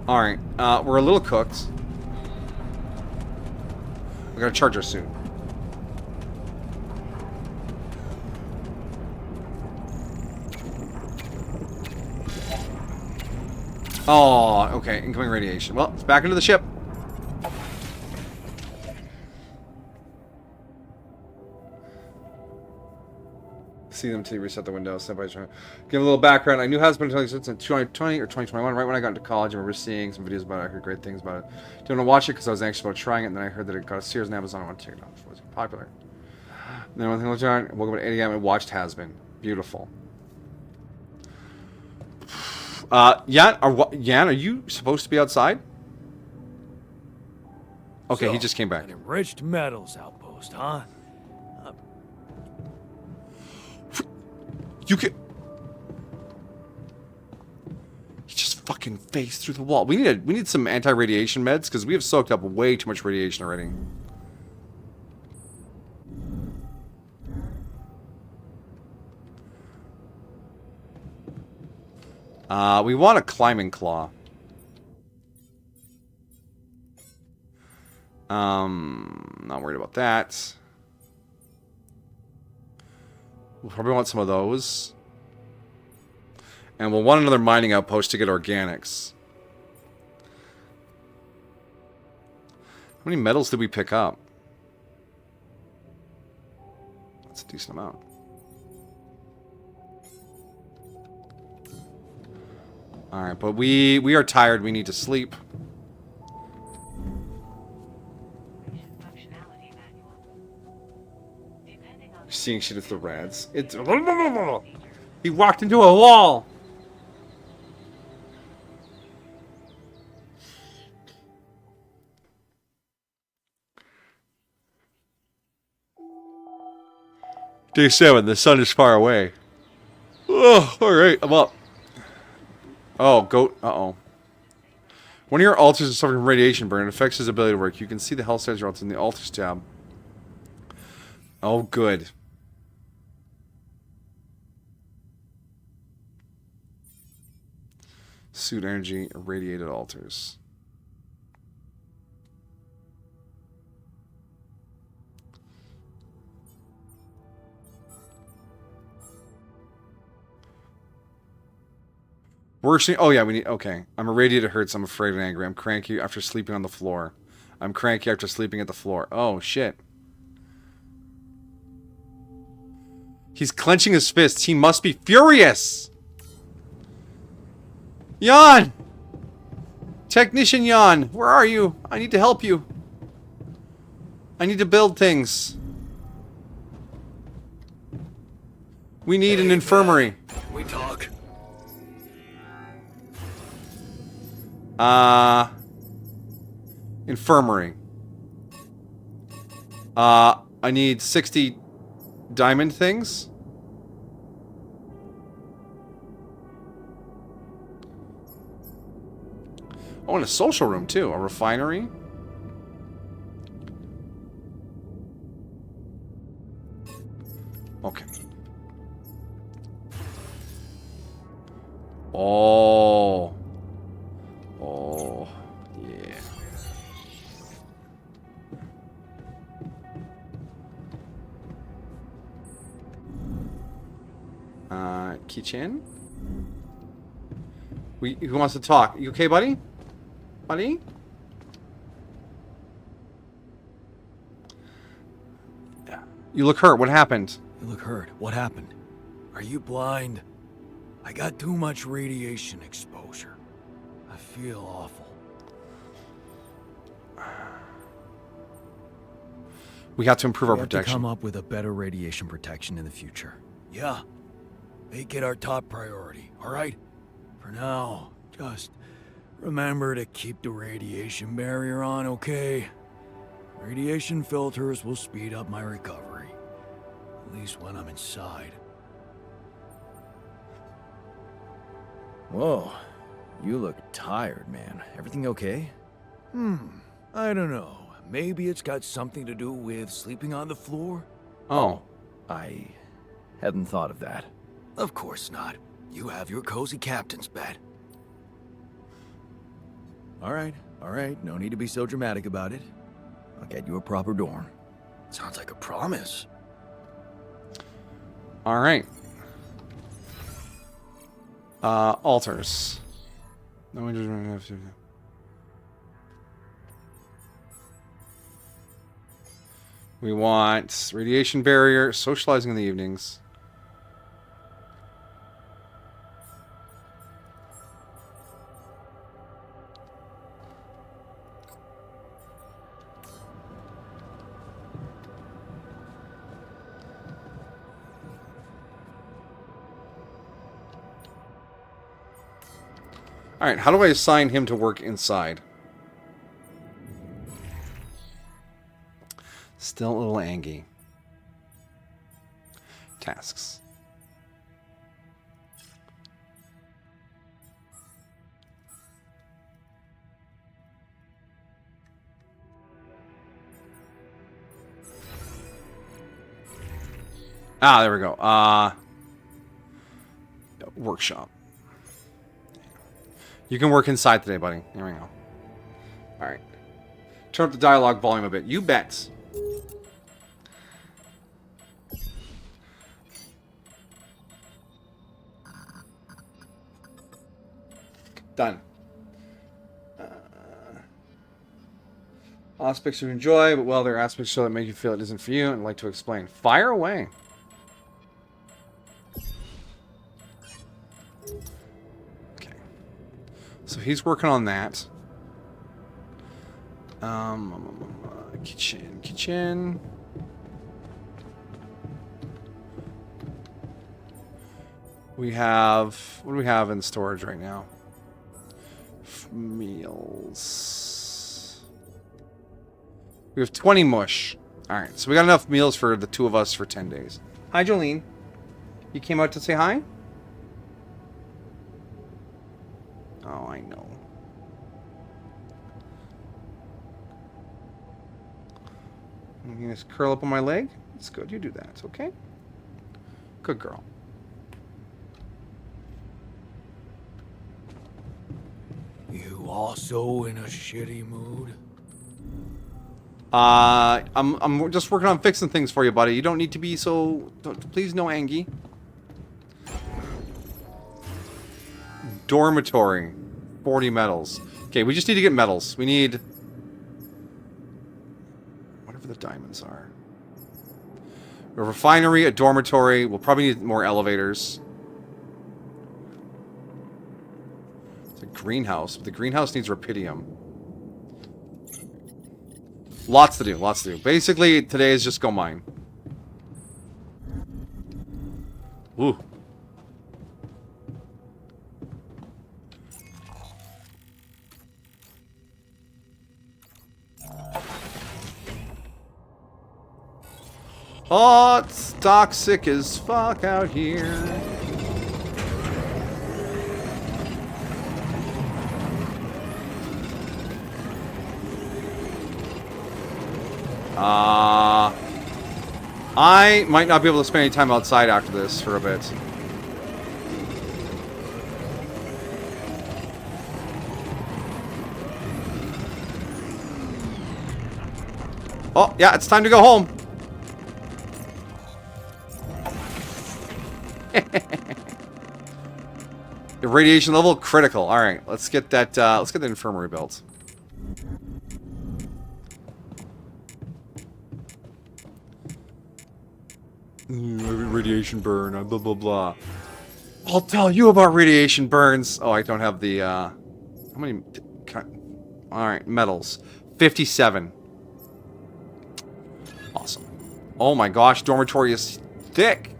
All right. We're a little cooked. We gotta charge our suit. Oh, okay. Incoming radiation. Well, it's back into the ship. See them till you reset the window. Step by step. Give a little background. I knew husband since 2020 or 2021. Right when I got into college, I remember seeing some videos about it. I heard great things about it. Didn't want to watch it because I was anxious about trying it. And then I heard that it got a series on Amazon. I want to check it out. It was popular. And then one thing I looked on. Woke up at 8 a.m. and watched Has Been. Beautiful. Yan, are you supposed to be outside? Okay, he just came back. An enriched metals outpost, huh? You can. He just fucking phased through the wall. We need some anti-radiation meds because we have soaked up way too much radiation already. We want a climbing claw. Not worried about that. We'll probably want some of those. And we'll want another mining outpost to get organics. How many metals did we pick up? That's a decent amount. Alright, but we are tired. We need to sleep. Seeing shit at the rads. It's... He walked into a wall! Day 7, the sun is far away. Oh, alright, I'm up. Oh, goat. Uh-oh. One of your alters is suffering from radiation burn. It affects his ability to work. You can see the health status results in the alters tab. Oh, good. Suit energy, irradiated alters. Worsening. Oh, yeah, we need. Okay. I'm irradiated, hurts. I'm afraid and angry. I'm cranky after sleeping on the floor. I'm cranky after sleeping at the floor. Oh, shit. He's clenching his fists. He must be furious. Jan! Technician Jan, where are you? I need to help you. I need to build things. We need an infirmary. Can we talk? Infirmary. I need 60 diamond things. Oh, and a social room, too. A refinery. Okay. Oh. Oh. Yeah. Keychain? Who wants to talk? You okay, buddy? Buddy? Yeah. You look hurt. What happened? You look hurt. What happened? Are you blind? I got too much radiation exposure. I feel awful. We have to improve our We have to protection. come up with a better radiation protection in the future. Yeah. Make it our top priority, alright? For now, just remember to keep the radiation barrier on, okay? Radiation filters will speed up my recovery. At least when I'm inside. Whoa. You look tired, man. Everything okay? I don't know. Maybe it's got something to do with sleeping on the floor? Oh. I hadn't thought of that. Of course not. You have your cozy captain's bed. Alright. No need to be so dramatic about it. I'll get you a proper dorm. Sounds like a promise. All right. Alters. No interest. We want radiation barrier, socializing in the evenings. All right, how do I assign him to work inside? Still a little angy. Tasks. Ah, there we go. Workshop. You can work inside today, buddy. There we go. All right. Turn up the dialogue volume a bit. You bet. Done. Aspects you enjoy, but well, there are aspects so that make you feel it isn't for you, and I'd like to explain. Fire away. Okay. So he's working on that. Kitchen. We have, what do we have in storage right now? Meals. We have 20 mush. Alright, so we got enough meals for the two of us for 10 days. Hi, Jolene. You came out to say hi? Oh, I know. You can just curl up on my leg? It's good, you do that, okay? Good girl. You also in a shitty mood? I'm just working on fixing things for you, buddy. You don't need to be so... Please, no Angie. Dormitory. 40 metals. Okay, we just need to get metals. We need... whatever the diamonds are. A refinery, a dormitory. We'll probably need more elevators. It's a greenhouse. But the greenhouse needs rapidium. Lots to do, lots to do. Basically, today is just go mine. Woo. Oh, it's toxic as fuck out here. I might not be able to spend any time outside after this for a bit. Oh, yeah, it's time to go home. The radiation level critical. All right, let's get that. Let's get the infirmary built. Radiation burn. Blah blah blah. I'll tell you about radiation burns. Oh, I don't have the. How many? All right, metals. 57. Awesome. Oh my gosh, dormitory is thick.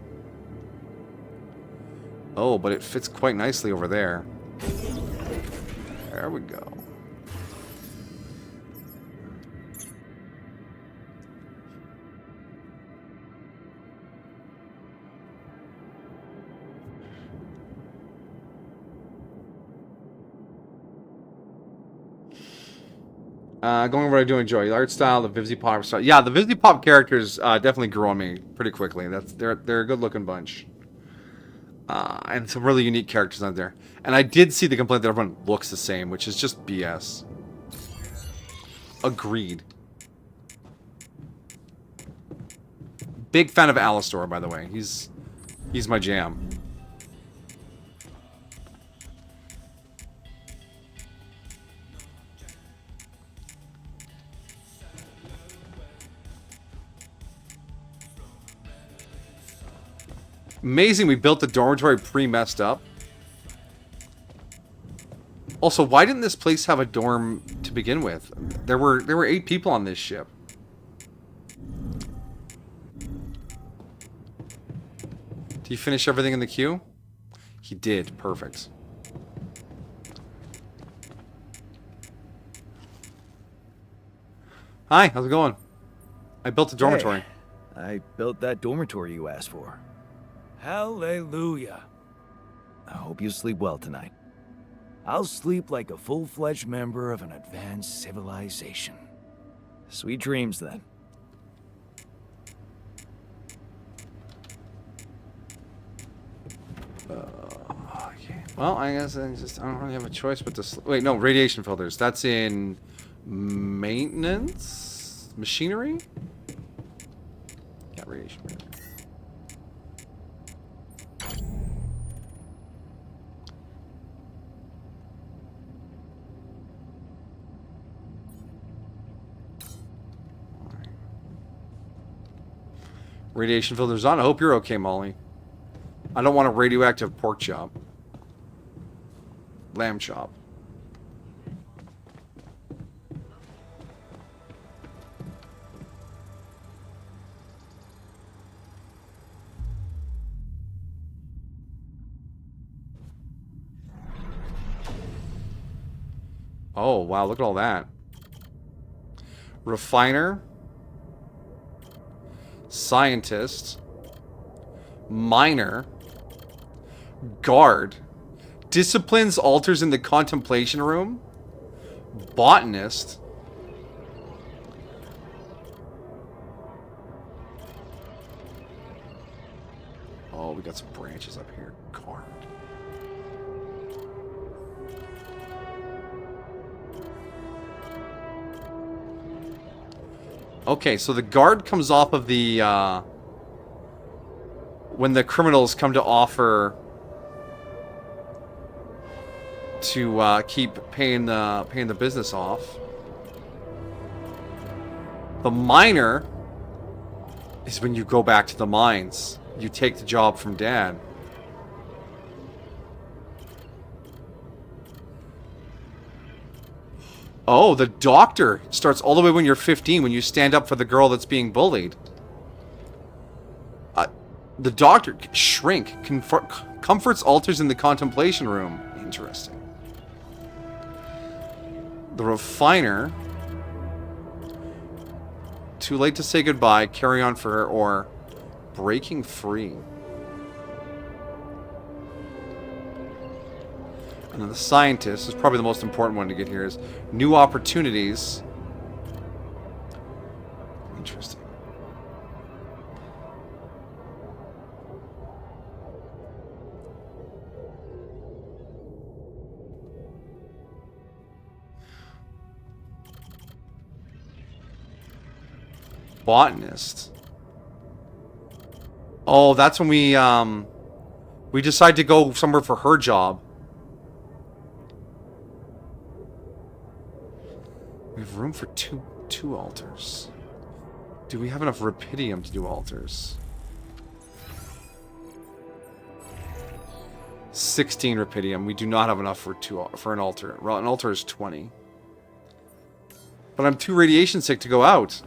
Oh, but it fits quite nicely over there. There we go. Going over what I do enjoy. The art style, the Vivzy Pop style. Yeah, the Vivzy Pop characters definitely grew on me pretty quickly. They're a good looking bunch. And some really unique characters out there. And I did see the complaint that everyone looks the same, which is just BS. Agreed. Big fan of Alistor, by the way. He's my jam. Amazing we built the dormitory pre-messed up. Also, why didn't this place have a dorm to begin with? There were 8 people on this ship. Did he finish everything in the queue? He did. Perfect. Hi, how's it going? I built a dormitory. Hey, I built that dormitory you asked for. Hallelujah. I hope you sleep well tonight. I'll sleep like a full-fledged member of an advanced civilization. Sweet dreams, then. Okay. Well, I guess I don't really have a choice but to wait, no, radiation filters. That's in maintenance? Machinery? Yeah, radiation filters. Radiation filters on. I hope you're okay, Molly. I don't want a radioactive pork chop. Lamb chop. Oh, wow, look at all that. Refiner. Scientist. Miner. Guard. Disciplines alters in the contemplation room. Botanist. Oh, we got some branches up here. Guard. Okay, so the guard comes off of the, when the criminals come to offer to, keep paying the business off. The miner is when you go back to the mines. You take the job from Dad. Oh, the doctor starts all the way when you're 15, when you stand up for the girl that's being bullied. The doctor, shrink, comforts alters in the contemplation room. Interesting. The refiner, too late to say goodbye, carry on for her, or breaking free. And then the scientist is probably the most important one to get here, is new opportunities. Interesting. Botanist. Oh, that's when we decide to go somewhere for her job. We have room for two altars. Do we have enough rupidium to do altars? 16 rupidium. We do not have enough for an altar. Well, an altar is 20. But I'm too radiation sick to go out.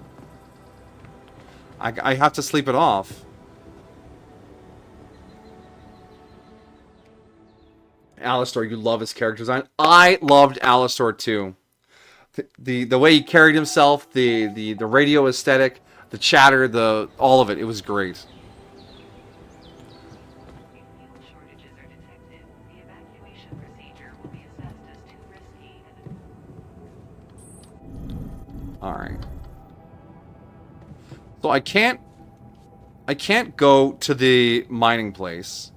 I have to sleep it off. Alistair, you love his character design. I loved Alistair too. The way he carried himself, the radio aesthetic, the chatter, all of it. It was great. All right. So I can't go to the mining place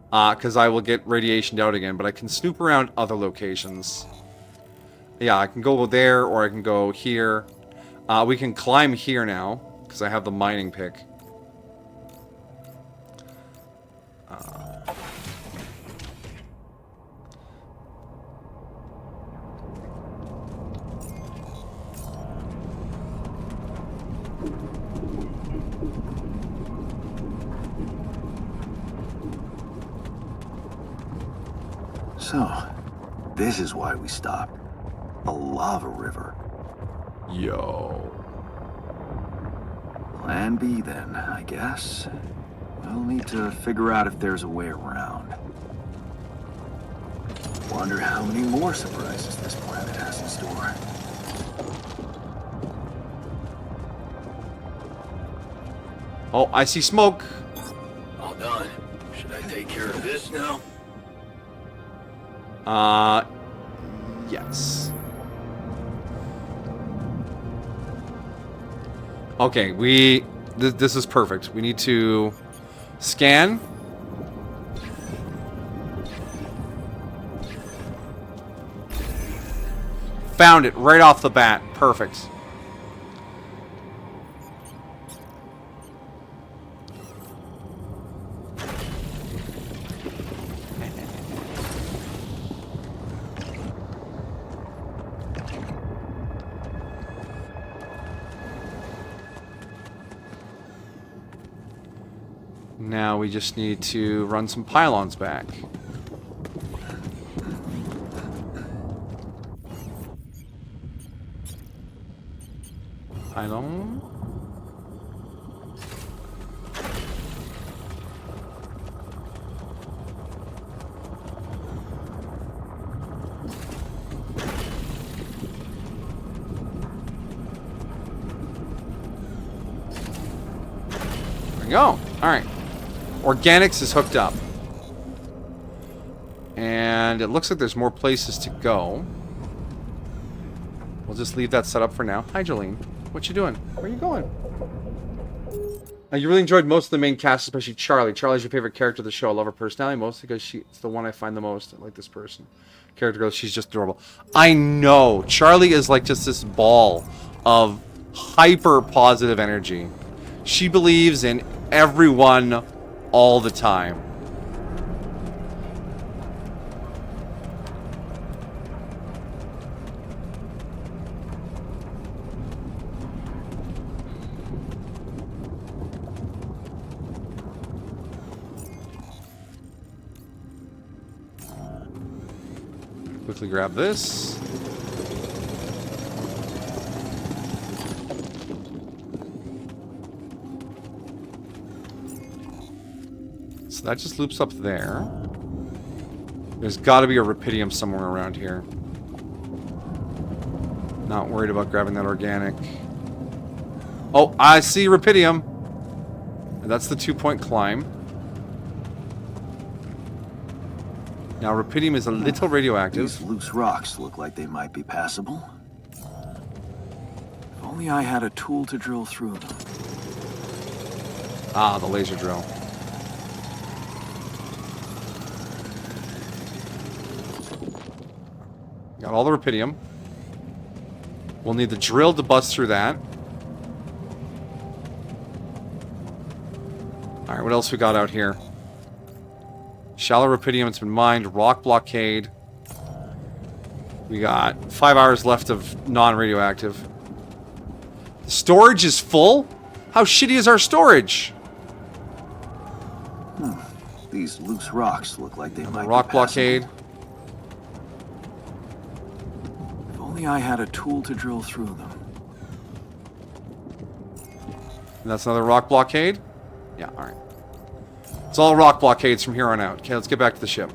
because I will get radiationed out again, but I can snoop around other locations. Yeah, I can go there or I can go here. We can climb here now because I have the mining pick. So, this is why we stopped. A lava river. Yo. Plan B then, I guess. We'll need to figure out if there's a way around. Wonder how many more surprises this planet has in store. Oh, I see smoke. All done. Should I take care of this now? Yes. Okay, this is perfect. We need to scan. Found it right off the bat. Perfect. Now we just need to run some pylons back. Pylon. There we go. All right. Organics is hooked up. And it looks like there's more places to go. We'll just leave that set up for now. Hi, Jolene. What you doing? Where are you going? You really enjoyed most of the main cast, especially Charlie. Charlie's your favorite character of the show. I love her personality mostly because it's the one I find the most. I like this person. Character girl, she's just adorable. I know. Charlie is like just this ball of hyper positive energy. She believes in everyone all the time. Quickly grab this. So that just loops up there. There's got to be a rupidium somewhere around here. Not worried about grabbing that organic. Oh, I see rupidium. And that's the 2-point climb. Now, rupidium is a little radioactive. These loose rocks look like they might be passable. If only I had a tool to drill through them. Ah, the laser drill. Got all the rupidium. We'll need the drill to bust through that. Alright, what else we got out here? Shallow rupidium, it's been mined. Rock blockade. We got 5 hours left of non-radioactive. The storage is full? How shitty is our storage? These loose rocks look like they might Rock be passable. blockade. If only I had a tool to drill through them. And that's another rock blockade? Yeah, alright. It's all rock blockades from here on out. Okay, let's get back to the ship.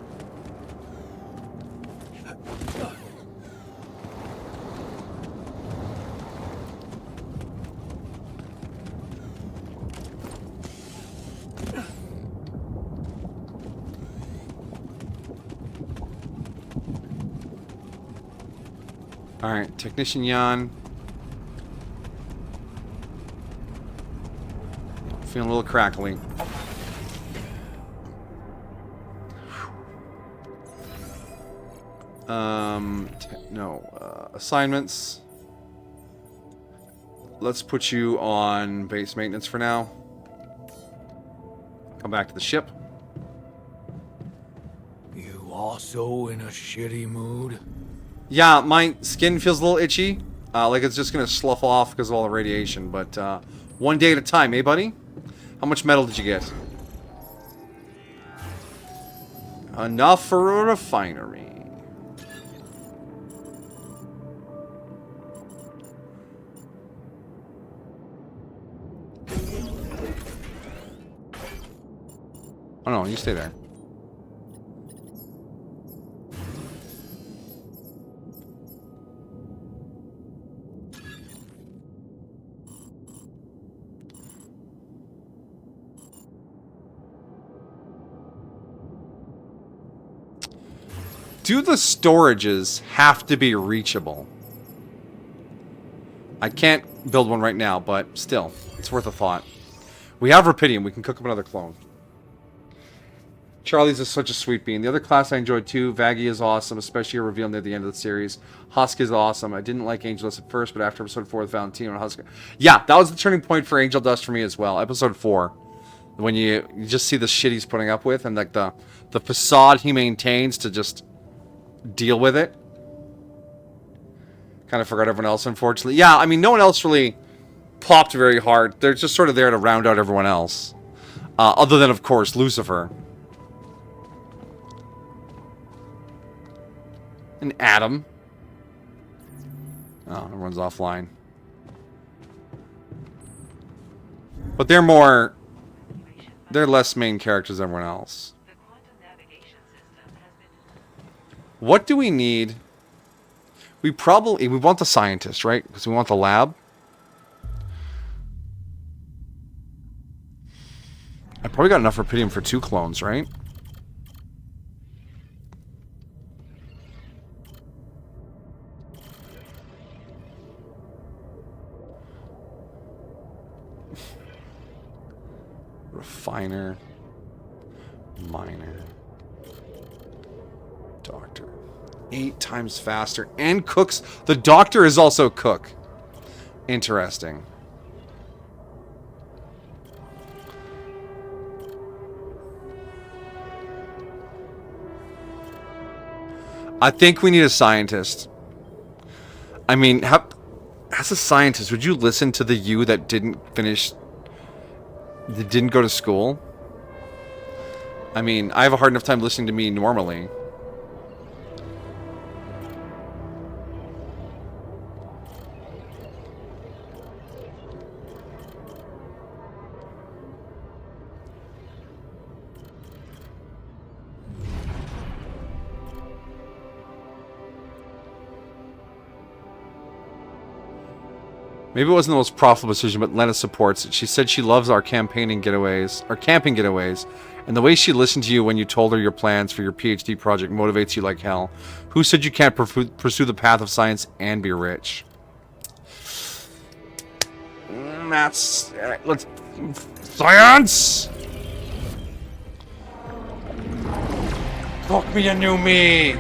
Alright, Technician Jan. Feeling a little crackly. Assignments. Let's put you on base maintenance for now. Come back to the ship. You also in a shitty mood? Yeah, my skin feels a little itchy. Like it's just gonna slough off because of all the radiation. But one day at a time, eh, buddy? How much metal did you get? Enough for a refinery. Oh no, you stay there. Do the storages have to be reachable? I can't build one right now, but still, it's worth a thought. We have Rapidium. We can cook up another clone. Charlie's is such a sweet bean. The other class I enjoyed too. Vaggie is awesome, especially a reveal near the end of the series. Husk is awesome. I didn't like Angel Dust at first, but after episode 4 with Valentino and Husk... Yeah, that was the turning point for Angel Dust for me as well. Episode 4. When you just see the shit he's putting up with and like the facade he maintains to just deal with it. Kind of forgot everyone else, unfortunately. Yeah, I mean, no one else really popped very hard. They're just sort of there to round out everyone else. Other than, of course, Lucifer. And Adam. Oh, everyone's offline. But they're less main characters than everyone else. What do we need? We want the scientist, right? Because we want the lab. I probably got enough Rapidium for 2 clones, right? Refiner. Miner. Doctor. 8 times faster. And cooks. The doctor is also cook. Interesting. I think we need a scientist. I mean, as a scientist, would you listen to the you that didn't go to school? I mean, I have a hard enough time listening to me normally. Maybe it wasn't the most profitable decision, but Lena supports it. She said she loves our campaign getaways, and the way she listened to you when you told her your plans for your PhD project motivates you like hell. Who said you can't pursue the path of science and be rich? Let's science. Fuck me a new me.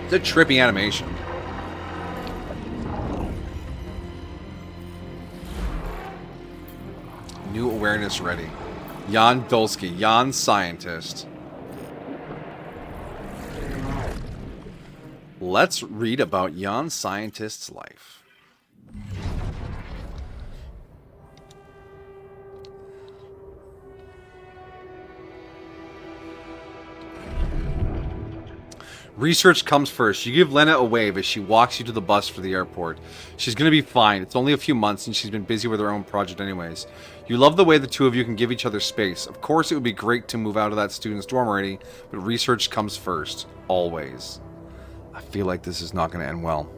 It's a trippy animation. New awareness ready. Jan Dolsky, Jan Scientist. Let's read about Jan Scientist's life. Research comes first. You give Lena a wave as she walks you to the bus for the airport. She's gonna be fine. It's only a few months and she's been busy with her own project anyways. You love the way the two of you can give each other space. Of course it would be great to move out of that student's dorm already, but research comes first. Always. I feel like this is not gonna end well.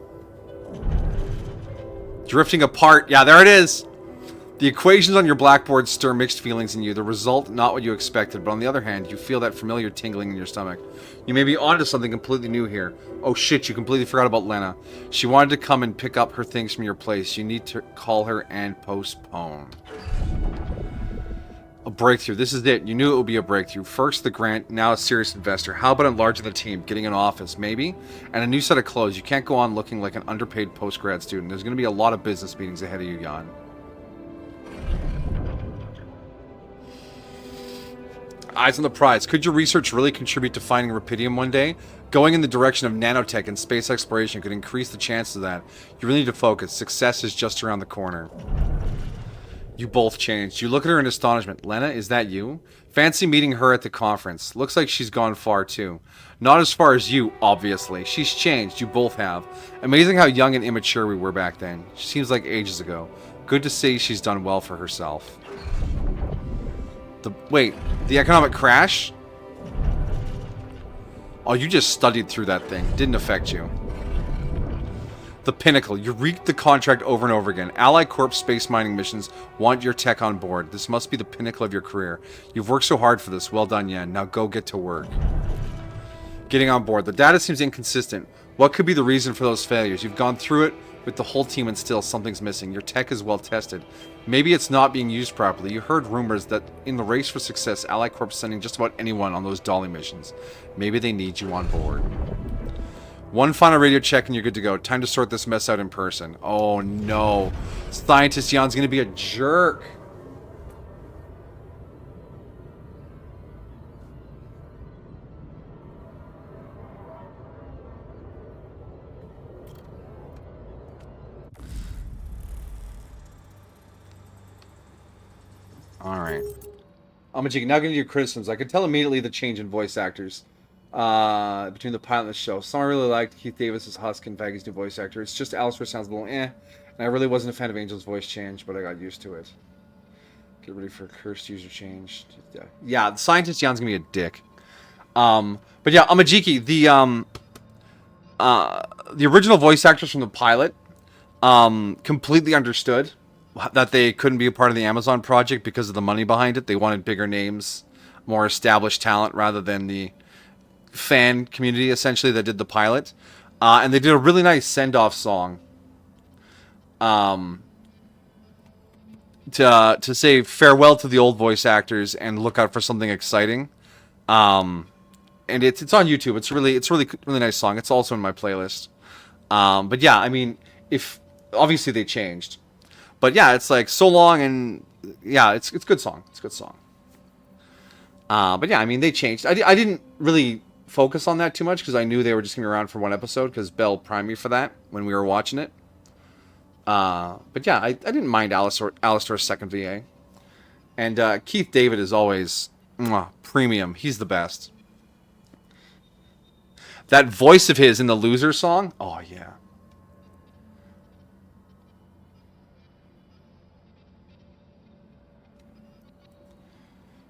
Drifting apart. Yeah, there it is! The equations on your blackboard stir mixed feelings in you. The result, not what you expected, but on the other hand, you feel that familiar tingling in your stomach. You may be onto something completely new here. Oh shit, you completely forgot about Lena. She wanted to come and pick up her things from your place. You need to call her and postpone. A breakthrough. This is it. You knew it would be a breakthrough. First the grant, now a serious investor. How about enlarging the team? Getting an office, maybe? And a new set of clothes. You can't go on looking like an underpaid post-grad student. There's going to be a lot of business meetings ahead of you, Jan. Eyes on the prize. Could your research really contribute to finding Rapidium one day? Going in the direction of nanotech and space exploration could increase the chances of that. You really need to focus. Success is just around the corner. You both changed. You look at her in astonishment. Lena, is that you? Fancy meeting her at the conference. Looks like she's gone far too. Not as far as you, obviously. She's changed. You both have. Amazing how young and immature we were back then. She seems like ages ago. Good to see she's done well for herself. Wait, the economic crash? Oh, you just studied through that thing. Didn't affect you. The pinnacle. You reeked the contract over and over again. Ally Corp space mining missions want your tech on board. This must be the pinnacle of your career. You've worked so hard for this. Well done, Yan. Now go get to work. Getting on board. The data seems inconsistent. What could be the reason for those failures? You've gone through it with the whole team and still something's missing. Your tech is well tested. Maybe it's not being used properly. You heard rumors that in the race for success, Ally Corp's sending just about anyone on those dolly missions. Maybe they need you on board. One final radio check and you're good to go. Time to sort this mess out in person. Oh no. Scientist Jan's gonna be a jerk. Alright. Amajiki, now getting to your criticisms. I could tell immediately the change in voice actors between the pilot and the show. Some I really liked. Keith Davis as Husk and Vaggy's new voice actor. It's just Alistair sounds a little eh. And I really wasn't a fan of Angel's voice change, but I got used to it. Get ready for cursed user change. Yeah, the scientist Jan's gonna be a dick. But yeah, Amajiki, the original voice actors from the pilot completely understood that they couldn't be a part of the Amazon project because of the money behind it. They wanted bigger names, more established talent rather than the fan community essentially that did the pilot. And they did a really nice send-off song to say farewell to the old voice actors and look out for something exciting. And it's on YouTube. It's really nice song. It's also in my playlist. But yeah, I mean, if obviously they changed. But yeah, it's like so long, and yeah, it's a good song. It's a good song. But yeah, I mean, they changed. I didn't really focus on that too much because I knew they were just gonna be around for one episode because Bell primed me for that when we were watching it. But yeah, I didn't mind Alistair's second VA, and Keith David is always premium. He's the best. That voice of his in the Loser song, oh yeah.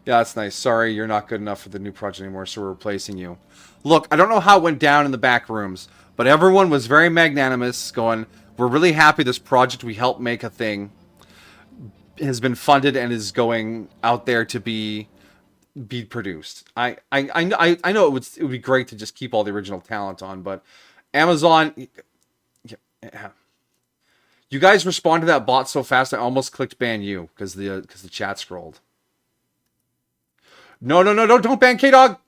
Yeah, that's nice. Sorry, you're not good enough for the new project anymore, so we're replacing you. Look, I don't know how it went down in the back rooms, but everyone was very magnanimous, going, we're really happy this project we helped make a thing has been funded and is going out there to be produced. I know it would be great to just keep all the original talent on, but Amazon, yeah. You guys respond to that bot so fast I almost clicked ban you because the chat scrolled. No, don't ban K-Dog.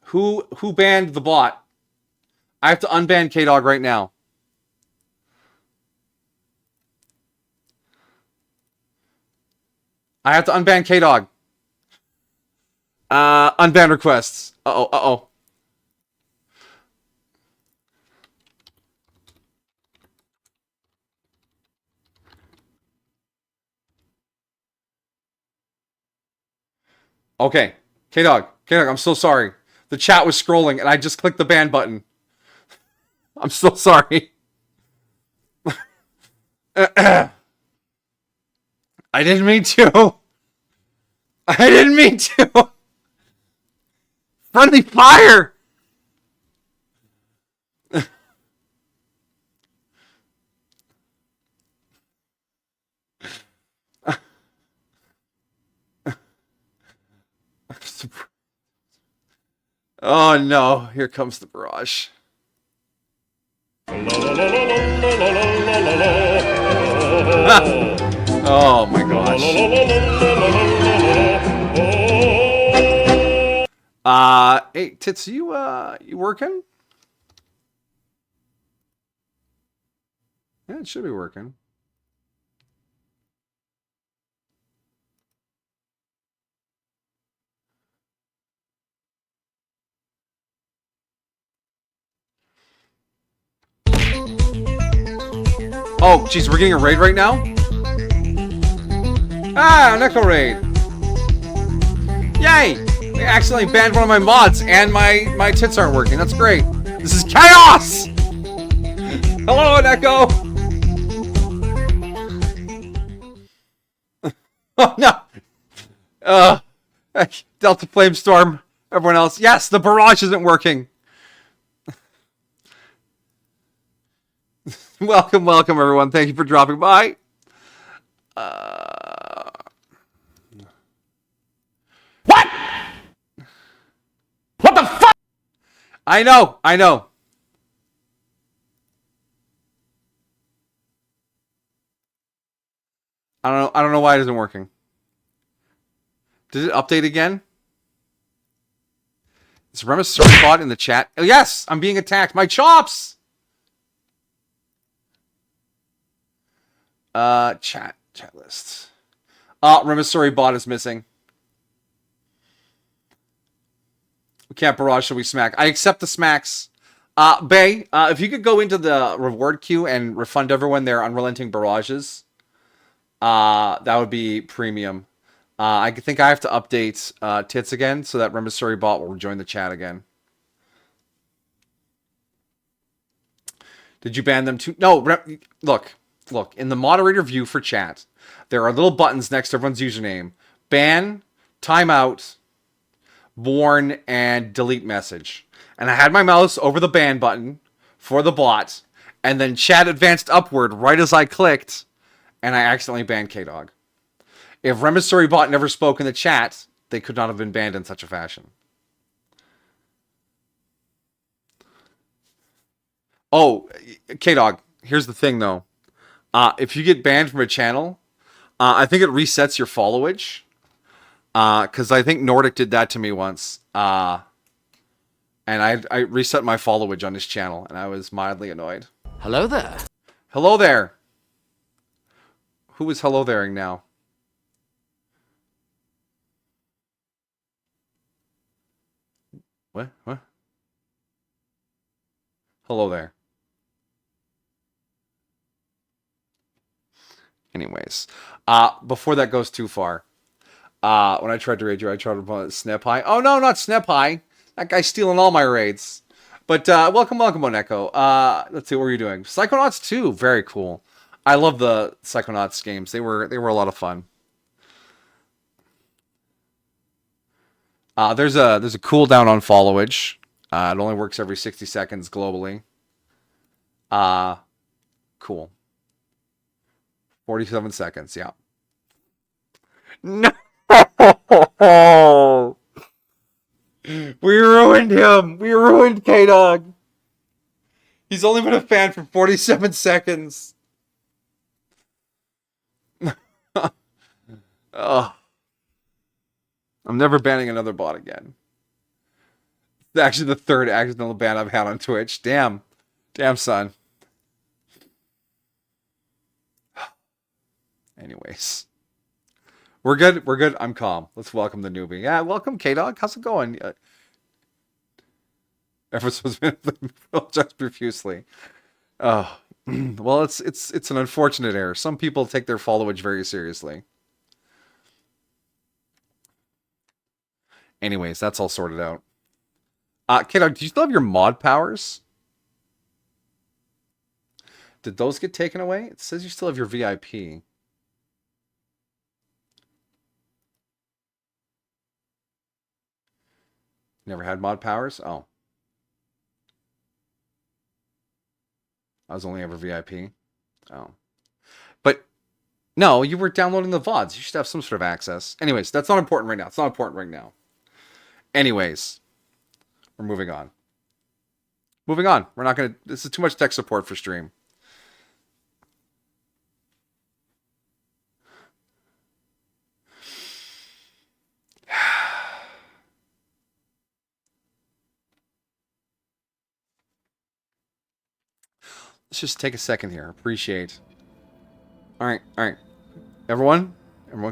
Who banned the bot? I have to unban K-Dog right now. I have to unban K-Dog. Unban requests. Uh-oh. Okay. K-Dog, I'm so sorry. The chat was scrolling and I just clicked the ban button. I'm so sorry. I didn't mean to. I didn't mean to. Friendly fire. Oh no, here comes the barrage. Oh my gosh. Hey, Tits, you working? Yeah, it should be working. Oh, geez, we're getting a raid right now? Ah, Neko raid. Yay! They accidentally banned one of my mods and my tits aren't working. That's great. This is chaos! Hello, Neko! Oh, no! Delta Flamestorm. Everyone else. Yes, the barrage isn't working. Welcome, everyone. Thank you for dropping by. What? What the fuck? I know. I don't know why it isn't working. Did it update again? Is Remus bot in the chat? Oh, yes, I'm being attacked. My chops. Chat list. Remus bot is missing. We can't barrage, so we smack. I accept the smacks. Bay, if you could go into the reward queue and refund everyone their unrelenting barrages, that would be premium. I think I have to update Tits again so that Remissory bot will join the chat again. Did you ban them too? No, look. In the moderator view for chat, there are little buttons next to everyone's username. Ban, timeout, born, and delete message. And I had my mouse over the ban button for the bot, and then chat advanced upward right as I clicked, and I accidentally banned K-Dog. If Remissory bot never spoke in the chat, they could not have been banned in such a fashion. Oh, K-Dog, here's the thing, though. If you get banned from a channel, I think it resets your followage. Because I think Nordic did that to me once. And I reset my followage on his channel, and I was mildly annoyed. Hello there. Hello there. Who is hello thering now? What? Hello there. Anyways, before that goes too far, when I tried to raid you, I tried to Snap High. Oh no, not Snap High. That guy's stealing all my raids. But welcome, Oneko. Let's see, what were you doing? Psychonauts 2, very cool. I love the Psychonauts games. They were a lot of fun. There's a cooldown on followage. It only works every 60 seconds globally. Cool. 47 seconds, yeah. No! We ruined him! We ruined K-Dog! He's only been a fan for 47 seconds. Oh. I'm never banning another bot again. It's actually the third accidental ban I've had on Twitch. Damn. Damn, son. Anyways. We're good. We're good. I'm calm. Let's welcome the newbie. Yeah, welcome, K-Dog. How's it going? Everyone's been just profusely. Oh. Well, it's an unfortunate error. Some people take their followage very seriously. Anyways, that's all sorted out. Kiddo, do you still have your mod powers? Did those get taken away? It says you still have your VIP. Never had mod powers? Oh. I was only ever VIP. Oh. But, no, you were downloading the VODs. You should have some sort of access. Anyways, that's not important right now. It's not important right now. Anyways, we're moving on. Moving on. We're not going to... This is too much tech support for stream. Let's just take a second here. Appreciate. Alright. Everyone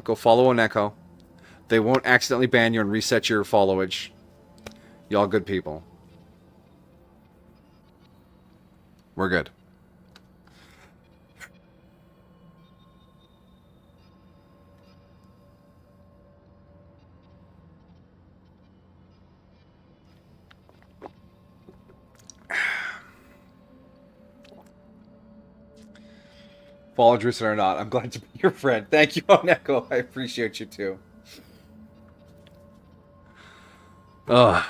go follow Oneko. They won't accidentally ban you and reset your followage. Y'all good people. We're good. Follow Drewson or not, I'm glad to be your friend. Thank you, Oneko. I appreciate you too. Ugh.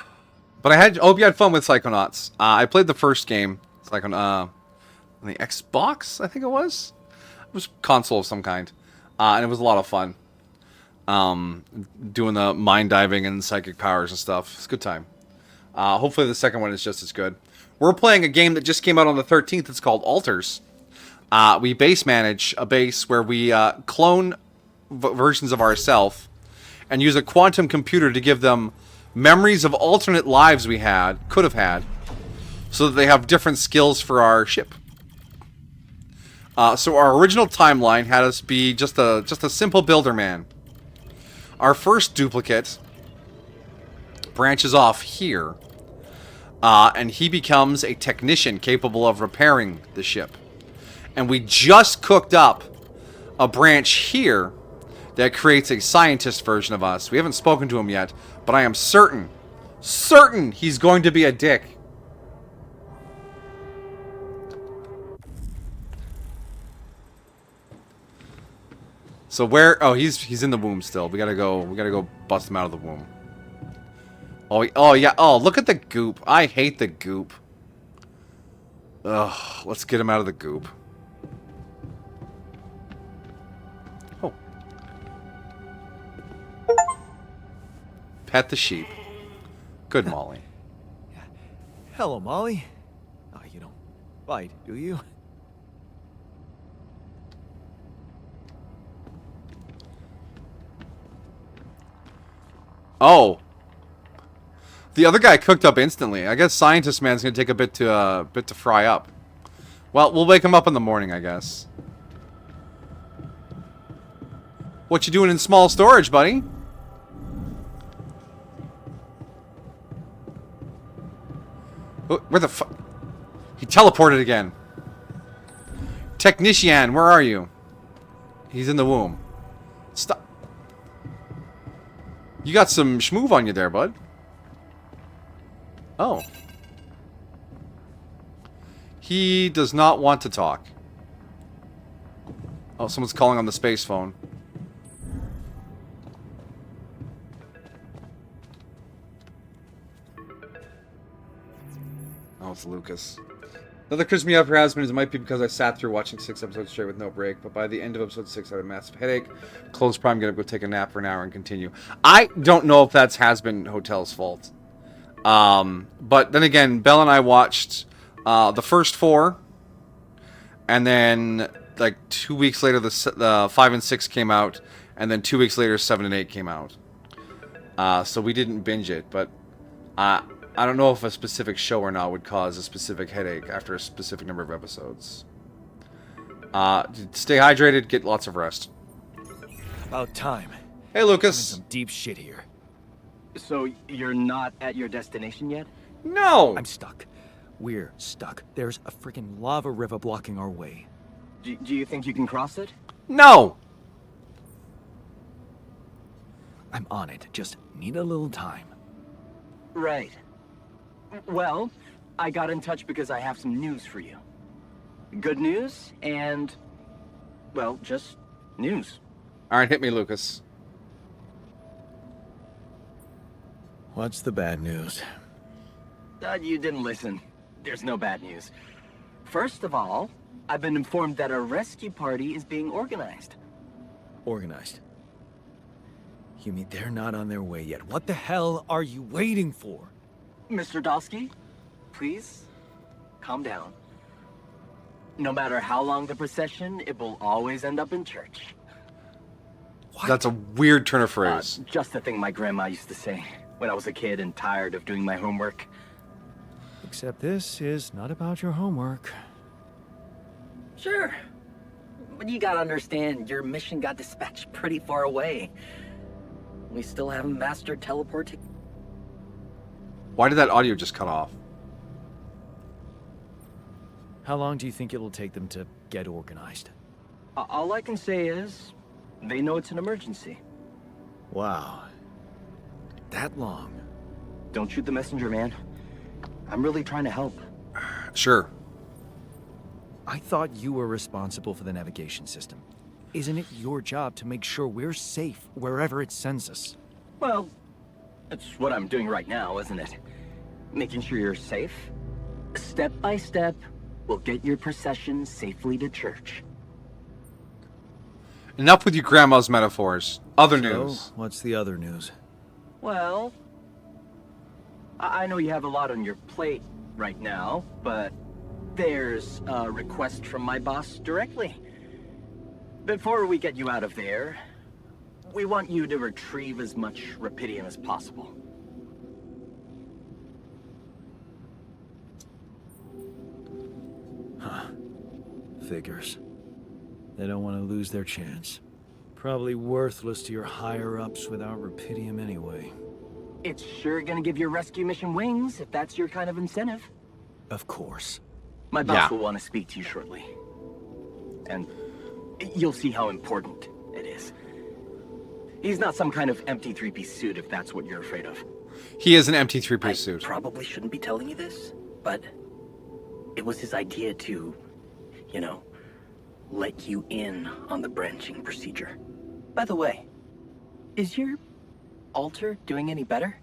But I hope you had fun with Psychonauts. I played the first game. It's like on the Xbox, I think it was. It was a console of some kind. And it was a lot of fun. Doing the mind diving and psychic powers and stuff. It's a good time. Hopefully the second one is just as good. We're playing a game that just came out on the 13th. It's called ALTERS. We base manage a base where we clone versions of ourselves and use a quantum computer to give them memories of alternate lives we could have had, so that they have different skills for our ship. So our original timeline had us be just a simple builder man. Our first duplicate branches off here, and he becomes a technician capable of repairing the ship. And we just cooked up a branch here that creates a scientist version of us. We haven't spoken to him yet, but I am certain he's going to be a dick. So where? Oh, he's in the womb still. We gotta go bust him out of the womb. Oh yeah. Oh, look at the goop. I hate the goop. Ugh. Let's get him out of the goop. Pet the sheep. Good, Molly. Hello, Molly. Oh, you don't bite, do you? Oh. The other guy cooked up instantly. I guess Scientist Man's gonna take a bit to fry up. Well, we'll wake him up in the morning, I guess. What you doing in small storage, buddy? Where the fuck? He teleported again. Technician, where are you? He's in the womb. Stop. You got some schmoove on you there, bud. Oh. He does not want to talk. Oh, someone's calling on the space phone. Oh, it's Lucas. Another Chris me up for has been, it might be because I sat through watching 6 episodes straight with no break, but by the end of episode 6 I had a massive headache. Close Prime, gonna go take a nap for an hour and continue. I don't know if that's Has-Been Hotel's fault. But then again, Belle and I watched the first 4, and then like 2 weeks later the 5 and 6 came out, and then 2 weeks later 7 and 8 came out. So we didn't binge it, but I don't know if a specific show or not would cause a specific headache after a specific number of episodes. Stay hydrated, get lots of rest. About time. Hey, Lucas. Some deep shit here. So you're not at your destination yet? No! I'm stuck. We're stuck. There's a freaking lava river blocking our way. Do you think you can cross it? No! I'm on it. Just need a little time. Right. Well, I got in touch because I have some news for you. Good news and, well, just news. Alright, hit me, Lucas. What's the bad news? You didn't listen. There's no bad news. First of all, I've been informed that a rescue party is being organized. Organized. You mean they're not on their way yet? What the hell are you waiting for? Mr. Dosky, please, calm down. No matter how long the procession, it will always end up in church. What? That's a weird turn of phrase. Just the thing my grandma used to say when I was a kid and tired of doing my homework. Except this is not about your homework. Sure. But you gotta understand, your mission got dispatched pretty far away. We still haven't mastered teleporting. Why did that audio just cut off? How long do you think it'll take them to get organized? All I can say is, they know it's an emergency. Wow. That long? Don't shoot the messenger, man. I'm really trying to help. Sure. I thought you were responsible for the navigation system. Isn't it your job to make sure we're safe wherever it sends us? Well, that's what I'm doing right now, isn't it? Making sure you're safe. Step by step, we'll get your procession safely to church. Enough with your grandma's metaphors. Other So, news. what's the other news? Well, I know you have a lot on your plate right now, but there's a request from my boss directly. Before we get you out of there, we want you to retrieve as much Rapidium as possible. Figures. They don't want to lose their chance. Probably worthless to your higher-ups without Rapidium anyway. It's sure gonna give your rescue mission wings, if that's your kind of incentive. Of course. My boss Yeah. will want to speak to you shortly. And you'll see how important it is. He's not some kind of empty three-piece suit, if that's what you're afraid of. He is an empty three-piece I suit. probably shouldn't be telling you this, but it was his idea to, you know, let you in on the branching procedure. By the way, is your altar doing any better?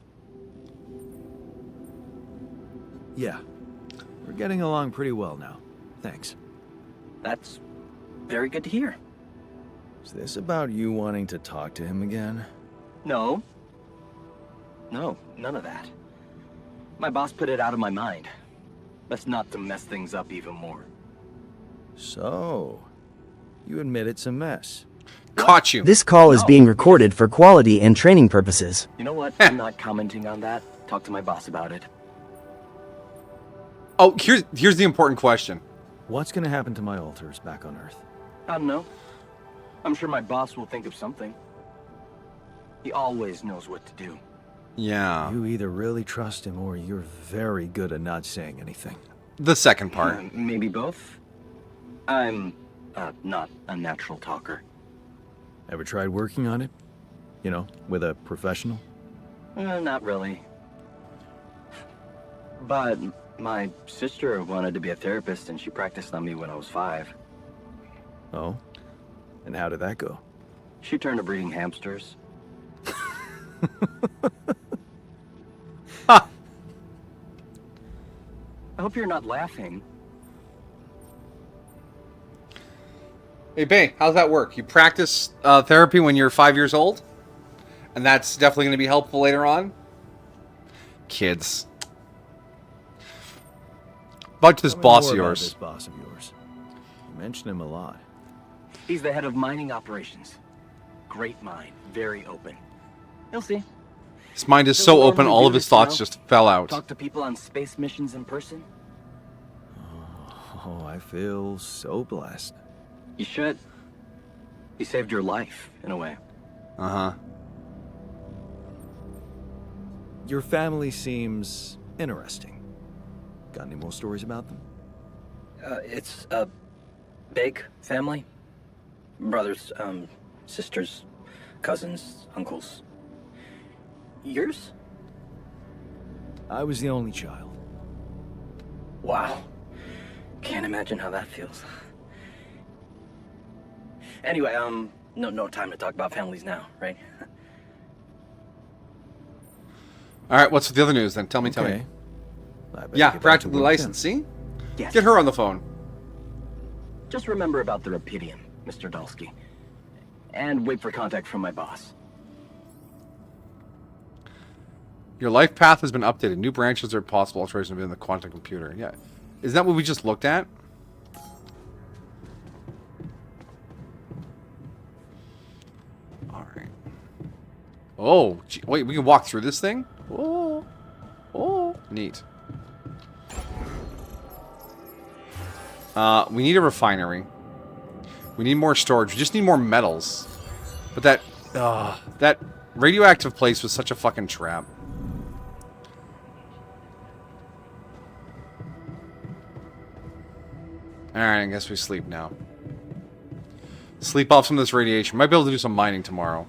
Yeah. We're getting along pretty well now. Thanks. That's very good to hear. Is this about you wanting to talk to him again? No. No, none of that. My boss put it out of my mind. That's not to mess things up even more. So, you admit it's a mess. Caught you. This call is being recorded for quality and training purposes. You know what? I'm not commenting on that. Talk to my boss about it. Oh, here's the important question. What's gonna happen to my alters back on Earth? I don't know. I'm sure my boss will think of something. He always knows what to do. Yeah. You either really trust him or you're very good at not saying anything. The second part. Maybe both. I'm not a natural talker. Ever tried working on it? You know, with a professional? Not really. But my sister wanted to be a therapist and she practiced on me when I was 5. Oh? And how did that go? She turned to breeding hamsters. Ha! I hope you're not laughing. Hey, Bay, how's that work? You practice therapy when you're 5 years old? And that's definitely going to be helpful later on? Kids. Back to this Tell me boss more of about yours. This boss of yours. You mention him a lot. He's the head of mining operations. Great mind, very open. You'll see. His mind is Doesn't so open, normally all do of his this, you thoughts know? just fell out. Talk to people on space missions in person. Oh, I feel so blessed. You should. He saved your life, in a way. Uh-huh. Your family seems interesting. Got any more stories about them? It's a big family. Brothers, sisters, cousins, uncles. Yours? I was the only child. Wow. Can't imagine how that feels. Anyway, no time to talk about families now, right? All right, what's the other news then? Tell me. Okay. I better Yeah, get back to practically work licensed. then. See? Yes. Get her on the phone. Just remember about the Rapidium, Mr. Dalsky. And wait for contact from my boss. Your life path has been updated. New branches are possible alterations within the quantum computer. Yeah. Isn't that what we just looked at? Alright. Oh, gee, wait, we can walk through this thing? Oh. Oh, neat. We need a refinery. We need more storage. We just need more metals. But that radioactive place was such a fucking trap. Alright, I guess we sleep now. Sleep off some of this radiation. Might be able to do some mining tomorrow.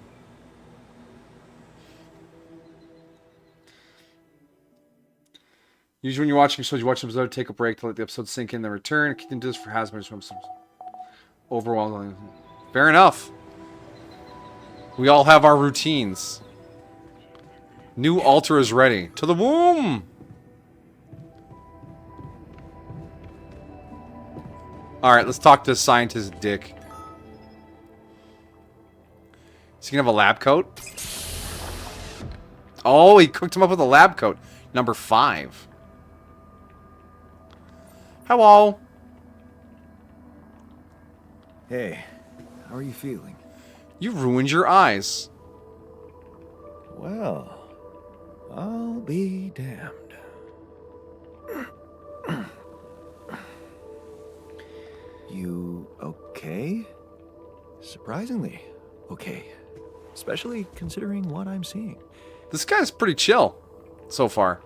Usually when you're watching shows, you watch an episode, take a break to let the episode sink in, then return. Keep them do this for hazmat swim. Overwhelming. Fair enough. We all have our routines. New altar is ready. To the womb! Alright, let's talk to scientist Dick. Is he gonna have a lab coat? Oh, he cooked him up with a lab coat. Number 5. Hello. Hey, how are you feeling? You ruined your eyes. Well, I'll be damned. You okay? Surprisingly okay. Especially considering what I'm seeing. This guy's pretty chill so far.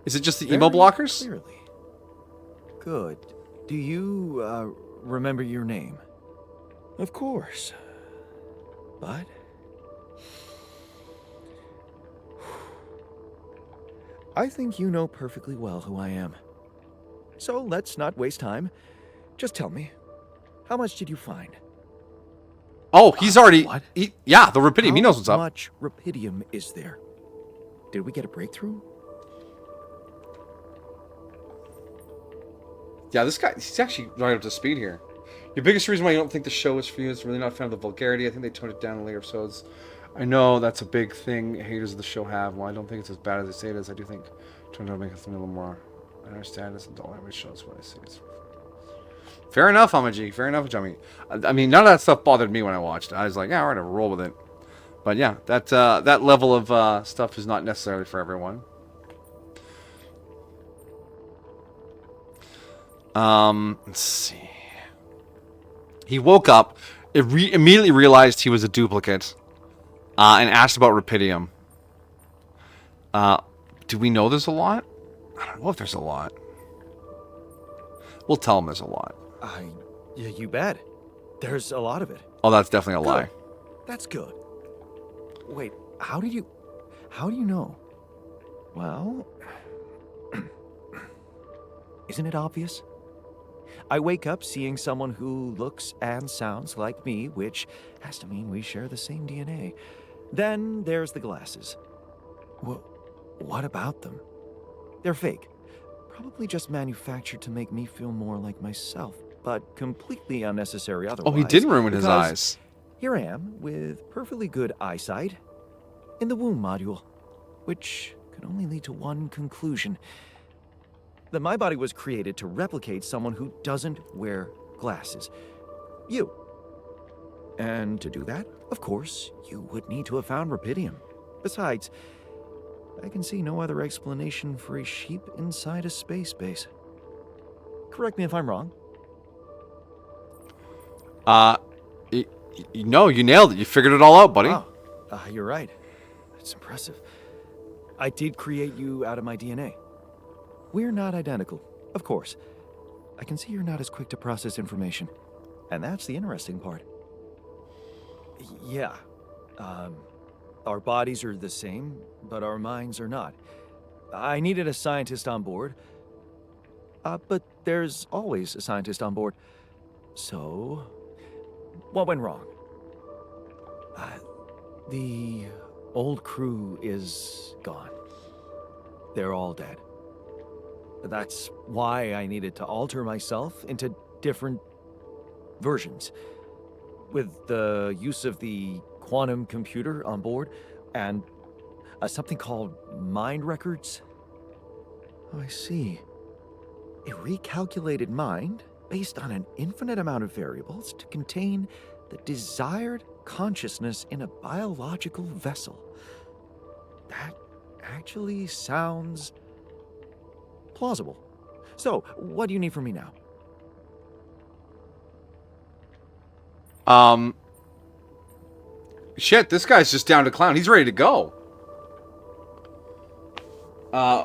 Is it just the emo Very blockers? Clearly. Good. Do you, remember your name? Of course. But... I think you know perfectly well who I am. So let's not waste time. Just tell me, how much did you find? Oh, he's already... What? Yeah, the Rapidium. He knows what's How up. much Rapidium is there? Did we get a breakthrough? Yeah, this guy, he's actually right up to speed here. Your biggest reason why you don't think the show is for you is really not a fan of the vulgarity. I think they toned it down in later episodes. I know that's a big thing haters of the show have. While I don't think it's as bad as they say it is, I do think turned out to make it a little more. I understand this adult language shows what I see. It's fair enough, Hamaji. Fair enough, Jummy. I mean, none of that stuff bothered me when I watched it. I was like, yeah, all right, I'll roll with it. But yeah, that level of stuff is not necessarily for everyone. Let's see. He woke up, immediately realized he was a duplicate, and asked about Rapidium. Do we know there's a lot? I don't know if there's a lot. We'll tell him there's a lot. Yeah, you bet. There's a lot of it. Oh, that's definitely a lie. Good. That's good. Wait, how do you know? Well, isn't it obvious? I wake up seeing someone who looks and sounds like me, which has to mean we share the same DNA. Then there's the glasses. What about them? They're fake. Probably just manufactured to make me feel more like myself, but completely unnecessary otherwise. Oh, he didn't ruin his because eyes. Here I am, with perfectly good eyesight, in the womb module, which can only lead to one conclusion. That my body was created to replicate someone who doesn't wear glasses. You. And to do that, of course, you would need to have found Rapidium. Besides, I can see no other explanation for a sheep inside a space base. Correct me if I'm wrong. No, you nailed it. You figured it all out, buddy. Oh, you're right. That's impressive. I did create you out of my DNA. We're not identical, of course. I can see you're not as quick to process information. And that's the interesting part. Yeah. Our bodies are the same, but our minds are not. I needed a scientist on board. But there's always a scientist on board. So, what went wrong? The old crew is gone. They're all dead. That's why I needed to alter myself into different versions. With the use of the quantum computer on board and something called mind records. Oh, I see. A recalculated mind based on an infinite amount of variables to contain the desired consciousness in a biological vessel. That actually sounds plausible. So, what do you need from me now? Shit, this guy's just down to clown. He's ready to go.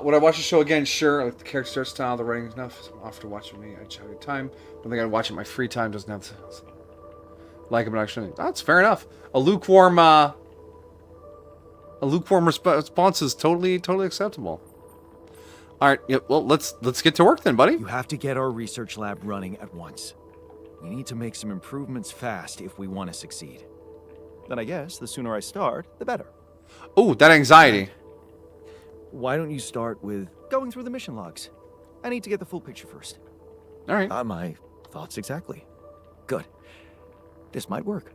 Would I watch the show again? Sure. I like the character style, the writing is enough. I'm off to watch with me. I just have good time. Don't think I'd watch it in my free time. Doesn't have to like it, but actually, that's fair enough. A lukewarm response is totally acceptable. All right. Yeah, well, let's get to work then, buddy. You have to get our research lab running at once. We need to make some improvements fast if we want to succeed. Then I guess the sooner I start, the better. Oh, that anxiety. Why don't you start with going through the mission logs? I need to get the full picture first. All right. My thoughts exactly. Good. This might work.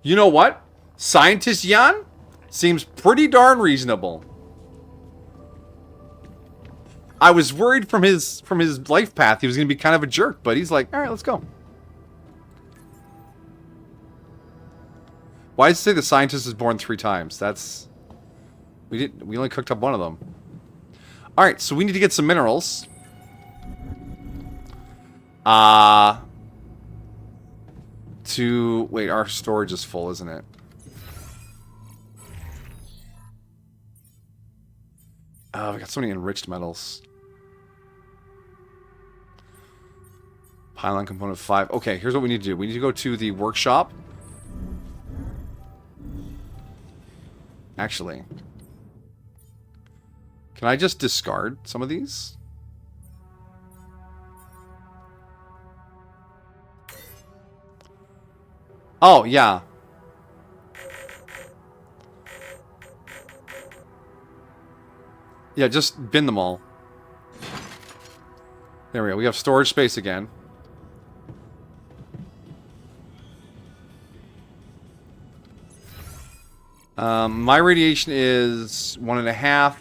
You know what? Scientist Jan seems pretty darn reasonable. I was worried from his life path he was going to be kind of a jerk, but he's like, all right, let's go. Why does it say the scientist is born 3 times? That's... We only cooked up one of them. All right, so we need to get some minerals. Wait, our storage is full, isn't it? Oh, we got so many enriched metals. Pylon component 5. Okay, here's what we need to do. We need to go to the workshop. Actually, can I just discard some of these? Oh, yeah. Yeah, just bin them all. There we go. We have storage space again. My radiation is 1.5.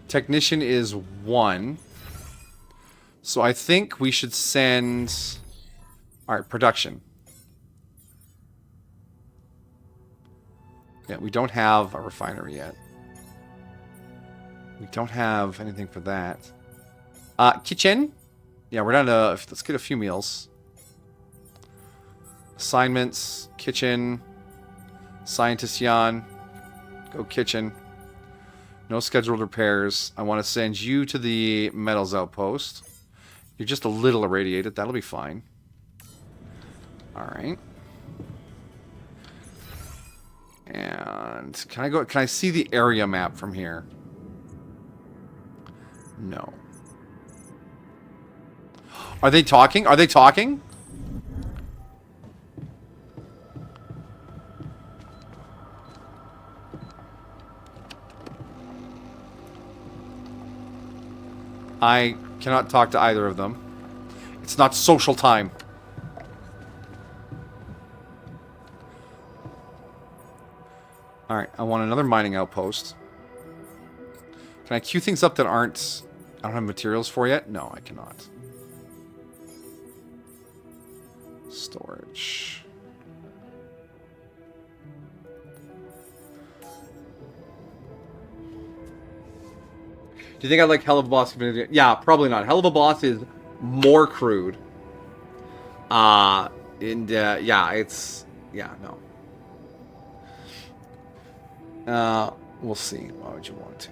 Technician is 1. So I think we should send... Alright, production. Yeah, we don't have a refinery yet. We don't have anything for that. Kitchen? Yeah, we're down to... Let's get a few meals. Assignments. Kitchen. Scientist Jan. Go kitchen. No scheduled repairs. I want to send you to the metals outpost. You're just a little irradiated. That'll be fine. Alright. And can I see the area map from here? No. Are they talking? Are they talking? I cannot talk to either of them. It's not social time. Alright, I want another mining outpost. Can I queue things up that aren't... I don't have materials for yet? No, I cannot. Storage. Do you think I like Hell of a Boss? Yeah, probably not. Hell of a Boss is more crude. Yeah, it's... Yeah, no. We'll see. Why would you want to?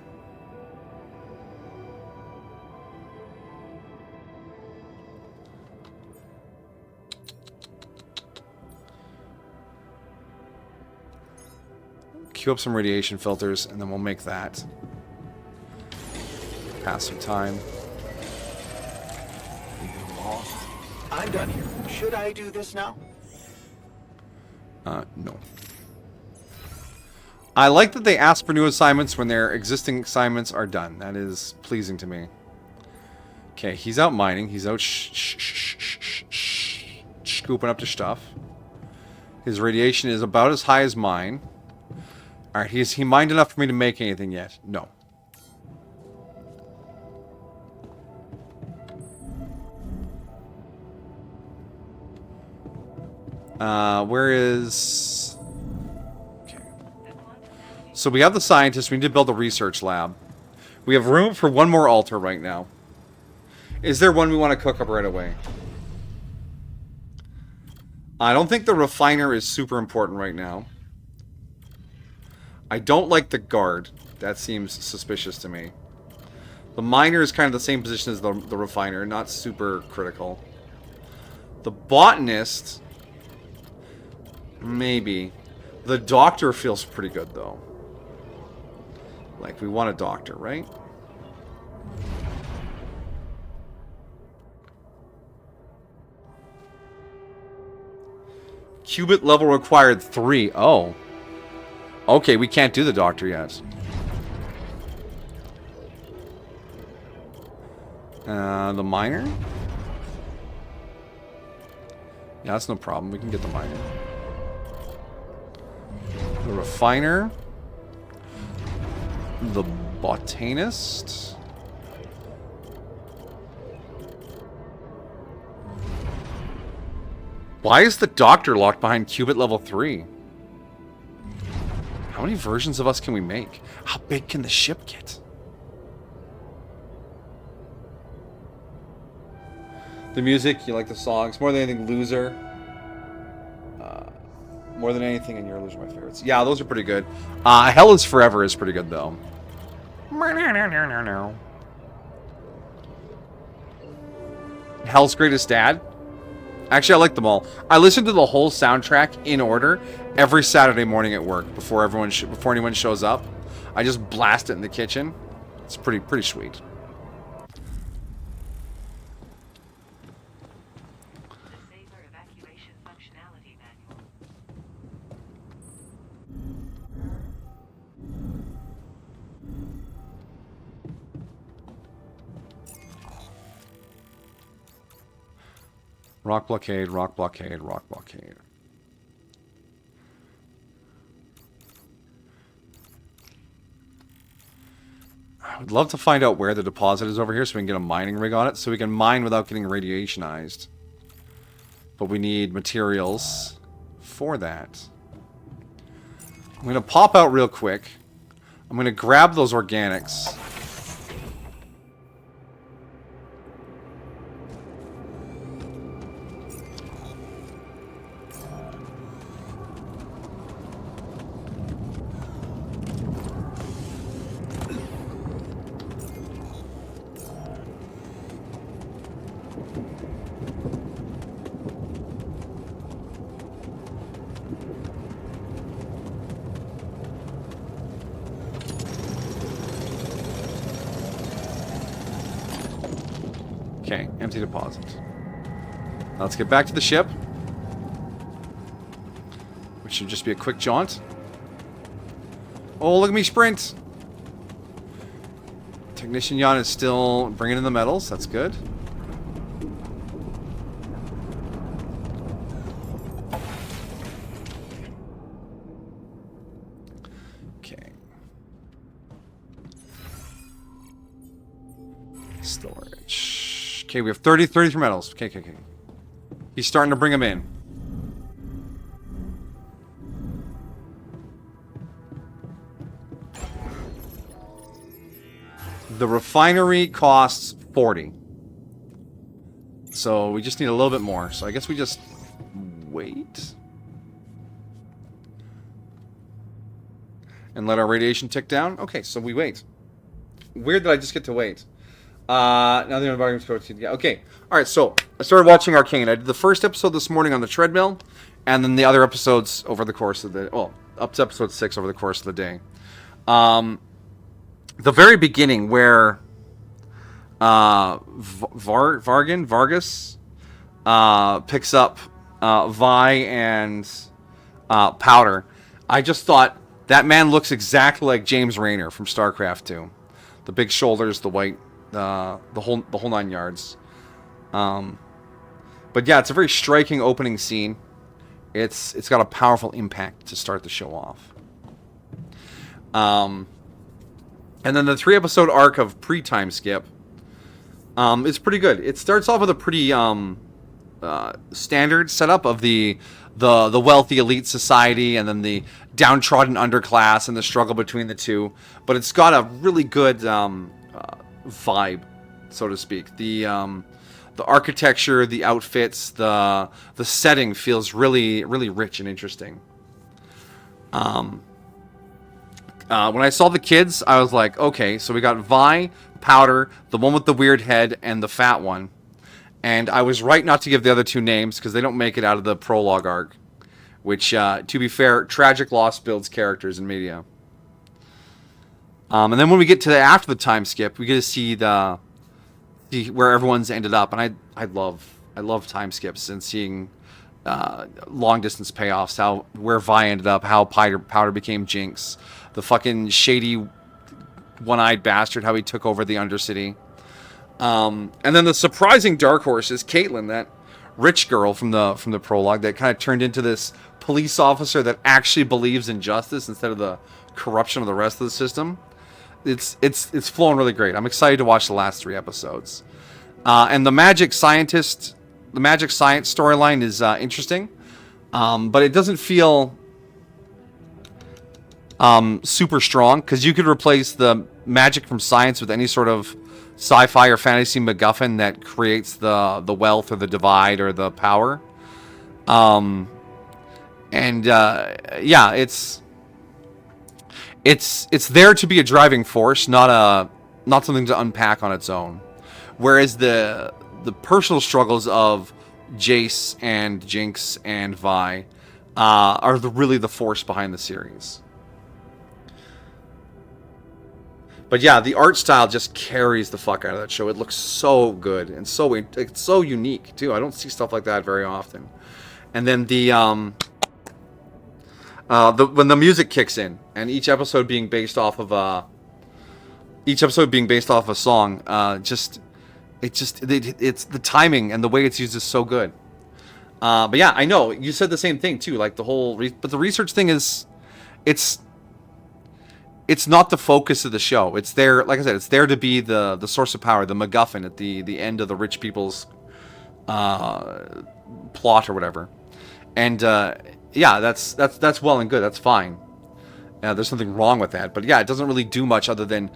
Queue up some radiation filters, and then we'll make that. Pass some time. I'm done here. Should I do this now? No. I like that they ask for new assignments when their existing assignments are done. That is pleasing to me. Okay, he's out mining. He's out scooping up the stuff. His radiation is about as high as mine. Alright, he mined enough for me to make anything yet? No. Where is... Okay. So we have the scientists. We need to build a research lab. We have room for one more altar right now. Is there one we want to cook up right away? I don't think the refiner is super important right now. I don't like the guard. That seems suspicious to me. The miner is kind of the same position as the refiner. Not super critical. The botanist... Maybe. The doctor feels pretty good, though. Like, we want a doctor, right? Qubit level required 3. Oh. Okay, we can't do the doctor yet. The miner? Yeah, that's no problem. We can get the miner. The refiner. The botanist. Why is the doctor locked behind qubit level 3? How many versions of us can we make? How big can the ship get? The music, you like the songs. More than anything, Loser. More than anything, and Your Illusion are my favorites. Yeah, those are pretty good. Hell is Forever is pretty good, though. Hell's Greatest Dad? Actually, I like them all. I listen to the whole soundtrack in order every Saturday morning at work before anyone shows up. I just blast it in the kitchen. It's pretty sweet. Rock blockade, rock blockade, rock blockade. I would love to find out where the deposit is over here so we can get a mining rig on it so we can mine without getting radiationized. But we need materials for that. I'm going to pop out real quick. I'm going to grab those organics. Okay, empty deposit. Now let's get back to the ship. Which should just be a quick jaunt. Oh, look at me sprint! Technician Yacht is still bringing in the metals. That's good. Okay. Storage. Okay, we have 33 metals. Okay. He's starting to bring them in. The refinery costs 40. So we just need a little bit more. So I guess we just wait. And let our radiation tick down. Okay, so we wait. Weird that I just get to wait. Now the environment's protein. Yeah, okay. Alright, so I started watching Arcane. I did the first episode this morning on the treadmill, and then the other episodes over the course of the... Well, up to episode 6 over the course of the day. The very beginning where Vargas picks up Vi and Powder. I just thought that man looks exactly like James Raynor from StarCraft 2. The big shoulders, the white, the whole 9 yards. But yeah, it's a very striking opening scene. It's got a powerful impact to start the show off. And then the 3-episode arc of pre-time skip is pretty good. It starts off with a pretty standard setup of the wealthy elite society and then the downtrodden underclass and the struggle between the two. But it's got a really good vibe, so to speak. The architecture, the outfits, the setting feels really, really rich and interesting. When I saw the kids, I was like, okay, so we got Vi, Powder, the one with the weird head, and the fat one. And I was right not to give the other 2 names because they don't make it out of the prologue arc. Which, to be fair, tragic loss builds characters in media. And then when we get to after the time skip, we get to see where everyone's ended up. And I love time skips and seeing long distance payoffs. Where Vi ended up, how Powder became Jinx, the fucking shady one-eyed bastard, how he took over the Undercity. And then the surprising dark horse is Caitlin, that rich girl from the prologue that kind of turned into this police officer that actually believes in justice instead of the corruption of the rest of the system. It's flowing really great. I'm excited to watch the last 3 episodes. And the magic science storyline is interesting, but it doesn't feel super strong because you could replace the magic from science with any sort of sci-fi or fantasy MacGuffin that creates the wealth or the divide or the power. Yeah, it's there to be a driving force, not something to unpack on its own. Whereas the personal struggles of Jace and Jinx and Vi are really the force behind the series. But yeah, the art style just carries the fuck out of that show. It looks so good and it's so unique too. I don't see stuff like that very often. And then when the music kicks in and each episode being based off of a song, it's the timing and the way it's used is so good. But yeah, I know you said the same thing too. Like but the research thing is, it's not the focus of the show. It's there, like I said, it's there to be the source of power, the MacGuffin at the end of the rich people's plot or whatever. And yeah, that's well and good. That's fine. There's nothing wrong with that. But yeah, it doesn't really do much other than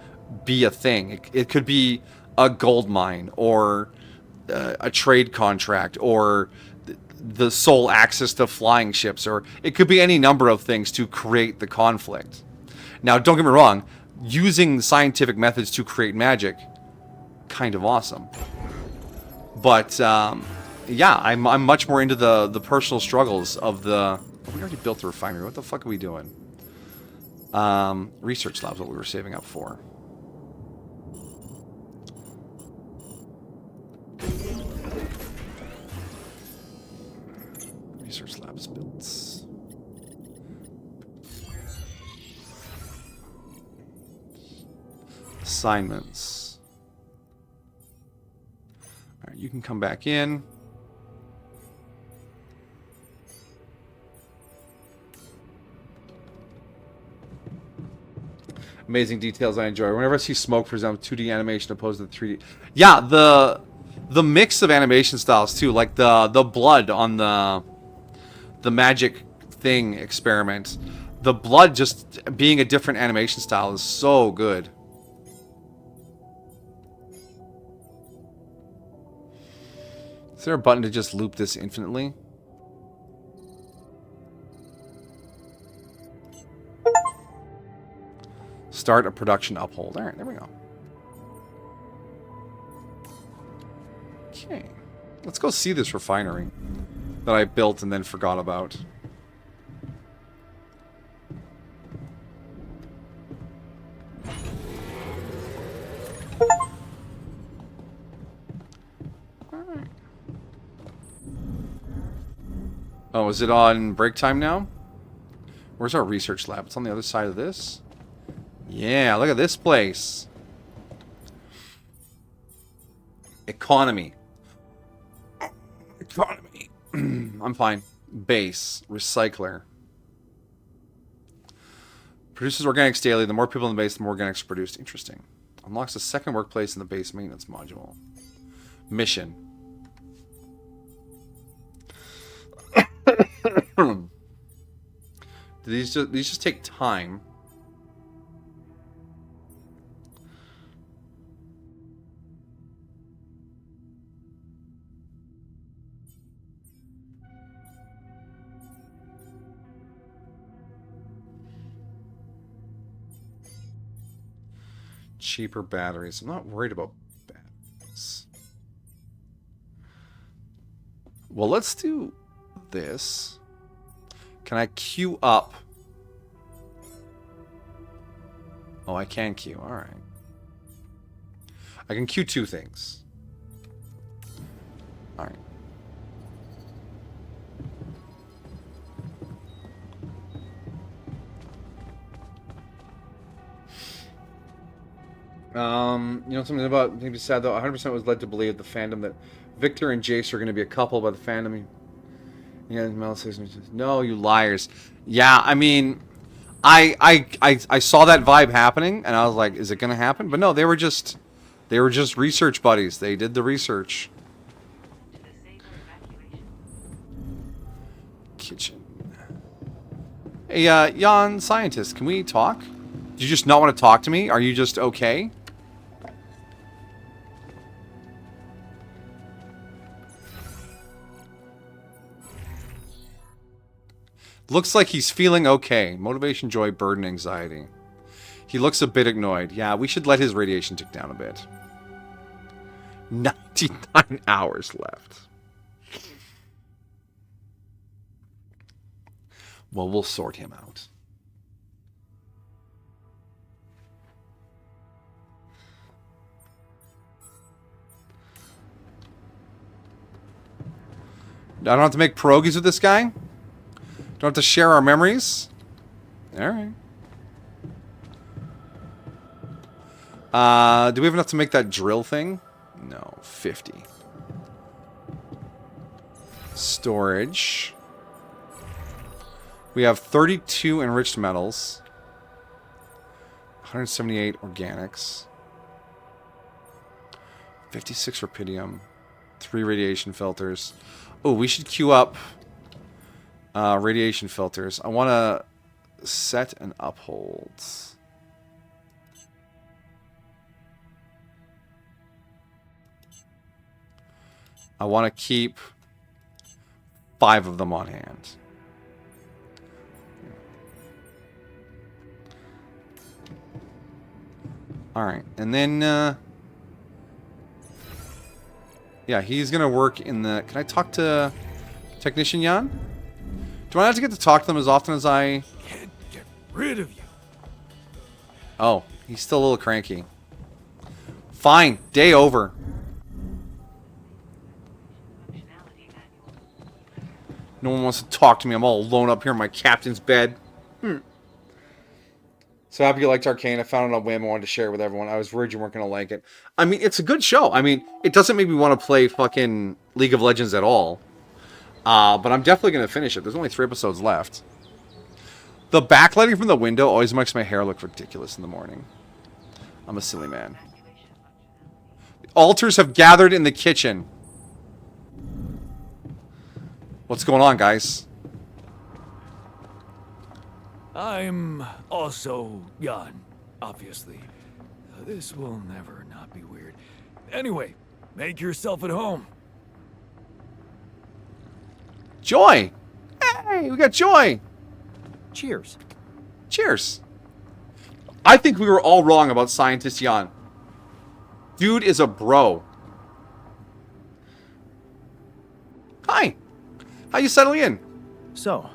be a thing. It could be a gold mine or a trade contract or the sole access to flying ships, or it could be any number of things to create the conflict. Now, don't get me wrong, using scientific methods to create magic, kind of awesome. But, yeah, I'm much more into the personal struggles of the... Oh, we already built the refinery. What the fuck are we doing? Research lab's what we were saving up for. Research lab's built. Assignments. All right, you can come back in. Amazing details I enjoy. Whenever I see smoke, for example, 2D animation opposed to 3D. Yeah, the mix of animation styles too, like the blood on the magic thing experiment. The blood just being a different animation style is so good. Is there a button to just loop this infinitely? Start a production uphold. Alright, there we go. Okay. Let's go see this refinery that I built and then forgot about. Oh, is it on break time now? Where's our research lab? It's on the other side of this. Yeah, look at this place. Economy. Economy. I'm fine. Base. Recycler. Produces organics daily. The more people in the base, the more organics are produced. Interesting. Unlocks a second workplace in the base maintenance module. Mission. These just take time. Cheaper batteries. I'm not worried about batteries. Well, let's do this. Can I queue up? Oh, I can queue. All right. I can queue 2 things. All right. You know something about maybe sad though. 100% was led to believe the fandom that Victor and Jace are going to be a couple by the fandom. Yeah, Mel says, no, you liars. Yeah, I mean, I saw that vibe happening, and I was like, is it going to happen? But no, they were just research buddies. They did the research. Kitchen. Hey, Jan, scientist, can we talk? Do you just not want to talk to me? Are you just okay? Looks like he's feeling okay. Motivation, joy, burden, anxiety. He looks a bit annoyed. Yeah, we should let his radiation tick down a bit. 99 hours left. Well, we'll sort him out. I don't have to make pierogies with this guy? Don't have to share our memories? Alright. Do we have enough to make that drill thing? No, 50. Storage. We have 32 enriched metals. 178 organics. 56 rubidium. 3 radiation filters. Oh, we should queue up radiation filters. I want to set and uphold. I want to keep 5 of them on hand. Alright, and then, yeah, he's gonna work in the... Can I talk to Technician Jan? Do I have to get to talk to them as often as I... Can't get rid of you. Oh, he's still a little cranky. Fine, day over. No one wants to talk to me. I'm all alone up here in my captain's bed. So happy you liked Arcane. I found it on whim. I wanted to share it with everyone. I was worried you weren't going to like it. I mean, it's a good show. I mean, it doesn't make me want to play fucking League of Legends at all. But I'm definitely going to finish it. There's only 3 episodes left. The backlighting from the window always makes my hair look ridiculous in the morning. I'm a silly man. The alters have gathered in the kitchen. What's going on, guys? I'm also Jan, obviously. This will never not be weird. Anyway, make yourself at home. Joy! Hey, we got Joy! Cheers. Cheers. I think we were all wrong about Scientist Jan. Dude is a bro. Hi. How you settling in? So,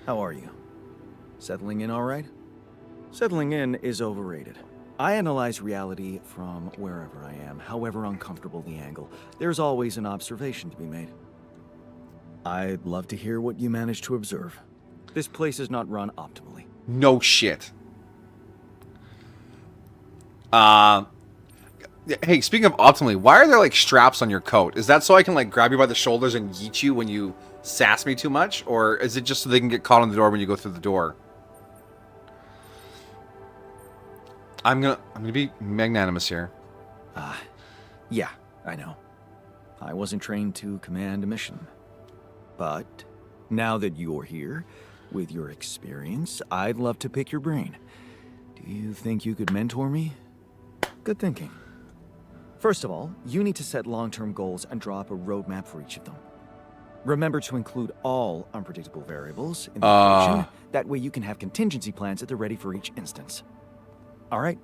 how are you? Settling in all right? Settling in is overrated. I analyze reality from wherever I am, however uncomfortable the angle. There's always an observation to be made. I'd love to hear what you managed to observe. This place is not run optimally. No shit. Hey, speaking of optimally, why are there like straps on your coat? Is that so I can like grab you by the shoulders and yeet you when you sass me too much? Or is it just so they can get caught on the door when you go through the door? I'm gonna be magnanimous here. Yeah, I know. I wasn't trained to command a mission. But now that you're here, with your experience, I'd love to pick your brain. Do you think you could mentor me? Good thinking. First of all, you need to set long-term goals and draw up a roadmap for each of them. Remember to include all unpredictable variables in the equation. That way you can have contingency plans at the ready for each instance. All right,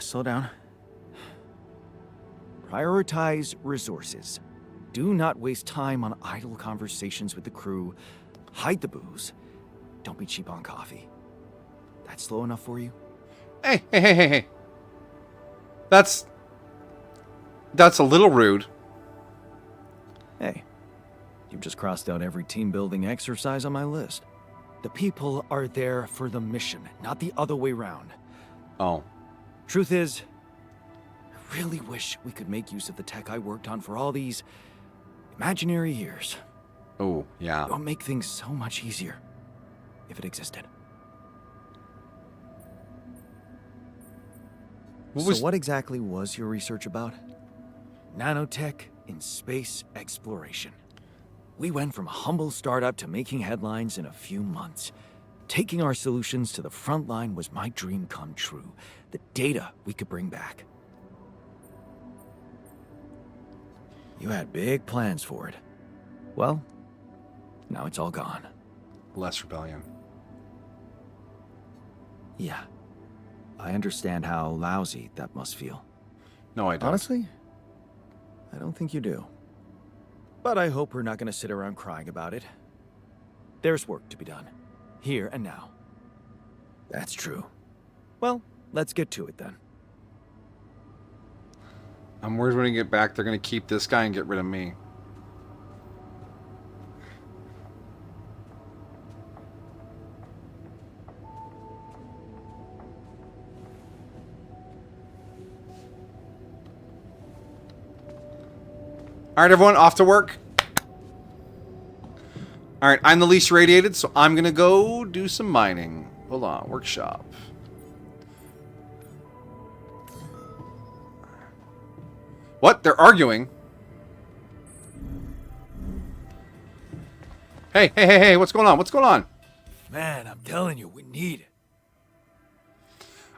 slow down. Prioritize resources. Do not waste time on idle conversations with the crew. Hide the booze. Don't be cheap on coffee. That slow enough for you? Hey. That's a little rude. Hey, you've just crossed out every team-building exercise on my list. The people are there for the mission, not the other way around. Oh. Truth is, I really wish we could make use of the tech I worked on for all these imaginary years. Oh, yeah. It would make things so much easier if it existed. What exactly was your research about? Nanotech in space exploration. We went from a humble startup to making headlines in a few months. Taking our solutions to the front line was my dream come true. The data we could bring back. You had big plans for it. Well, now it's all gone. Less rebellion. Yeah. I understand how lousy that must feel. No, I don't. Honestly, I don't think you do. But I hope we're not going to sit around crying about it. There's work to be done. Here and now. That's true. Well, let's get to it then. I'm worried when we get back, they're going to keep this guy and get rid of me. Alright, everyone, off to work. Alright, I'm the least radiated, so I'm going to go do some mining. Hold on, workshop. What? They're arguing? Hey, what's going on? What's going on? Man, I'm telling you, we need it.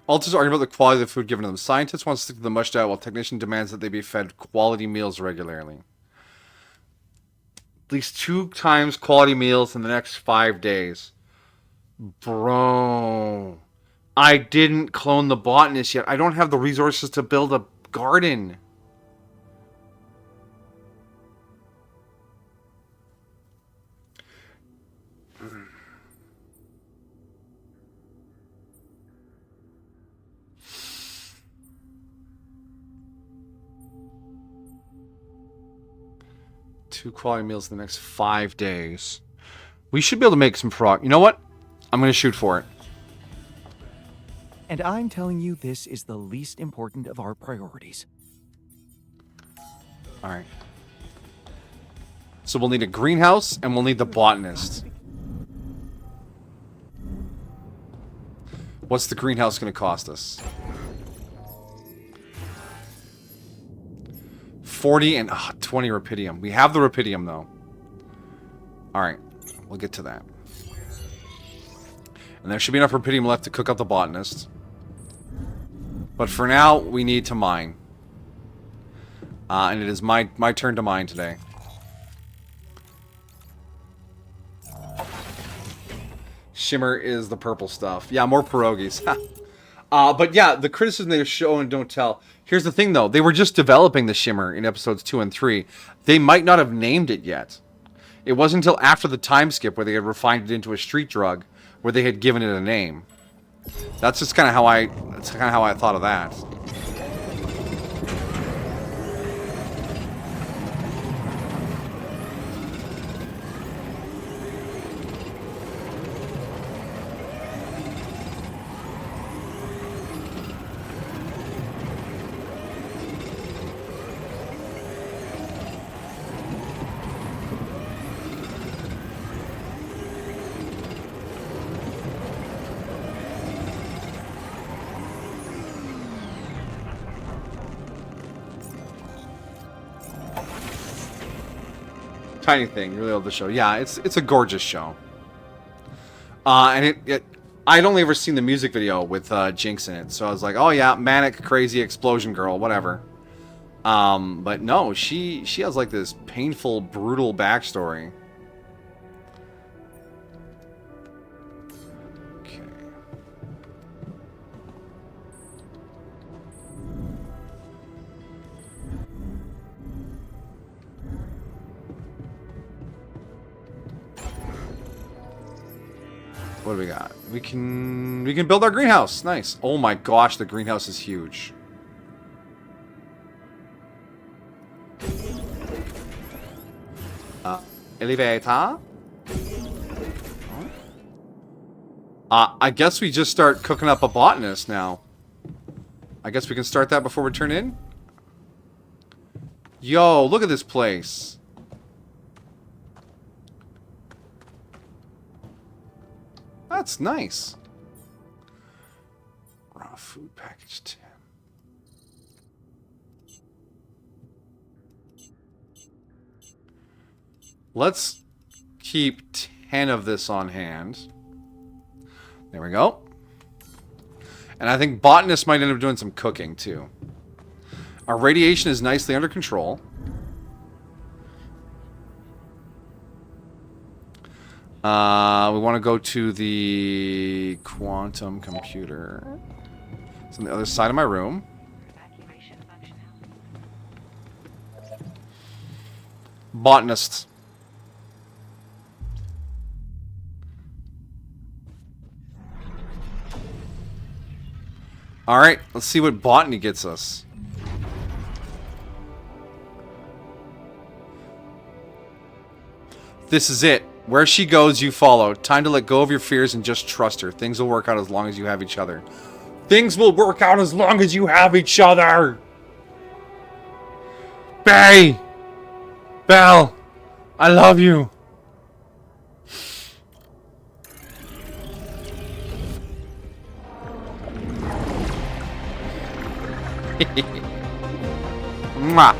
Alters arguing about the quality of the food given to them. Scientists want to stick to the mush diet while technician demands that they be fed quality meals regularly. At least 2 times quality meals in the next 5 days. Bro. I didn't clone the botanist yet. I don't have the resources to build a garden. Two quality meals in the next 5 days. We should be able to make some progress. You know what? I'm going to shoot for it. And I'm telling you, this is the least important of our priorities. Alright. So we'll need a greenhouse, and we'll need the botanist. What's the greenhouse going to cost us? 40 and 20 rupidium. We have the rupidium, though. Alright. We'll get to that. And there should be enough rupidium left to cook up the botanist. But for now, we need to mine. And it is my turn to mine today. Shimmer is the purple stuff. Yeah, more pierogies. But yeah, the criticism they show and don't tell. Here's the thing, though. They were just developing the Shimmer in episodes 2 and 3. They might not have named it yet. It wasn't until after the time skip where they had refined it into a street drug, where they had given it a name. That's just kind of how I thought of that. Tiny thing. You really love the show. Yeah, it's a gorgeous show. And I'd only ever seen the music video with Jinx in it, so I was like, oh yeah, manic, crazy explosion girl, whatever. But no, she has like this painful, brutal backstory. Okay. What do we got? We can build our greenhouse. Nice. Oh my gosh, the greenhouse is huge. Elevator. I guess we just start cooking up a botanist now. I guess we can start that before we turn in. Yo, look at this place. That's nice. Raw food package 10. Let's keep 10 of this on hand. There we go. And I think botanist might end up doing some cooking too. Our radiation is nicely under control. We want to go to the quantum computer. It's on the other side of my room. Botanist. Alright, let's see what botany gets us. This is it. Where she goes, you follow. Time to let go of your fears and just trust her. Things will work out as long as you have each other. Things will work out as long as you have each other. Bay! Belle! I love you. Mwah.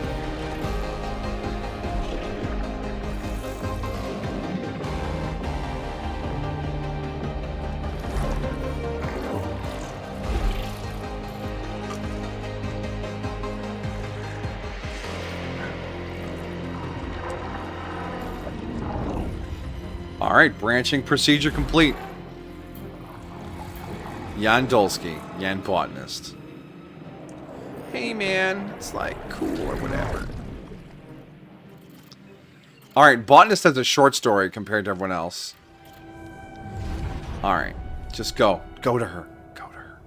All right, branching procedure complete. Jan Dolsky, Jan Botanist. Hey man, it's like cool or whatever. Alright, Botanist has a short story compared to everyone else. Alright, just go. Go to her. Go to her.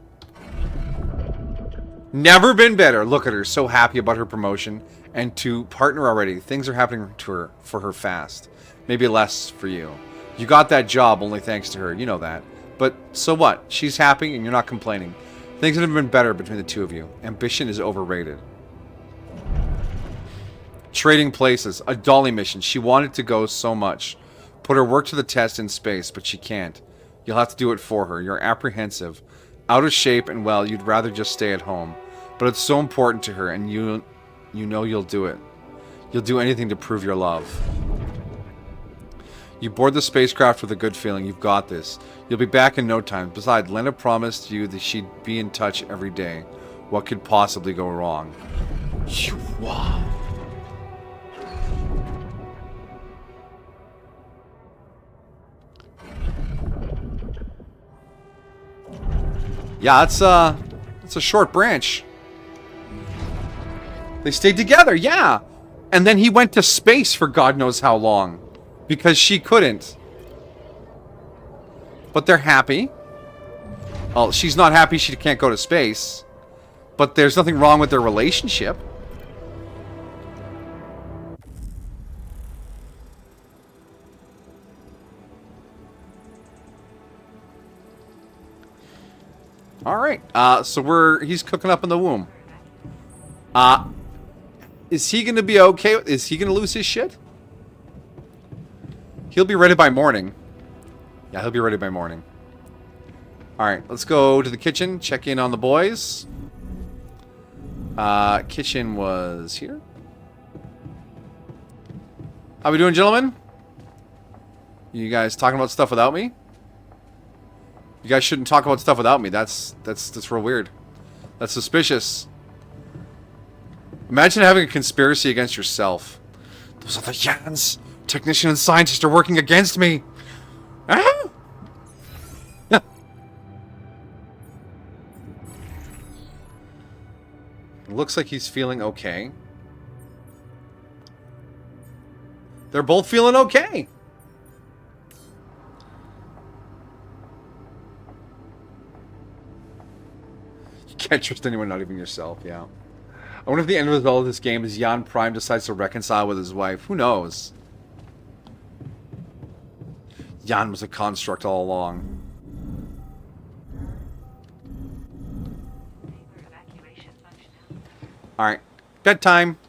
Never been better. Look at her, so happy about her promotion. And to partner already. Things are happening to her for her fast. Maybe less for you. You got that job only thanks to her, you know that. But so what? She's happy and you're not complaining. Things have been better between the two of you. Ambition is overrated. Trading places. A dolly mission. She wanted to go so much. Put her work to the test in space, but she can't. You'll have to do it for her. You're apprehensive. Out of shape and well, you'd rather just stay at home. But it's so important to her and you know you'll do it. You'll do anything to prove your love. You board the spacecraft with a good feeling. You've got this. You'll be back in no time. Besides, Lena promised you that she'd be in touch every day. What could possibly go wrong? Wow. Yeah, it's a short branch. They stayed together, yeah. And then he went to space for God knows how long. Because she couldn't. But they're happy. Well, she's not happy she can't go to space. But there's nothing wrong with their relationship. Alright, so he's cooking up in the womb. Is he gonna be okay? Is he gonna lose his shit? He'll be ready by morning. Yeah, he'll be ready by morning. Alright, let's go to the kitchen, check in on the boys. Kitchen was here. How we doing, gentlemen? You guys talking about stuff without me? You guys shouldn't talk about stuff without me. That's real weird. That's suspicious. Imagine having a conspiracy against yourself. Those other Yans, technician and scientist, are working against me. Ah! Looks like he's feeling okay. They're both feeling okay. You can't trust anyone, not even yourself, yeah. I wonder if the end result of this game is Jan Prime decides to reconcile with his wife. Who knows? Jan was a construct all along. Alright. Bedtime.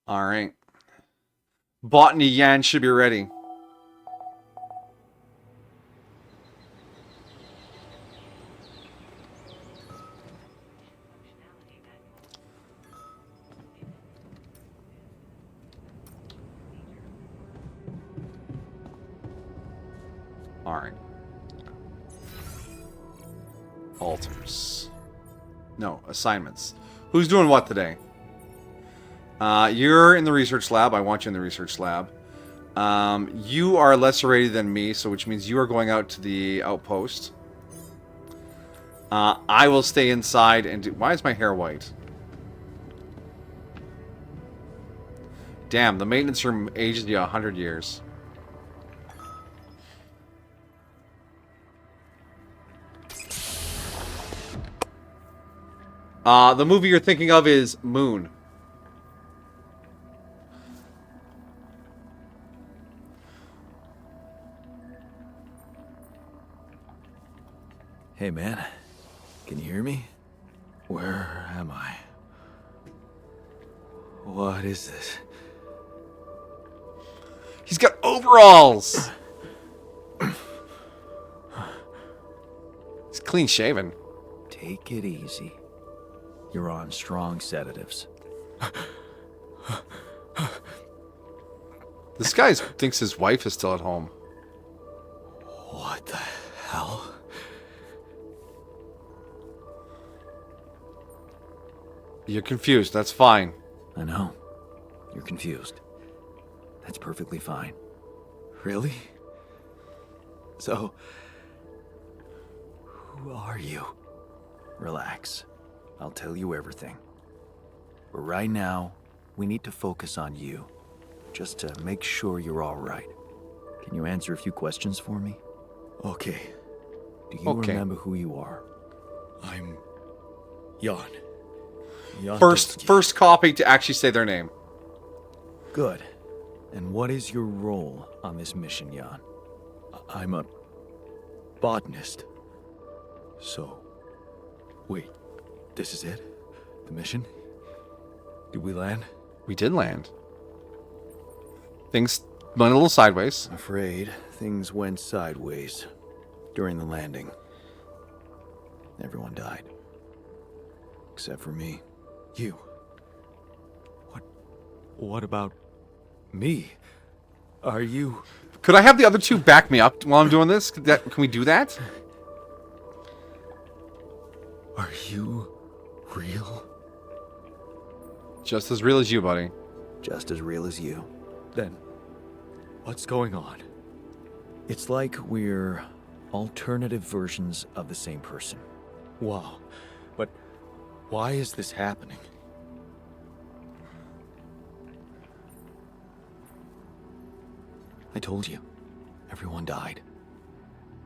Alright. Botany Yan should be ready. Alright. Alters. No, assignments. Who's doing what today? You're in the research lab. I want you in the research lab. You are lesser rated than me, so which means you are going out to the outpost. I will stay inside and do... Why is my hair white? Damn, the maintenance room ages you 100 years. The movie you're thinking of is Moon. Hey, man. Can you hear me? Where am I? What is this? He's got overalls! He's clean shaven. Take it easy. You're on strong sedatives. This guy thinks his wife is still at home. What the hell? You're confused. That's fine. I know. You're confused. That's perfectly fine. Really? So, who are you? Relax. I'll tell you everything. But right now, we need to focus on you. Just to make sure you're all right. Can you answer a few questions for me? Okay. Do you remember who you are? I'm... Jan. Jan First copy to actually say their name. Good. And what is your role on this mission, Jan? I'm a botanist. So, wait, this is it? The mission? Did we land? We did land. Things went a little sideways. I'm afraid things went sideways during the landing. Everyone died. Except for me. You. What about me? Are you... Could I have the other two back me up while I'm doing this? Can we do that? Are you real? Just as real as you, buddy. Just as real as you. Then, what's going on? It's like we're alternative versions of the same person. Wow. But why is this happening? I told you, everyone died.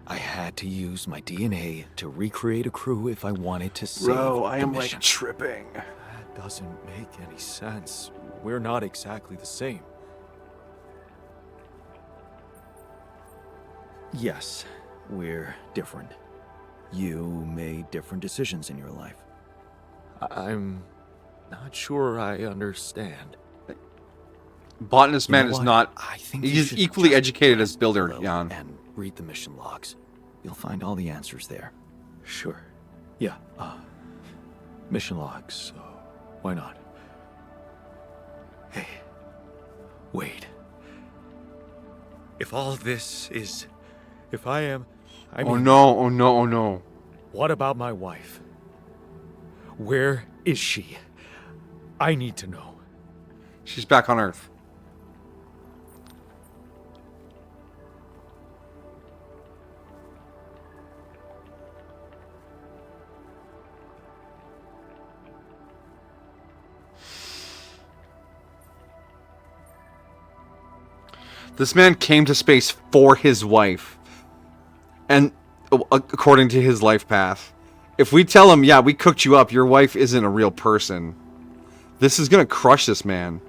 I had to use my DNA to recreate a crew if I wanted to save the mission. tripping. That doesn't make any sense. We're not exactly the same. Yes, we're different. You made different decisions in your life. I'm not sure I understand. Botanist man You know is what? not... I think He's you should equally just educated as rest Builder, below Jan. And read the mission logs. You'll find all the answers there. Sure. Yeah, Mission logs, so why not? Hey, wait. If all this is... If I am... I mean, Oh no, oh no, oh no. what about my wife? Where is she? I need to know. She's back on Earth. This man came to space for his wife. And according to his life path. If we tell him, yeah, we cooked you up, your wife isn't a real person. This is gonna crush this man.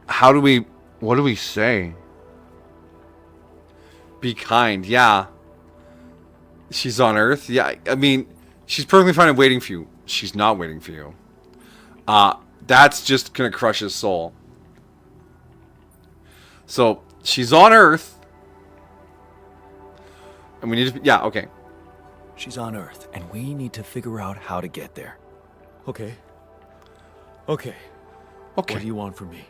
How do we... What do we say? Be kind, yeah. She's on Earth? Yeah, I mean, she's perfectly fine and waiting for you. She's not waiting for you. That's just gonna crush his soul. So, she's on Earth. And we need to... Yeah, okay. She's on Earth, and we need to figure out how to get there. Okay. Okay. Okay. What do you want from me?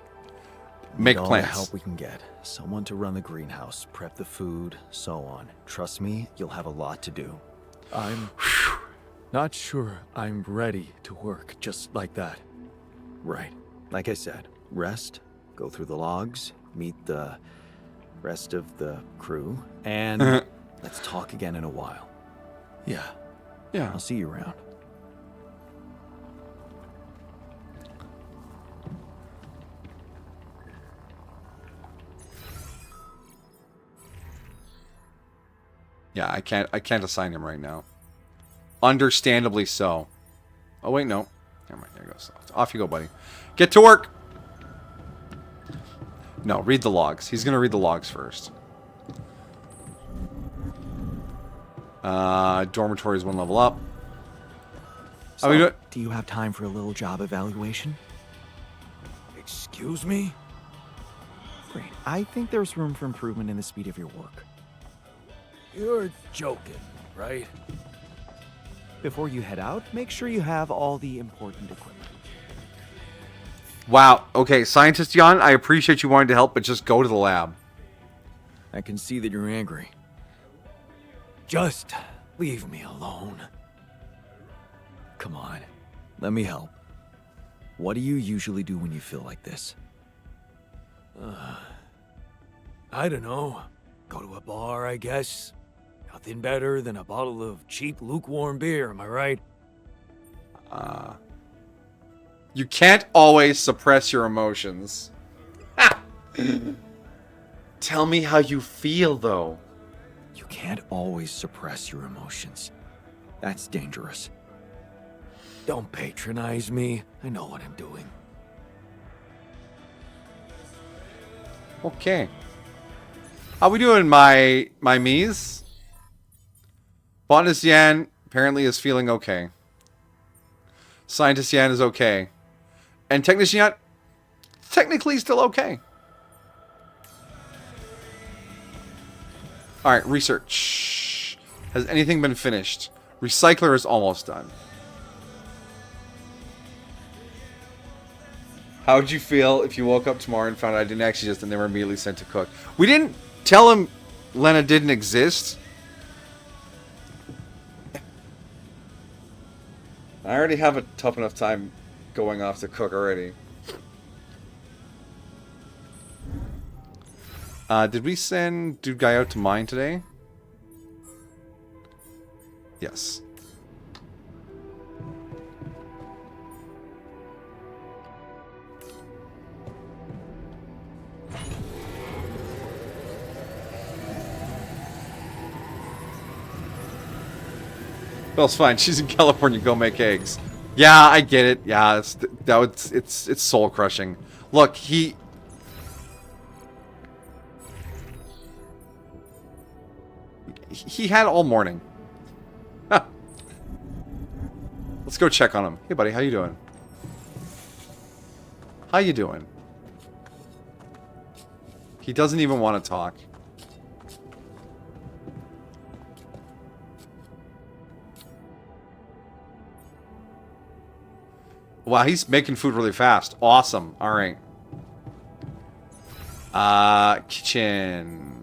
Make Need all plans. the help we can get. Someone to run the greenhouse, prep the food, so on. Trust me, you'll have a lot to do. I'm not sure I'm ready to work just like that. Right. Like I said, rest, go through the logs, meet the rest of the crew, and let's talk again in a while. Yeah. Yeah. I'll see you around. Yeah, I can't assign him right now. Understandably so. Oh wait, no. Never mind, there you go. Off you go, buddy. Get to work! No, read the logs. He's gonna read the logs first. Dormitory is 1 level up. So, we do you have time for a little job evaluation? Excuse me? Great. I think there's room for improvement in the speed of your work. You're joking, right? Before you head out, make sure you have all the important equipment. Wow. Okay, Scientist Jan, I appreciate you wanting to help, but just go to the lab. I can see that you're angry. Just leave me alone. Come on, let me help. What do you usually do when you feel like this? I don't know. Go to a bar, I guess. Nothing better than a bottle of cheap, lukewarm beer, am I right? You can't always suppress your emotions. Tell me how you feel, though. You can't always suppress your emotions. That's dangerous. Don't patronize me. I know what I'm doing. Okay. How we doing, my Mies? Botanist Yan apparently is feeling okay. Scientist Yan is okay. And Technician Yan, technically still okay. Alright, research. Has anything been finished? Recycler is almost done. How would you feel if you woke up tomorrow and found out I didn't actually exist and they were immediately sent to cook? We didn't tell him Lena didn't exist. I already have a tough enough time going off to cook already. Did we send Dude Guy out to mine today? Yes. Well, it's fine. She's in California. Go make eggs. Yeah, I get it. Yeah, it's soul crushing. Look, he had all morning. Huh. Let's go check on him. Hey, buddy, how you doing? How you doing? He doesn't even want to talk. Wow, he's making food really fast. Awesome. All right. Kitchen.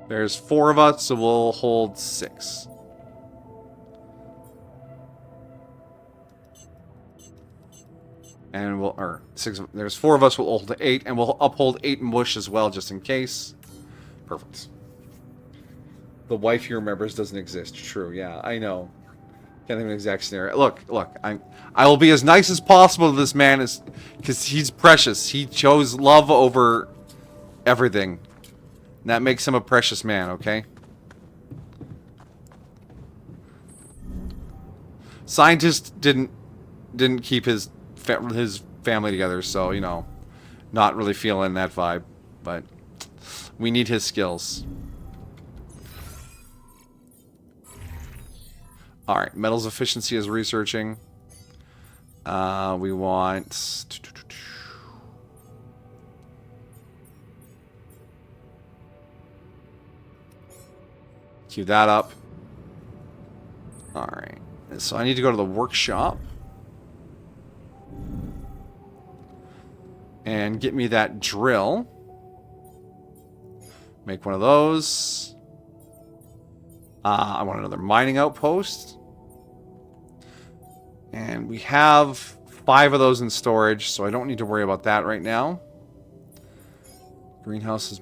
There's 4 of us, so we'll hold 6. And we'll, or 6, there's 4 of us, we'll hold 8, and we'll uphold 8 mush as well, just in case. Perfect. The wife he remembers doesn't exist. True, yeah, I know. Can't think of an exact scenario. Look, I will be as nice as possible to this man, because he's precious. He chose love over everything. And that makes him a precious man, okay? Scientist didn't keep his family together, so, you know, not really feeling that vibe, but we need his skills. Alright, metals efficiency is researching. We want... Queue that up. Alright, so I need to go to the workshop. And get me that drill. Make one of those. I want another mining outpost. And we have 5 of those in storage, so I don't need to worry about that right now. Greenhouse is...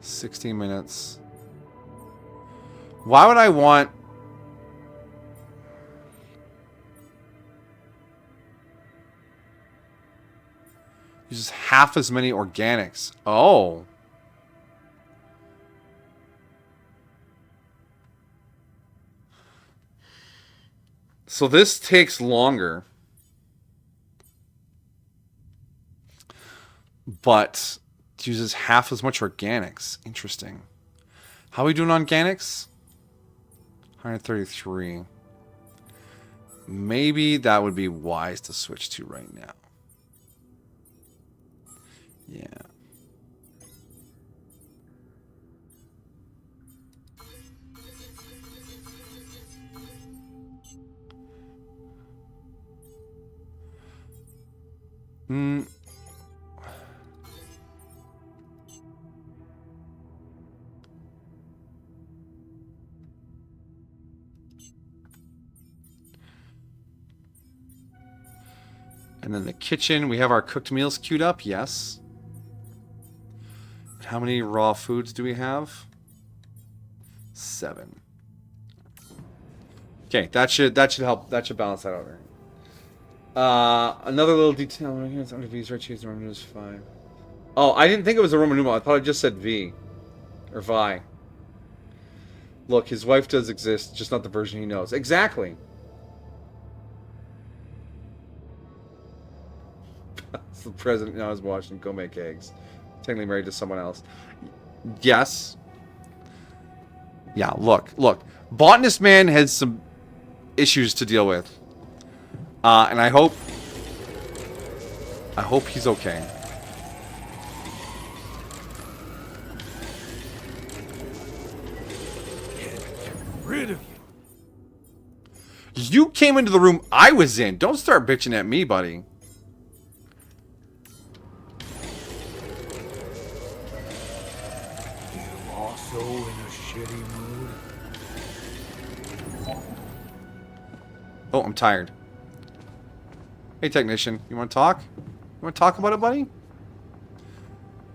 16 minutes. Why would I want... Uses half as many organics. Oh. So this takes longer. But it uses half as much organics. Interesting. How are we doing on organics? 133. Maybe that would be wise to switch to right now. Yeah. And then the kitchen, we have our cooked meals queued up, yes. How many raw foods do we have? 7. Okay, that should help. That should balance that out. Another little detail right here. It's under V's right. Choose Roman numerals 5. Oh, I didn't think it was a Roman numeral. I thought it just said V or Vi. Look, his wife does exist, just not the version he knows. Exactly. The president now is watching go make eggs. Technically married to someone else. Yes. Yeah, look. Botanist man has some issues to deal with. And I hope he's okay. Get rid of you. You came into the room I was in. Don't start bitching at me, buddy. So in a shitty mood. Oh, I'm tired. Hey, technician. You want to talk? You want to talk about it, buddy?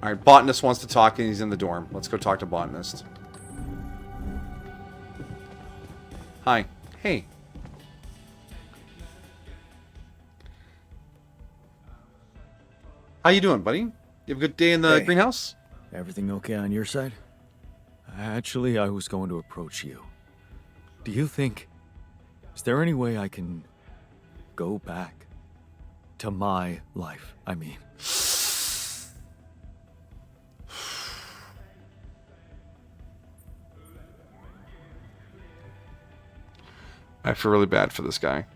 Alright, Botanist wants to talk and he's in the dorm. Let's go talk to Botanist. Hi. Hey. How you doing, buddy? You have a good day in the greenhouse? Everything okay on your side? Actually, I was going to approach you. Do you think... Is there any way I can go back to my life, I mean? I feel really bad for this guy.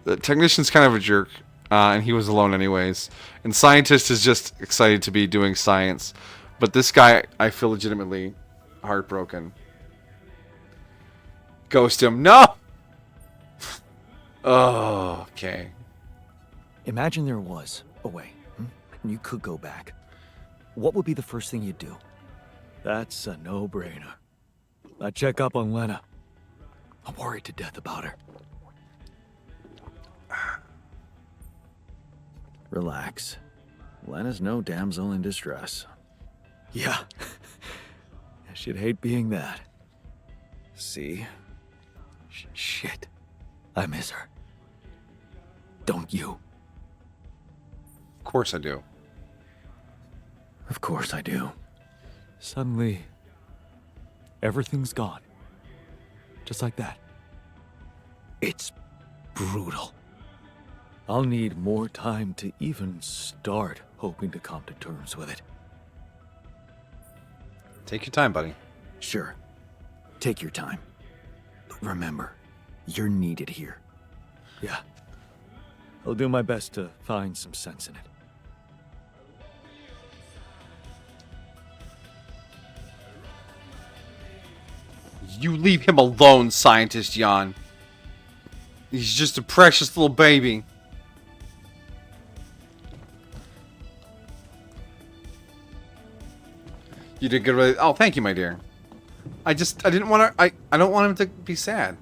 The technician's kind of a jerk, and he was alone anyways. And scientist is just excited to be doing science. But this guy, I feel legitimately heartbroken. Ghost him. No! Oh, okay. Imagine there was a way, and you could go back. What would be the first thing you'd do? That's a no-brainer. I'd check up on Lena. I'm worried to death about her. Relax. Lena's no damsel in distress. Yeah. She'd hate being that. See? Shit. I miss her. Don't you? Of course I do. Of course I do. Suddenly, everything's gone. Just like that. It's brutal. I'll need more time to even start hoping to come to terms with it. Take your time, buddy. Sure. Take your time. But remember, you're needed here. Yeah. I'll do my best to find some sense in it. You leave him alone, Scientist Jan. He's just a precious little baby. You did good with it. Oh, thank you, my dear. I didn't want to, I don't want him to be sad.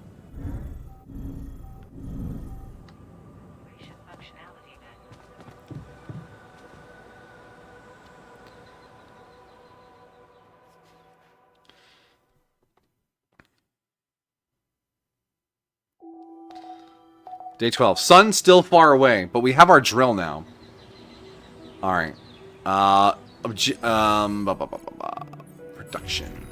Day 12. Sun's still far away, but we have our drill now. Alright. Production.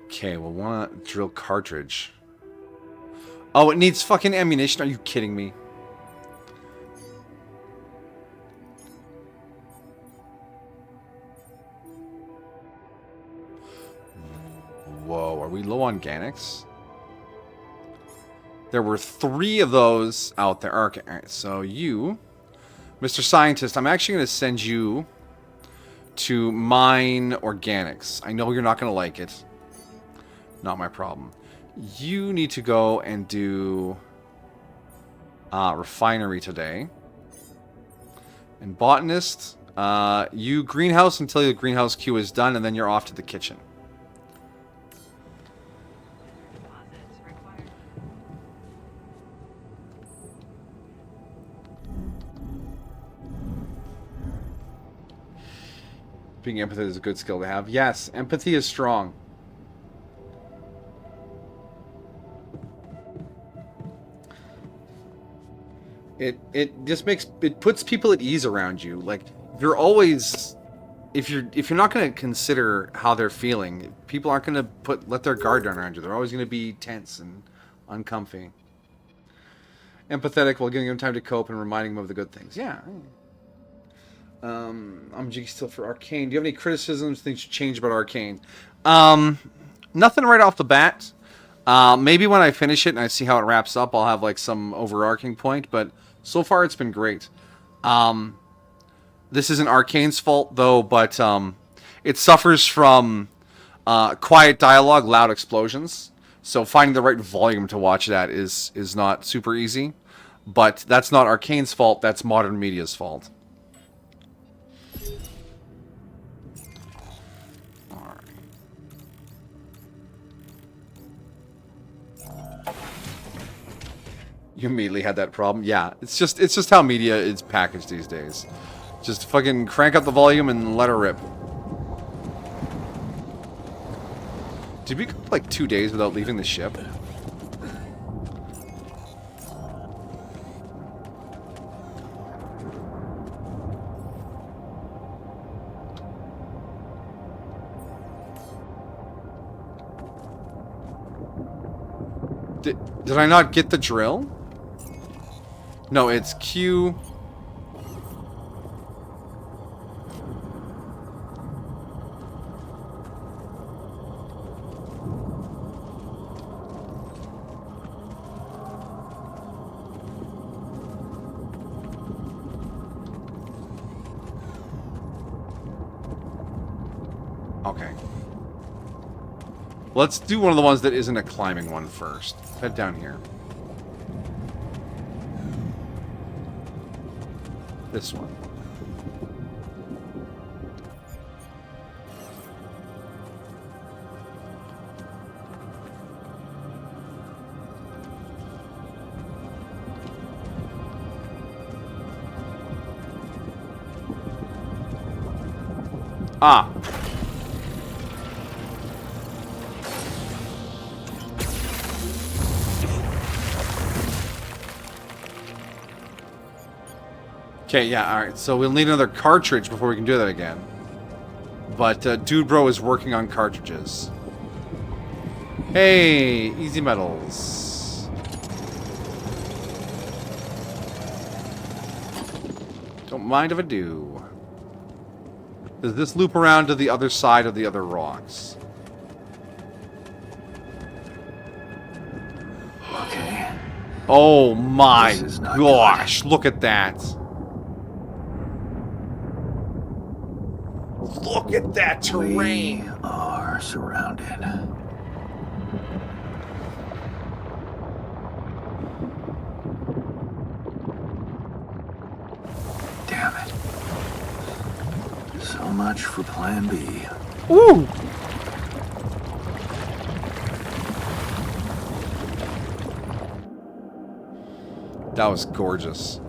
Okay, we'll want a drill cartridge. Oh, it needs fucking ammunition? Are you kidding me? Whoa, are we low on organics? There were 3 of those out there. Okay, alright, so you, Mr. Scientist, I'm actually going to send you to mine organics. I know you're not going to like it. Not my problem. You need to go and do refinery today. And botanist, you greenhouse until your greenhouse queue is done, and then you're off to the kitchen. Being empathetic is a good skill to have. Yes, empathy is strong. It just puts people at ease around you. Like, you're always, if you're not going to consider how they're feeling, people aren't going to let their guard down around you. They're always going to be tense and uncomfy. Empathetic while giving them time to cope and reminding them of the good things. Yeah. I'm G still for Arcane. Do you have any criticisms, things you change about Arcane? Nothing right off the bat. Maybe when I finish it and I see how it wraps up, I'll have like some overarching point, but so far it's been great. This isn't Arcane's fault though, but it suffers from quiet dialogue, loud explosions. So finding the right volume to watch that is not super easy. But that's not Arcane's fault, that's modern media's fault. You immediately had that problem. Yeah, it's just how media is packaged these days. Just fucking crank up the volume and let her rip. Did we go like 2 days without leaving the ship? Did I not get the drill? No, it's Q. Let's do one of the ones that isn't a climbing one first. Head down here. This one. Ah. Okay, yeah, alright. So we'll need another cartridge before we can do that again. But Dude Bro is working on cartridges. Hey, easy metals. Don't mind if I do. Does this loop around to the other side of the other rocks? Okay. Oh my This is not gosh, look at that. Look at that terrain. We are surrounded. Damn it. So much for Plan B. Ooh. That was gorgeous.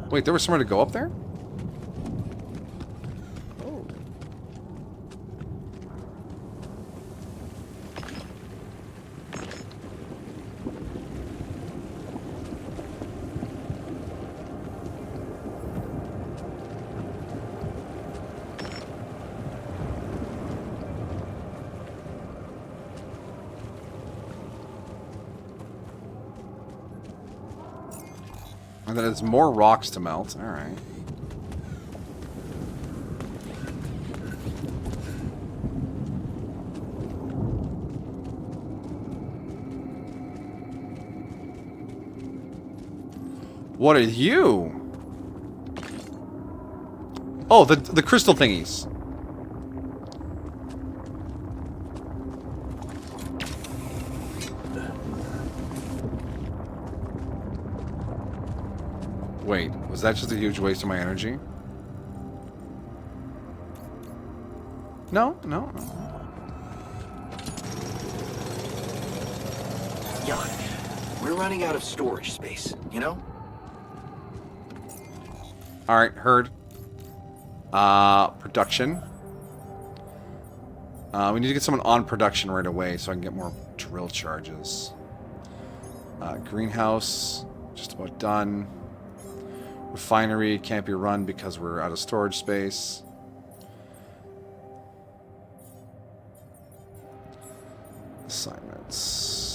Wait, there was somewhere to go up there? Oh. And then it's more rocks to melt. All right. What are you? Oh, the crystal thingies. Wait, was that just a huge waste of my energy? No. Jan, we're running out of storage space, you know? Alright, heard. Production. We need to get someone on production right away so I can get more drill charges. Greenhouse, just about done. Refinery can't be run because we're out of storage space. Assignments.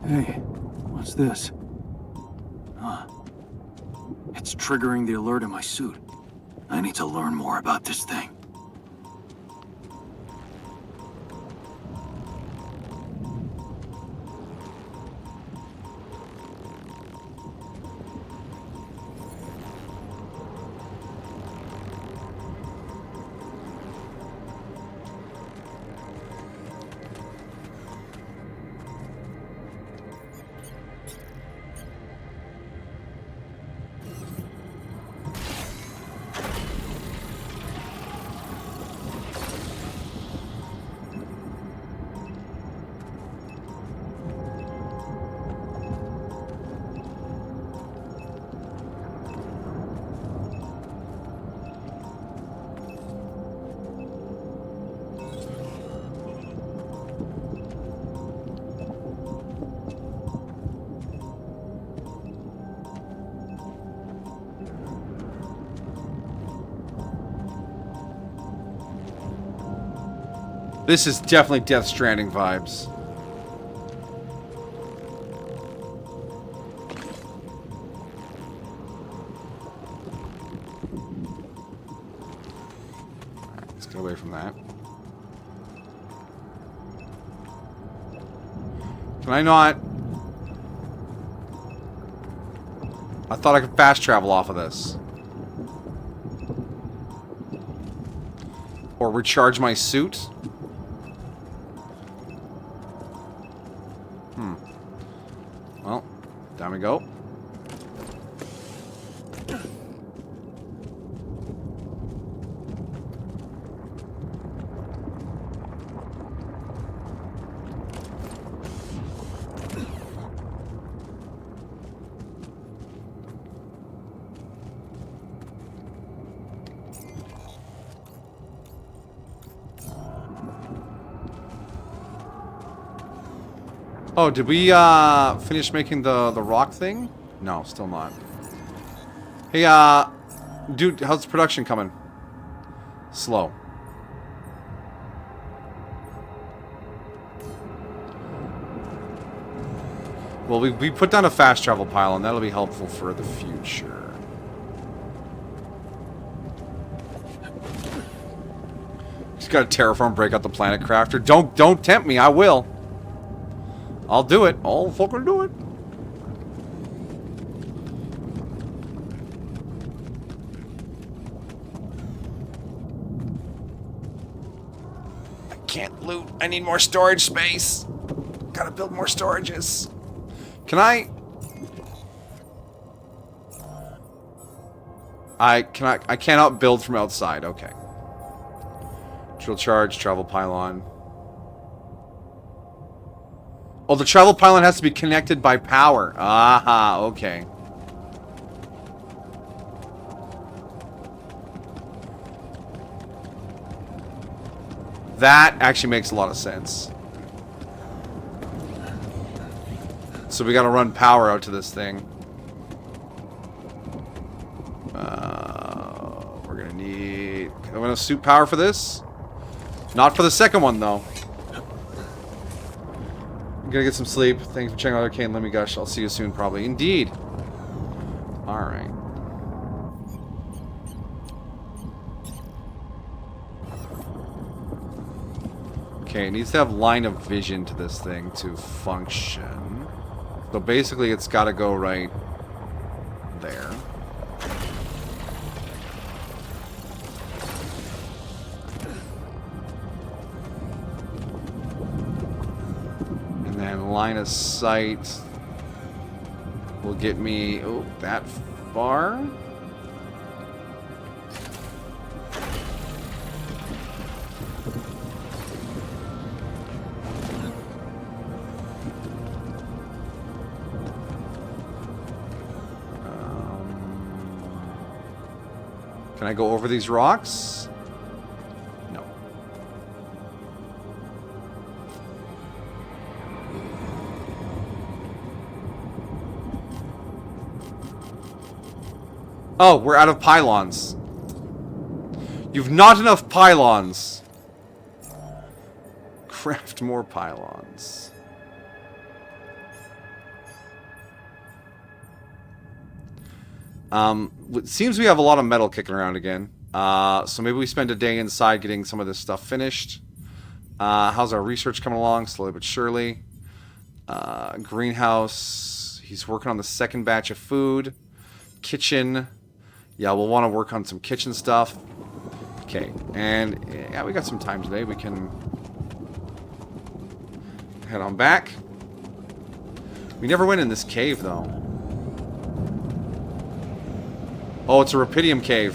Hey, what's this? Huh. It's triggering the alert in my suit. I need to learn more about this thing. This is definitely Death Stranding vibes. Alright, let's get away from that. Can I not? I thought I could fast travel off of this. Or recharge my suit. Well, down we go. Oh, did we finish making the rock thing? No, still not. Hey, dude, how's production coming? Slow. Well, we put down a fast travel pylon. That'll be helpful for the future. Just gotta terraform, break out the planet crafter. Don't tempt me. I will. I'll do it. I'll fucking do it. I can't loot. I need more storage space. Gotta build more storages. Can I cannot build from outside. Okay. Drill charge, travel pylon. Oh, the travel pylon has to be connected by power. Aha, okay. That actually makes a lot of sense. So we gotta run power out to this thing. We're gonna need... I'm gonna suit power for this. Not for the second one, though. I'm gonna get some sleep. Thanks for checking out Arcane. Let me gush. I'll see you soon, probably. Indeed. Alright. Okay, it needs to have line of vision to this thing to function. So basically, it's gotta go right there. And line of sight will get me that far. Can I go over these rocks? No. Oh, we're out of pylons. You've not enough pylons. Craft more pylons. It seems we have a lot of metal kicking around again. So maybe we spend a day inside getting some of this stuff finished. How's our research coming along? Slowly but surely. Greenhouse. He's working on the second batch of food. Kitchen. Yeah, we'll want to work on some kitchen stuff. Okay, and yeah, we got some time today. We can head on back. We never went in this cave, though. Oh, it's a Rapidium cave.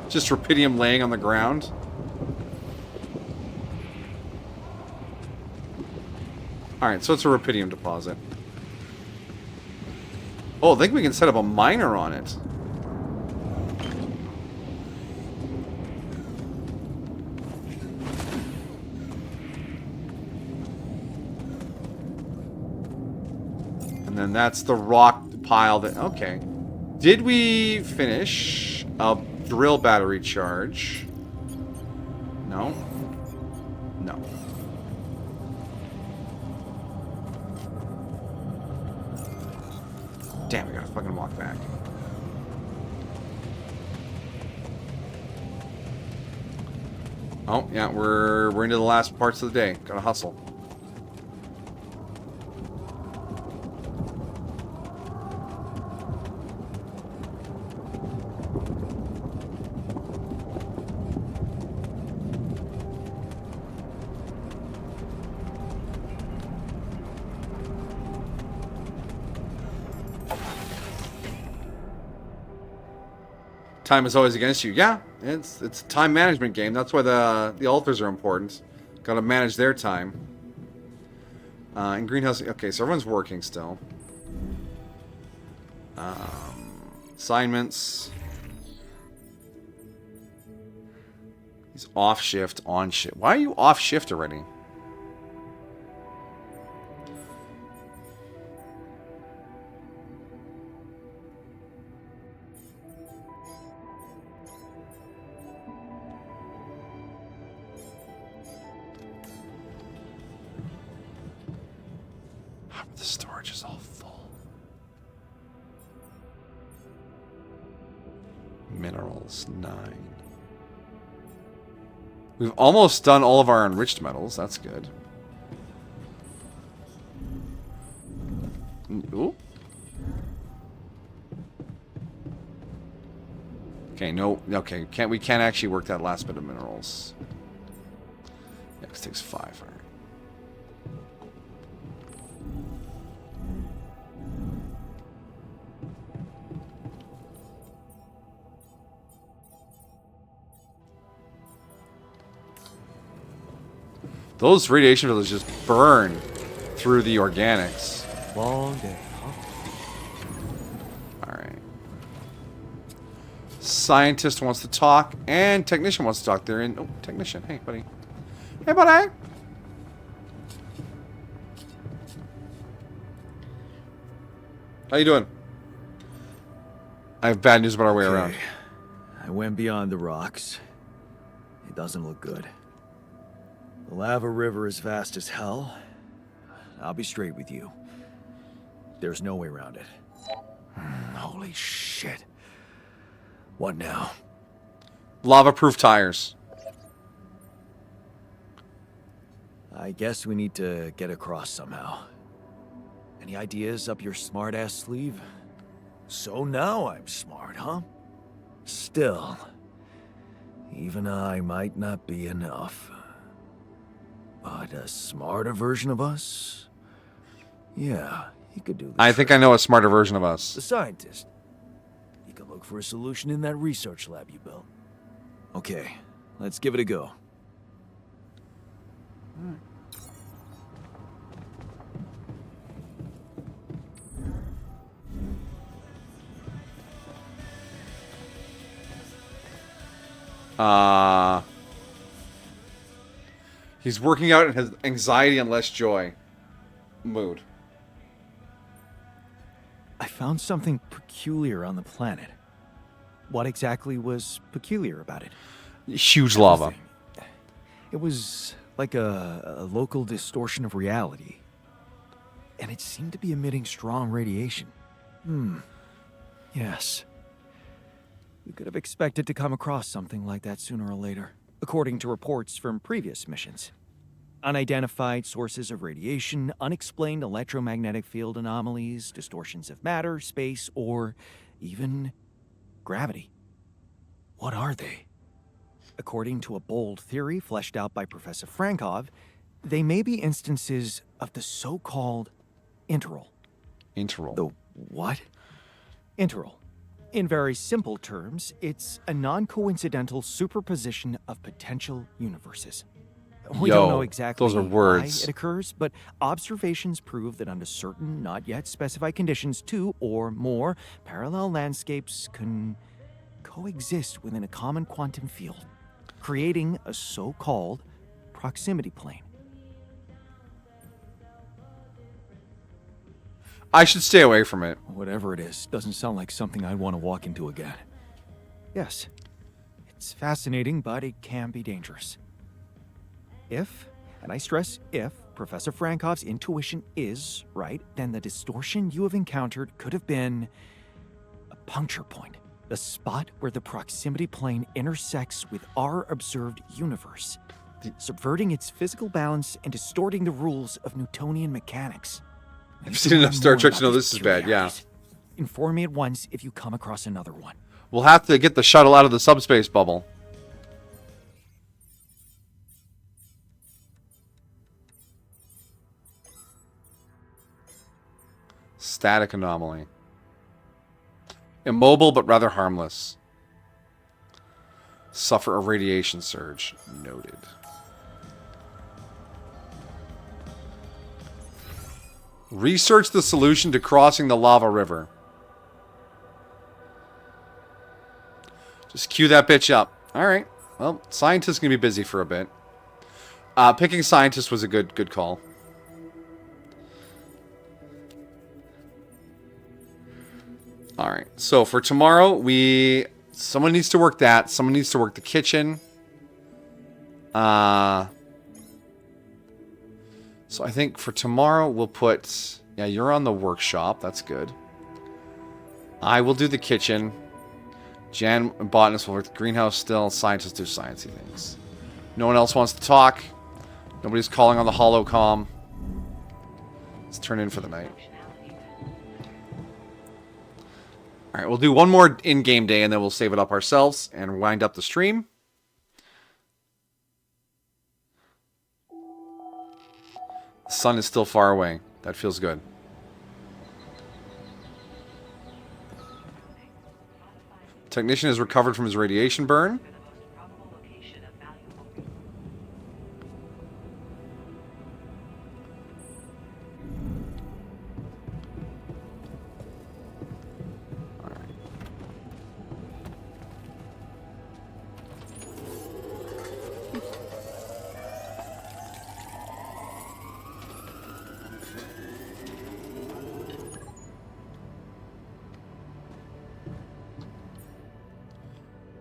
Just Rapidium laying on the ground. Alright, so it's a Rapidium deposit. Oh, I think we can set up a miner on it. And then that's the rock pile that... Okay. Did we finish a drill battery charge? No. No. Damn, I gotta fucking walk back. Oh, yeah, we're into the last parts of the day. Gotta hustle. Time is always against you. Yeah, it's a time management game. That's why the alters are important. Got to manage their time. In greenhouse. Okay, so everyone's working still. Assignments. He's off shift, on shift. Why are you off shift already? The storage is all full. Minerals, 9. We've almost done all of our enriched metals. That's good. Ooh. Okay, no. Okay, we can't actually work that last bit of minerals. Yeah, 'cause it takes 5. All right. Those radiation fields just burn through the organics. Long day, huh? Alright. Scientist wants to talk, and technician wants to talk. They're in... Oh, technician. Hey, buddy. Hey, buddy. How you doing? I have bad news about our way around. I went beyond the rocks. It doesn't look good. The lava river is vast as hell. I'll be straight with you. There's no way around it. Holy shit. What now? Lava-proof tires. I guess we need to get across somehow. Any ideas up your smart-ass sleeve? So now I'm smart, huh? Still, even I might not be enough. But a smarter version of us? Yeah, he could do this. I think I know a smarter version of us. The scientist. He could look for a solution in that research lab you built. Okay, let's give it a go. He's working out and has anxiety and less joy. Mood. I found something peculiar on the planet. What exactly was peculiar about it? Huge lava. Everything. It was like a local distortion of reality. And it seemed to be emitting strong radiation. Yes. We could have expected to come across something like that sooner or later, according to reports from previous missions. Unidentified sources of radiation, unexplained electromagnetic field anomalies, distortions of matter, space, or even gravity. What are they? According to a bold theory fleshed out by Professor Frankov, they may be instances of the so-called interval. Interval. The what? Interval. In very simple terms, it's a non-coincidental superposition of potential universes. We Yo, don't know exactly those are why words. it occurs, but observations prove that under certain, not yet specified conditions, two or more parallel landscapes can coexist within a common quantum field, creating a so-called proximity plane. I should stay away from it. Whatever it is, doesn't sound like something I'd want to walk into again. Yes, it's fascinating, but it can be dangerous. If, and I stress if, Professor Frankov's intuition is right, then the distortion you have encountered could have been a puncture point, the spot where the proximity plane intersects with our observed universe, subverting its physical balance and distorting the rules of Newtonian mechanics. I've seen enough Star Trek to know this is bad, yeah. Inform me at once if you come across another one. We'll have to get the shuttle out of the subspace bubble. Static anomaly. Immobile but rather harmless. Suffer a radiation surge. Noted. Research the solution to crossing the lava river. Just cue that bitch up. Alright. Well, scientist's gonna be busy for a bit. Picking scientist was a good call. Alright, so for tomorrow, someone needs to work that. Someone needs to work the kitchen. So I think for tomorrow, we'll put... Yeah, you're on the workshop. That's good. I will do the kitchen. Jan and botanist will work the greenhouse still. Scientists do sciencey things. No one else wants to talk. Nobody's calling on the holocom. Let's turn in for the night. Alright, we'll do one more in-game day, and then we'll save it up ourselves and wind up the stream. The sun is still far away. That feels good. Technician has recovered from his radiation burn.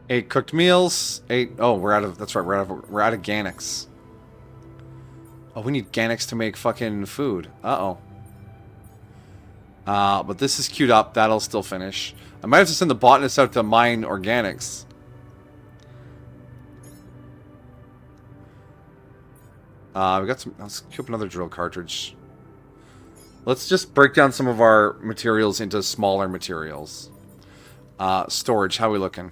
Eight cooked meals. Oh, we're out of. That's right. We're out of Gannix. Oh, we need Gannix to make fucking food. Uh-oh. But this is queued up. That'll still finish. I might have to send the botanist out to mine organics. We got some. Let's queue up another drill cartridge. Let's just break down some of our materials into smaller materials. Storage. How are we looking?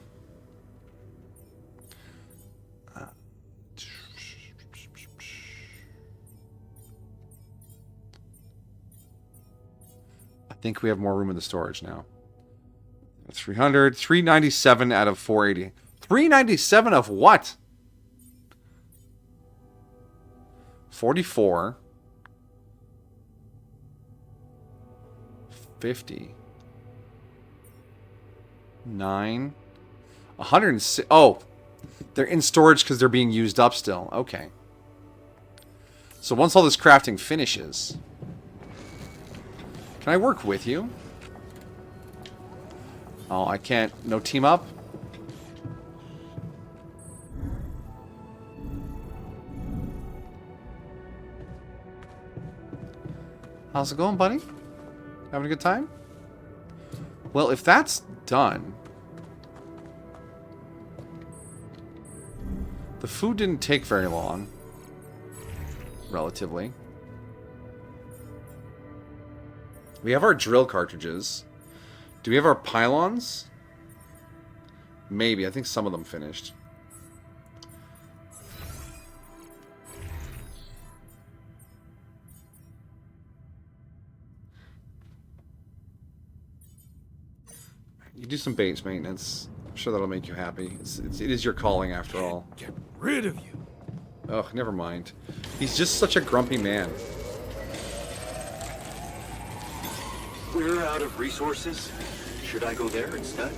I think we have more room in the storage now. 300, 397 out of 480. 397 of what? 44. 50. 9. 106. Oh, they're in storage because they're being used up still. Okay. So once all this crafting finishes... Can I work with you? Oh, I can't. No team up? How's it going, buddy? Having a good time? Well, if that's done... The food didn't take very long. Relatively. We have our drill cartridges. Do we have our pylons? Maybe. I think some of them finished. You do some base maintenance. I'm sure that'll make you happy. It is your calling after all. Get rid of you. Ugh, never mind. He's just such a grumpy man. We're out of resources. Should I go there instead?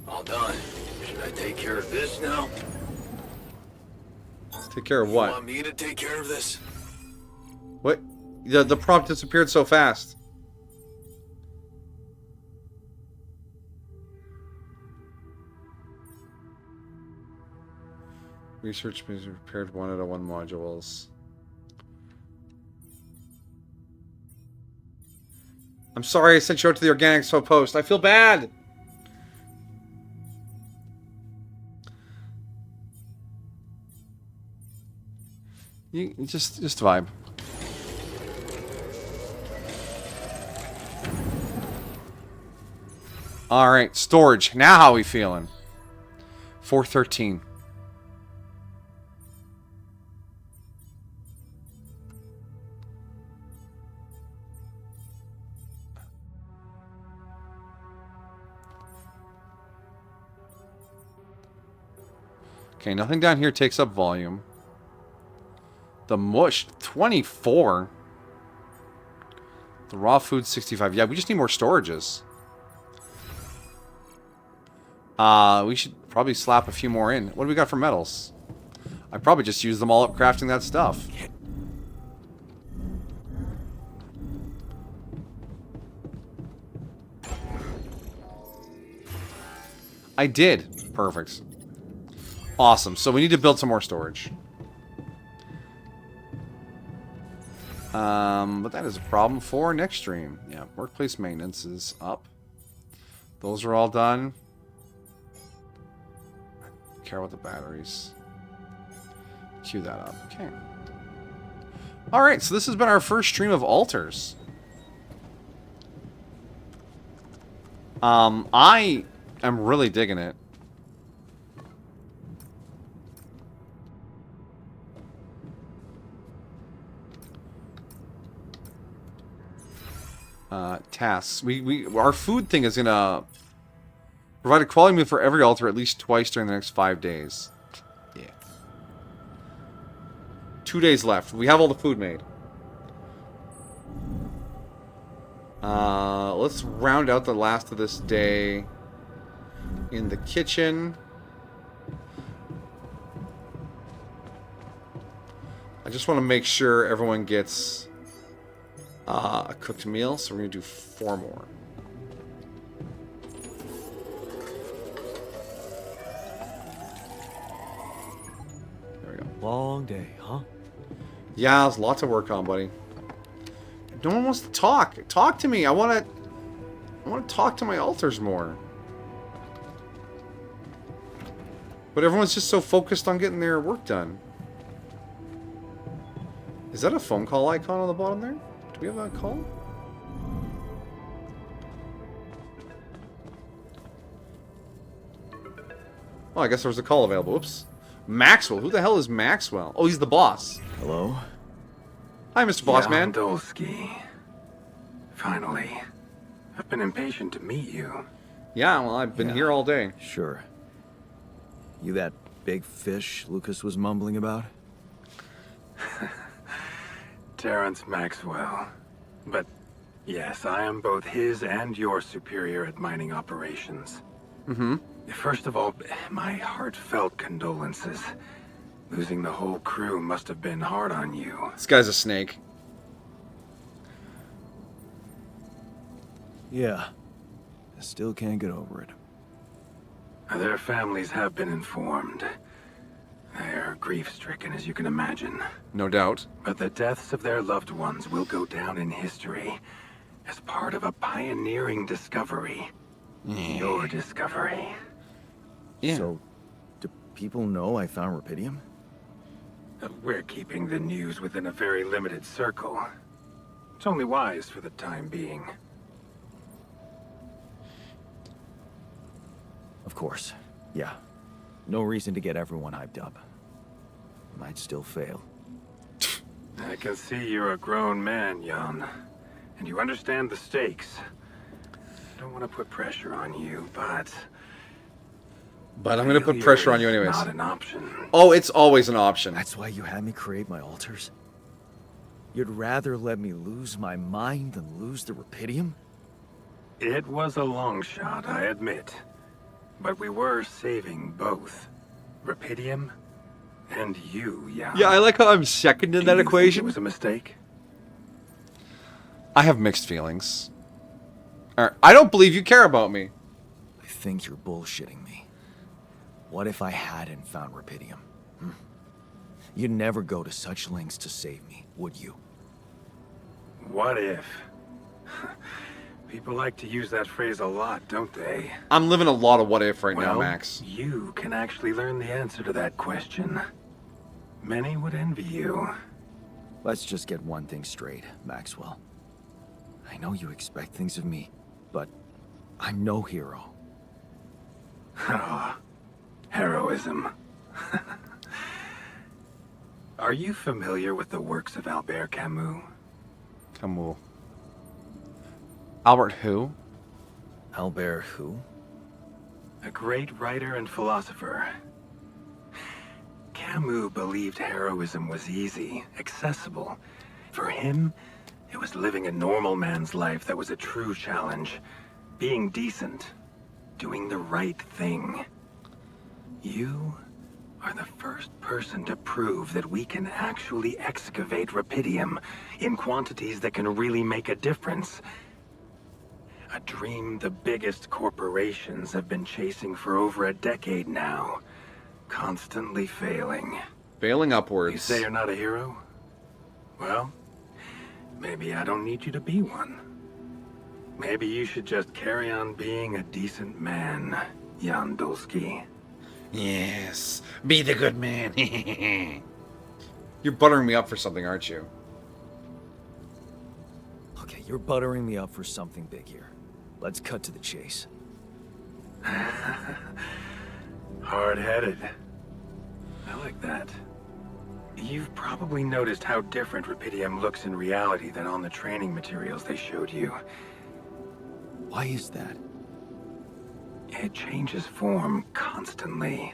All done. Should I take care of this now? Take care of You what? want me to take care of this? What? The prompt disappeared so fast. Research means repaired 1 out of 1 modules. I'm sorry I sent you out to the organic so post. I feel bad. You just vibe. All right, storage. Now how we feeling? 413. Okay, nothing down here takes up volume. The mush, 24. The raw food, 65. Yeah, we just need more storages. We should probably slap a few more in. What do we got for metals? I probably just use them all up crafting that stuff. I did. Perfect. Awesome. So we need to build some more storage. But that is a problem for next stream. Yeah, workplace maintenance is up. Those are all done. Care about the batteries. Cue that up. Okay. Alright, so this has been our first stream of Alters. I am really digging it. Tasks. Our food thing is gonna provide a quality meal for every altar at least twice during the next 5 days. Yeah. 2 days left. We have all the food made. Let's round out the last of this day in the kitchen. I just want to make sure everyone gets a cooked meal, so we're going to do 4 more. There we go. Long day, huh? Yeah, there's lots of work on, buddy. No one wants to talk. Talk to me. I want to talk to my alters more. But everyone's just so focused on getting their work done. Is that a phone call icon on the bottom there? Do we have a call? Oh, I guess there was a call available. Oops. Maxwell. Who the hell is Maxwell? Oh, he's the boss. Hello? Hi, Mr. Bossman. Dolsky. Finally. I've been impatient to meet you. Yeah, well, I've been here all day. Sure. You that big fish Lucas was mumbling about? Terrence Maxwell. But yes, I am both his and your superior at mining operations. Mm-hmm. First of all, my heartfelt condolences. Losing the whole crew must have been hard on you. This guy's a snake. Yeah. I still can't get over it. Their families have been informed. They're grief-stricken, as you can imagine. No doubt. But the deaths of their loved ones will go down in history as part of a pioneering discovery. Your discovery. Yeah. So, do people know I found rupidium? We're keeping the news within a very limited circle. It's only wise for the time being. Of course. Yeah. No reason to get everyone hyped up. Might still fail. I can see you're a grown man, Jan. And you understand the stakes. I don't want to put pressure on you, but... But I'm gonna put Failure pressure on you is anyways. Not an option. Oh, it's always an option. That's why you had me create my alters? You'd rather let me lose my mind than lose the Rapidium? It was a long shot, I admit. But we were saving both. Rapidium and you, Jan. Yeah, I like how I'm second in Do that you think equation. it was a mistake? I have mixed feelings. Alright, I don't believe you care about me. I think you're bullshitting me. What if I hadn't found Rapidium? You'd never go to such lengths to save me, would you? What if? People like to use that phrase a lot, don't they? I'm living a lot of what if right now, Well, Max. you can actually learn the answer to that question. Many would envy you. Let's just get one thing straight, Maxwell. I know you expect things of me, but I'm no hero. Ah, heroism. Are you familiar with the works of Albert Camus? Camus. Albert who? Albert who? A great writer and philosopher. Camus believed heroism was easy, accessible. For him, it was living a normal man's life that was a true challenge. Being decent. Doing the right thing. You are the first person to prove that we can actually excavate Rapidium in quantities that can really make a difference. A dream the biggest corporations have been chasing for over a decade now. Constantly failing. Failing You upwards. say you're not a hero? Well, maybe I don't need you to be one. Maybe you should just carry on being a decent man, Jan Dulski. Yes. Be the good man. You're buttering me up for something, aren't you? Okay, you're buttering me up for something big here. Let's cut to the chase. Hard-headed. I like that. You've probably noticed how different Rapidium looks in reality than on the training materials they showed you. Why is that? It changes form constantly.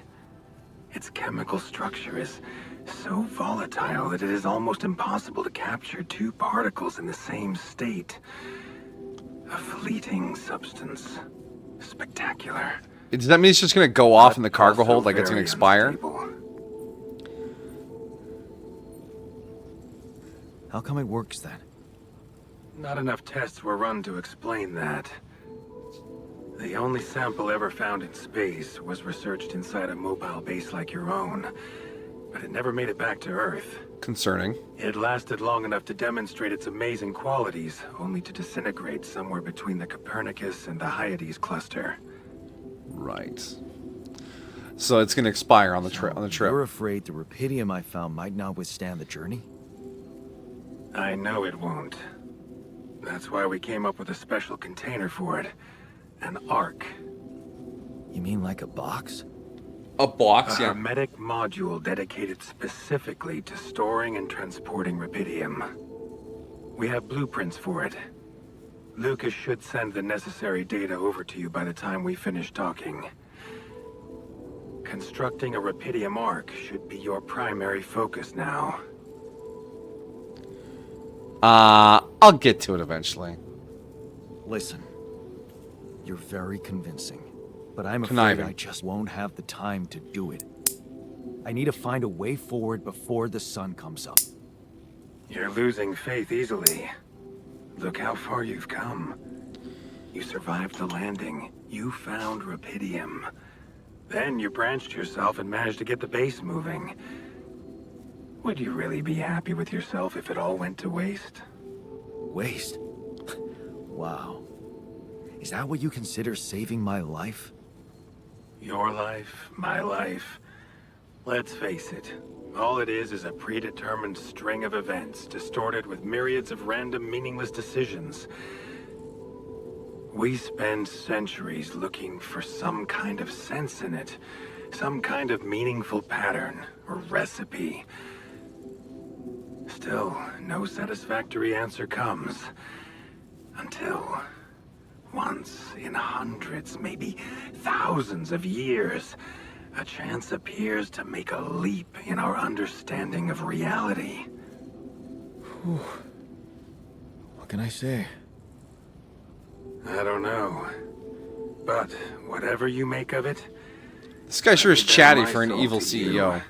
Its chemical structure is so volatile that it is almost impossible to capture two particles in the same state. A fleeting substance. Spectacular. Does that mean it's just gonna go off in the But cargo also hold like it's gonna very expire? unstable. How come it works then? Not enough tests were run to explain that. The only sample ever found in space was researched inside a mobile base like your own, but it never made it back to Earth. Concerning. It lasted long enough to demonstrate its amazing qualities, only to disintegrate somewhere between the Copernicus and the Hyades cluster. Right. So it's gonna expire on the trip. You're afraid the Rapidium I found might not withstand the journey? I know it won't. That's why we came up with a special container for it. An Ark. You mean like a box? A box, A yeah. hermetic module dedicated specifically to storing and transporting Rapidium. We have blueprints for it. Lucas should send the necessary data over to you by the time we finish talking. Constructing a Rapidium Ark should be your primary focus now. I'll get to it eventually. Listen, you're very convincing, but I'm afraid Conniving. I just won't have the time to do it. I need to find a way forward before the sun comes up. You're losing faith easily. Look how far you've come. You survived the landing. You found Rapidium. Then you branched yourself and managed to get the base moving. Would you really be happy with yourself if it all went to waste? Waste? Wow. Is that what you consider saving my life? Your life, my life. Let's face it. All it is a predetermined string of events, distorted with myriads of random, meaningless decisions. We spend centuries looking for some kind of sense in it, some kind of meaningful pattern or recipe. Still, no satisfactory answer comes. Until Once in hundreds, maybe thousands of years, a chance appears to make a leap in our understanding of reality. What can I say? I don't know. But whatever you make of it, This guy sure is I bet chatty my for an soul evil to CEO. you.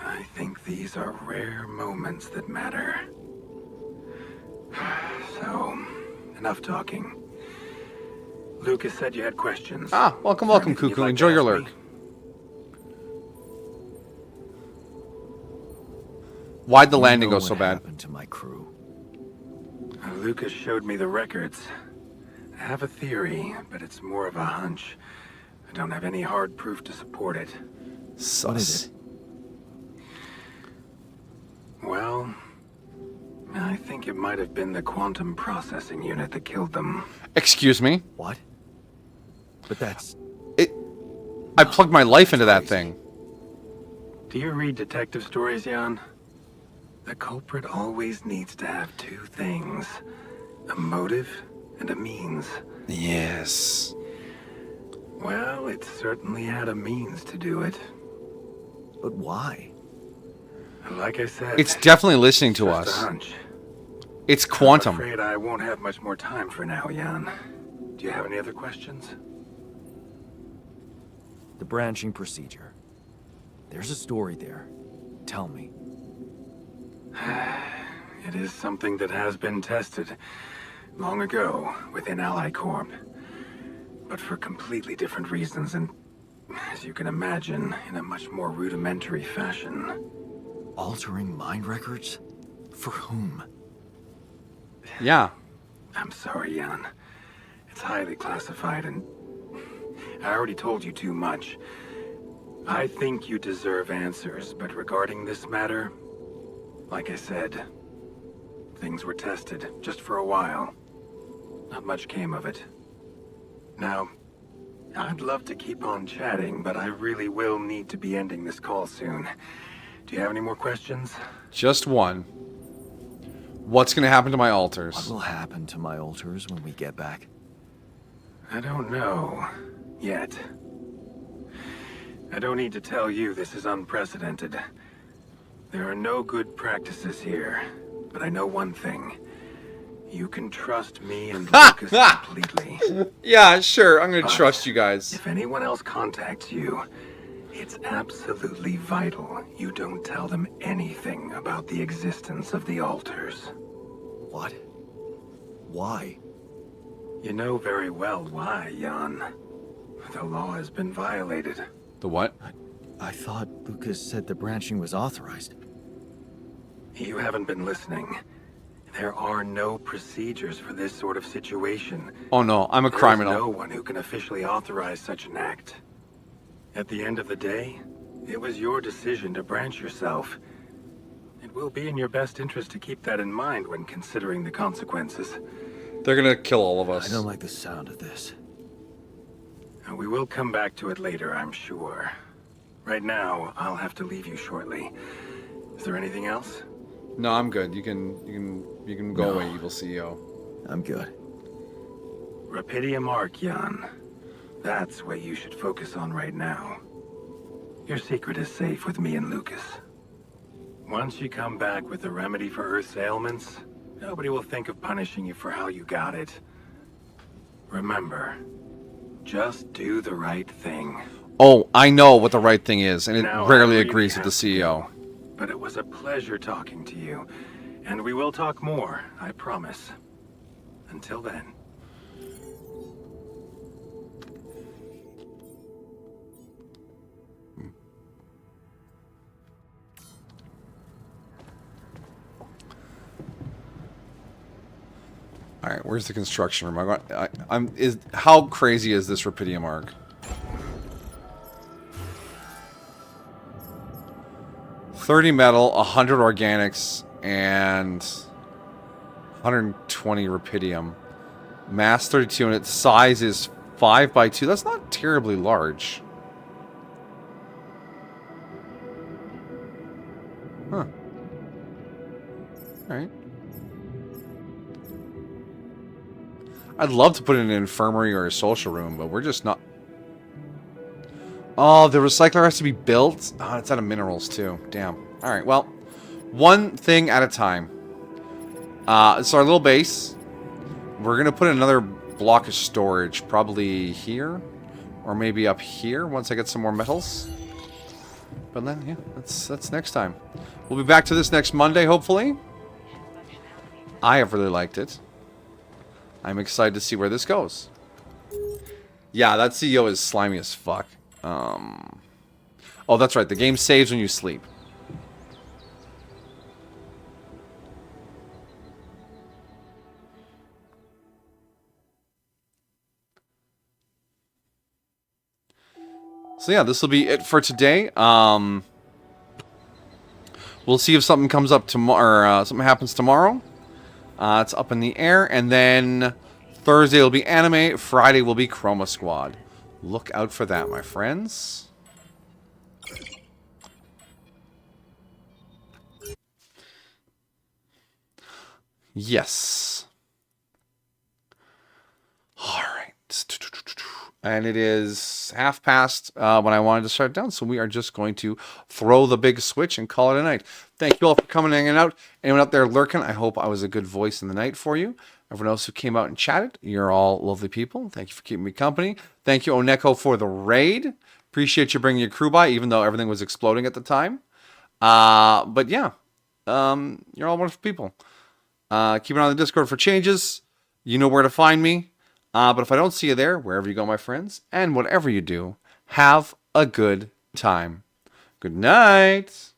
I think these are rare moments that matter. So, enough talking. Lucas said you had questions. Ah, welcome, Is there welcome, anything you'd Cuckoo. like Enjoy to your ask lurk. me? Why'd the You landing know go so what bad? happened to my crew. Lucas showed me the records. I have a theory, but it's more of a hunch. I don't have any hard proof to support it. Sus. What is it? Well, I think it might have been the quantum processing unit that killed them. Excuse me? What? But that's... I plugged my life into that thing. Do you read detective stories, Jan? The culprit always needs to have two things. A motive and a means. Yes. Well, it certainly had a means to do it. But why? Like I said, It's definitely listening to just a us. hunch. It's I'm quantum. afraid I won't have much more time for now, Jan. Do you have any other questions? The branching procedure. There's a story there. Tell me. It is something that has been tested long ago within Ally Corp. But for completely different reasons and, as you can imagine, in a much more rudimentary fashion. Altering mind records? For whom? Yeah. I'm sorry, Jan. It's highly classified and I already told you too much. I think you deserve answers, but regarding this matter, like I said, things were tested just for a while. Not much came of it. Now, I'd love to keep on chatting, but I really will need to be ending this call soon. Do you have any more questions? Just one. What's gonna happen to my alters? What will happen to my alters when we get back? I don't know. Yet. I don't need to tell you this is unprecedented. There are no good practices here, but I know one thing. You can trust me and Lucas completely. Yeah, sure. I'm gonna trust you guys. If anyone else contacts you, it's absolutely vital you don't tell them anything about the existence of the alters. What? Why? You know very well why, Jan. The law has been violated. The what? I thought Lucas said the branching was authorized. You haven't been listening. There are no procedures for this sort of situation. Oh no, I'm a There's criminal. no one who can officially authorize such an act. At the end of the day, it was your decision to branch yourself. It will be in your best interest to keep that in mind when considering the consequences. They're gonna kill all of us. I don't like the sound of this. We will come back to it later, I'm sure. Right now, I'll have to leave you shortly. Is there anything else? No, I'm good. You can go away, evil CEO. I'm good. Rapidium Arc, Jan. That's what you should focus on right now. Your secret is safe with me and Lucas. Once you come back with a remedy for Earth's ailments, nobody will think of punishing you for how you got it. Remember, just do the right thing. Oh, I know what the right thing is, and it Now, I rarely really agrees with the have to CEO. go, but it was a pleasure talking to you. And we will talk more, I promise. Until then. All right, where's the construction room? How crazy is this Rapidium Arc? $30 metal, 100 organics, and 120 Rapidium. Mass 32, and its size is 5x2. That's not terribly large. Huh. Alright. I'd love to put in an infirmary or a social room, but we're just not... Oh, the recycler has to be built? Oh, it's out of minerals, too. Damn. Alright, well, one thing at a time. It's our little base. We're going to put another block of storage, probably here, or maybe up here once I get some more metals. But then, yeah, that's next time. We'll be back to this next Monday, hopefully. I have really liked it. I'm excited to see where this goes. Yeah, that CEO is slimy as fuck. Oh, that's right. The game saves when you sleep. So yeah, this will be it for today. We'll see if something comes up tomorrow. Something happens tomorrow. It's up in the air, and then Thursday will be anime. Friday will be Chroma Squad. Look out for that, my friends. Yes. All right. And it is past when I wanted to start down, so we are just going to throw the big switch and call it a night. Thank you all for coming and hanging out. Anyone out there lurking, I hope I was a good voice in the night for you. Everyone else who came out and chatted, you're all lovely people. Thank you for keeping me company. Thank you, Oneko, for the raid. Appreciate you bringing your crew by, even though everything was exploding at the time. But yeah, you're all wonderful people. Keep an eye on the Discord for changes. You know where to find me. But if I don't see you there, wherever you go, my friends, and whatever you do, have a good time. Good night.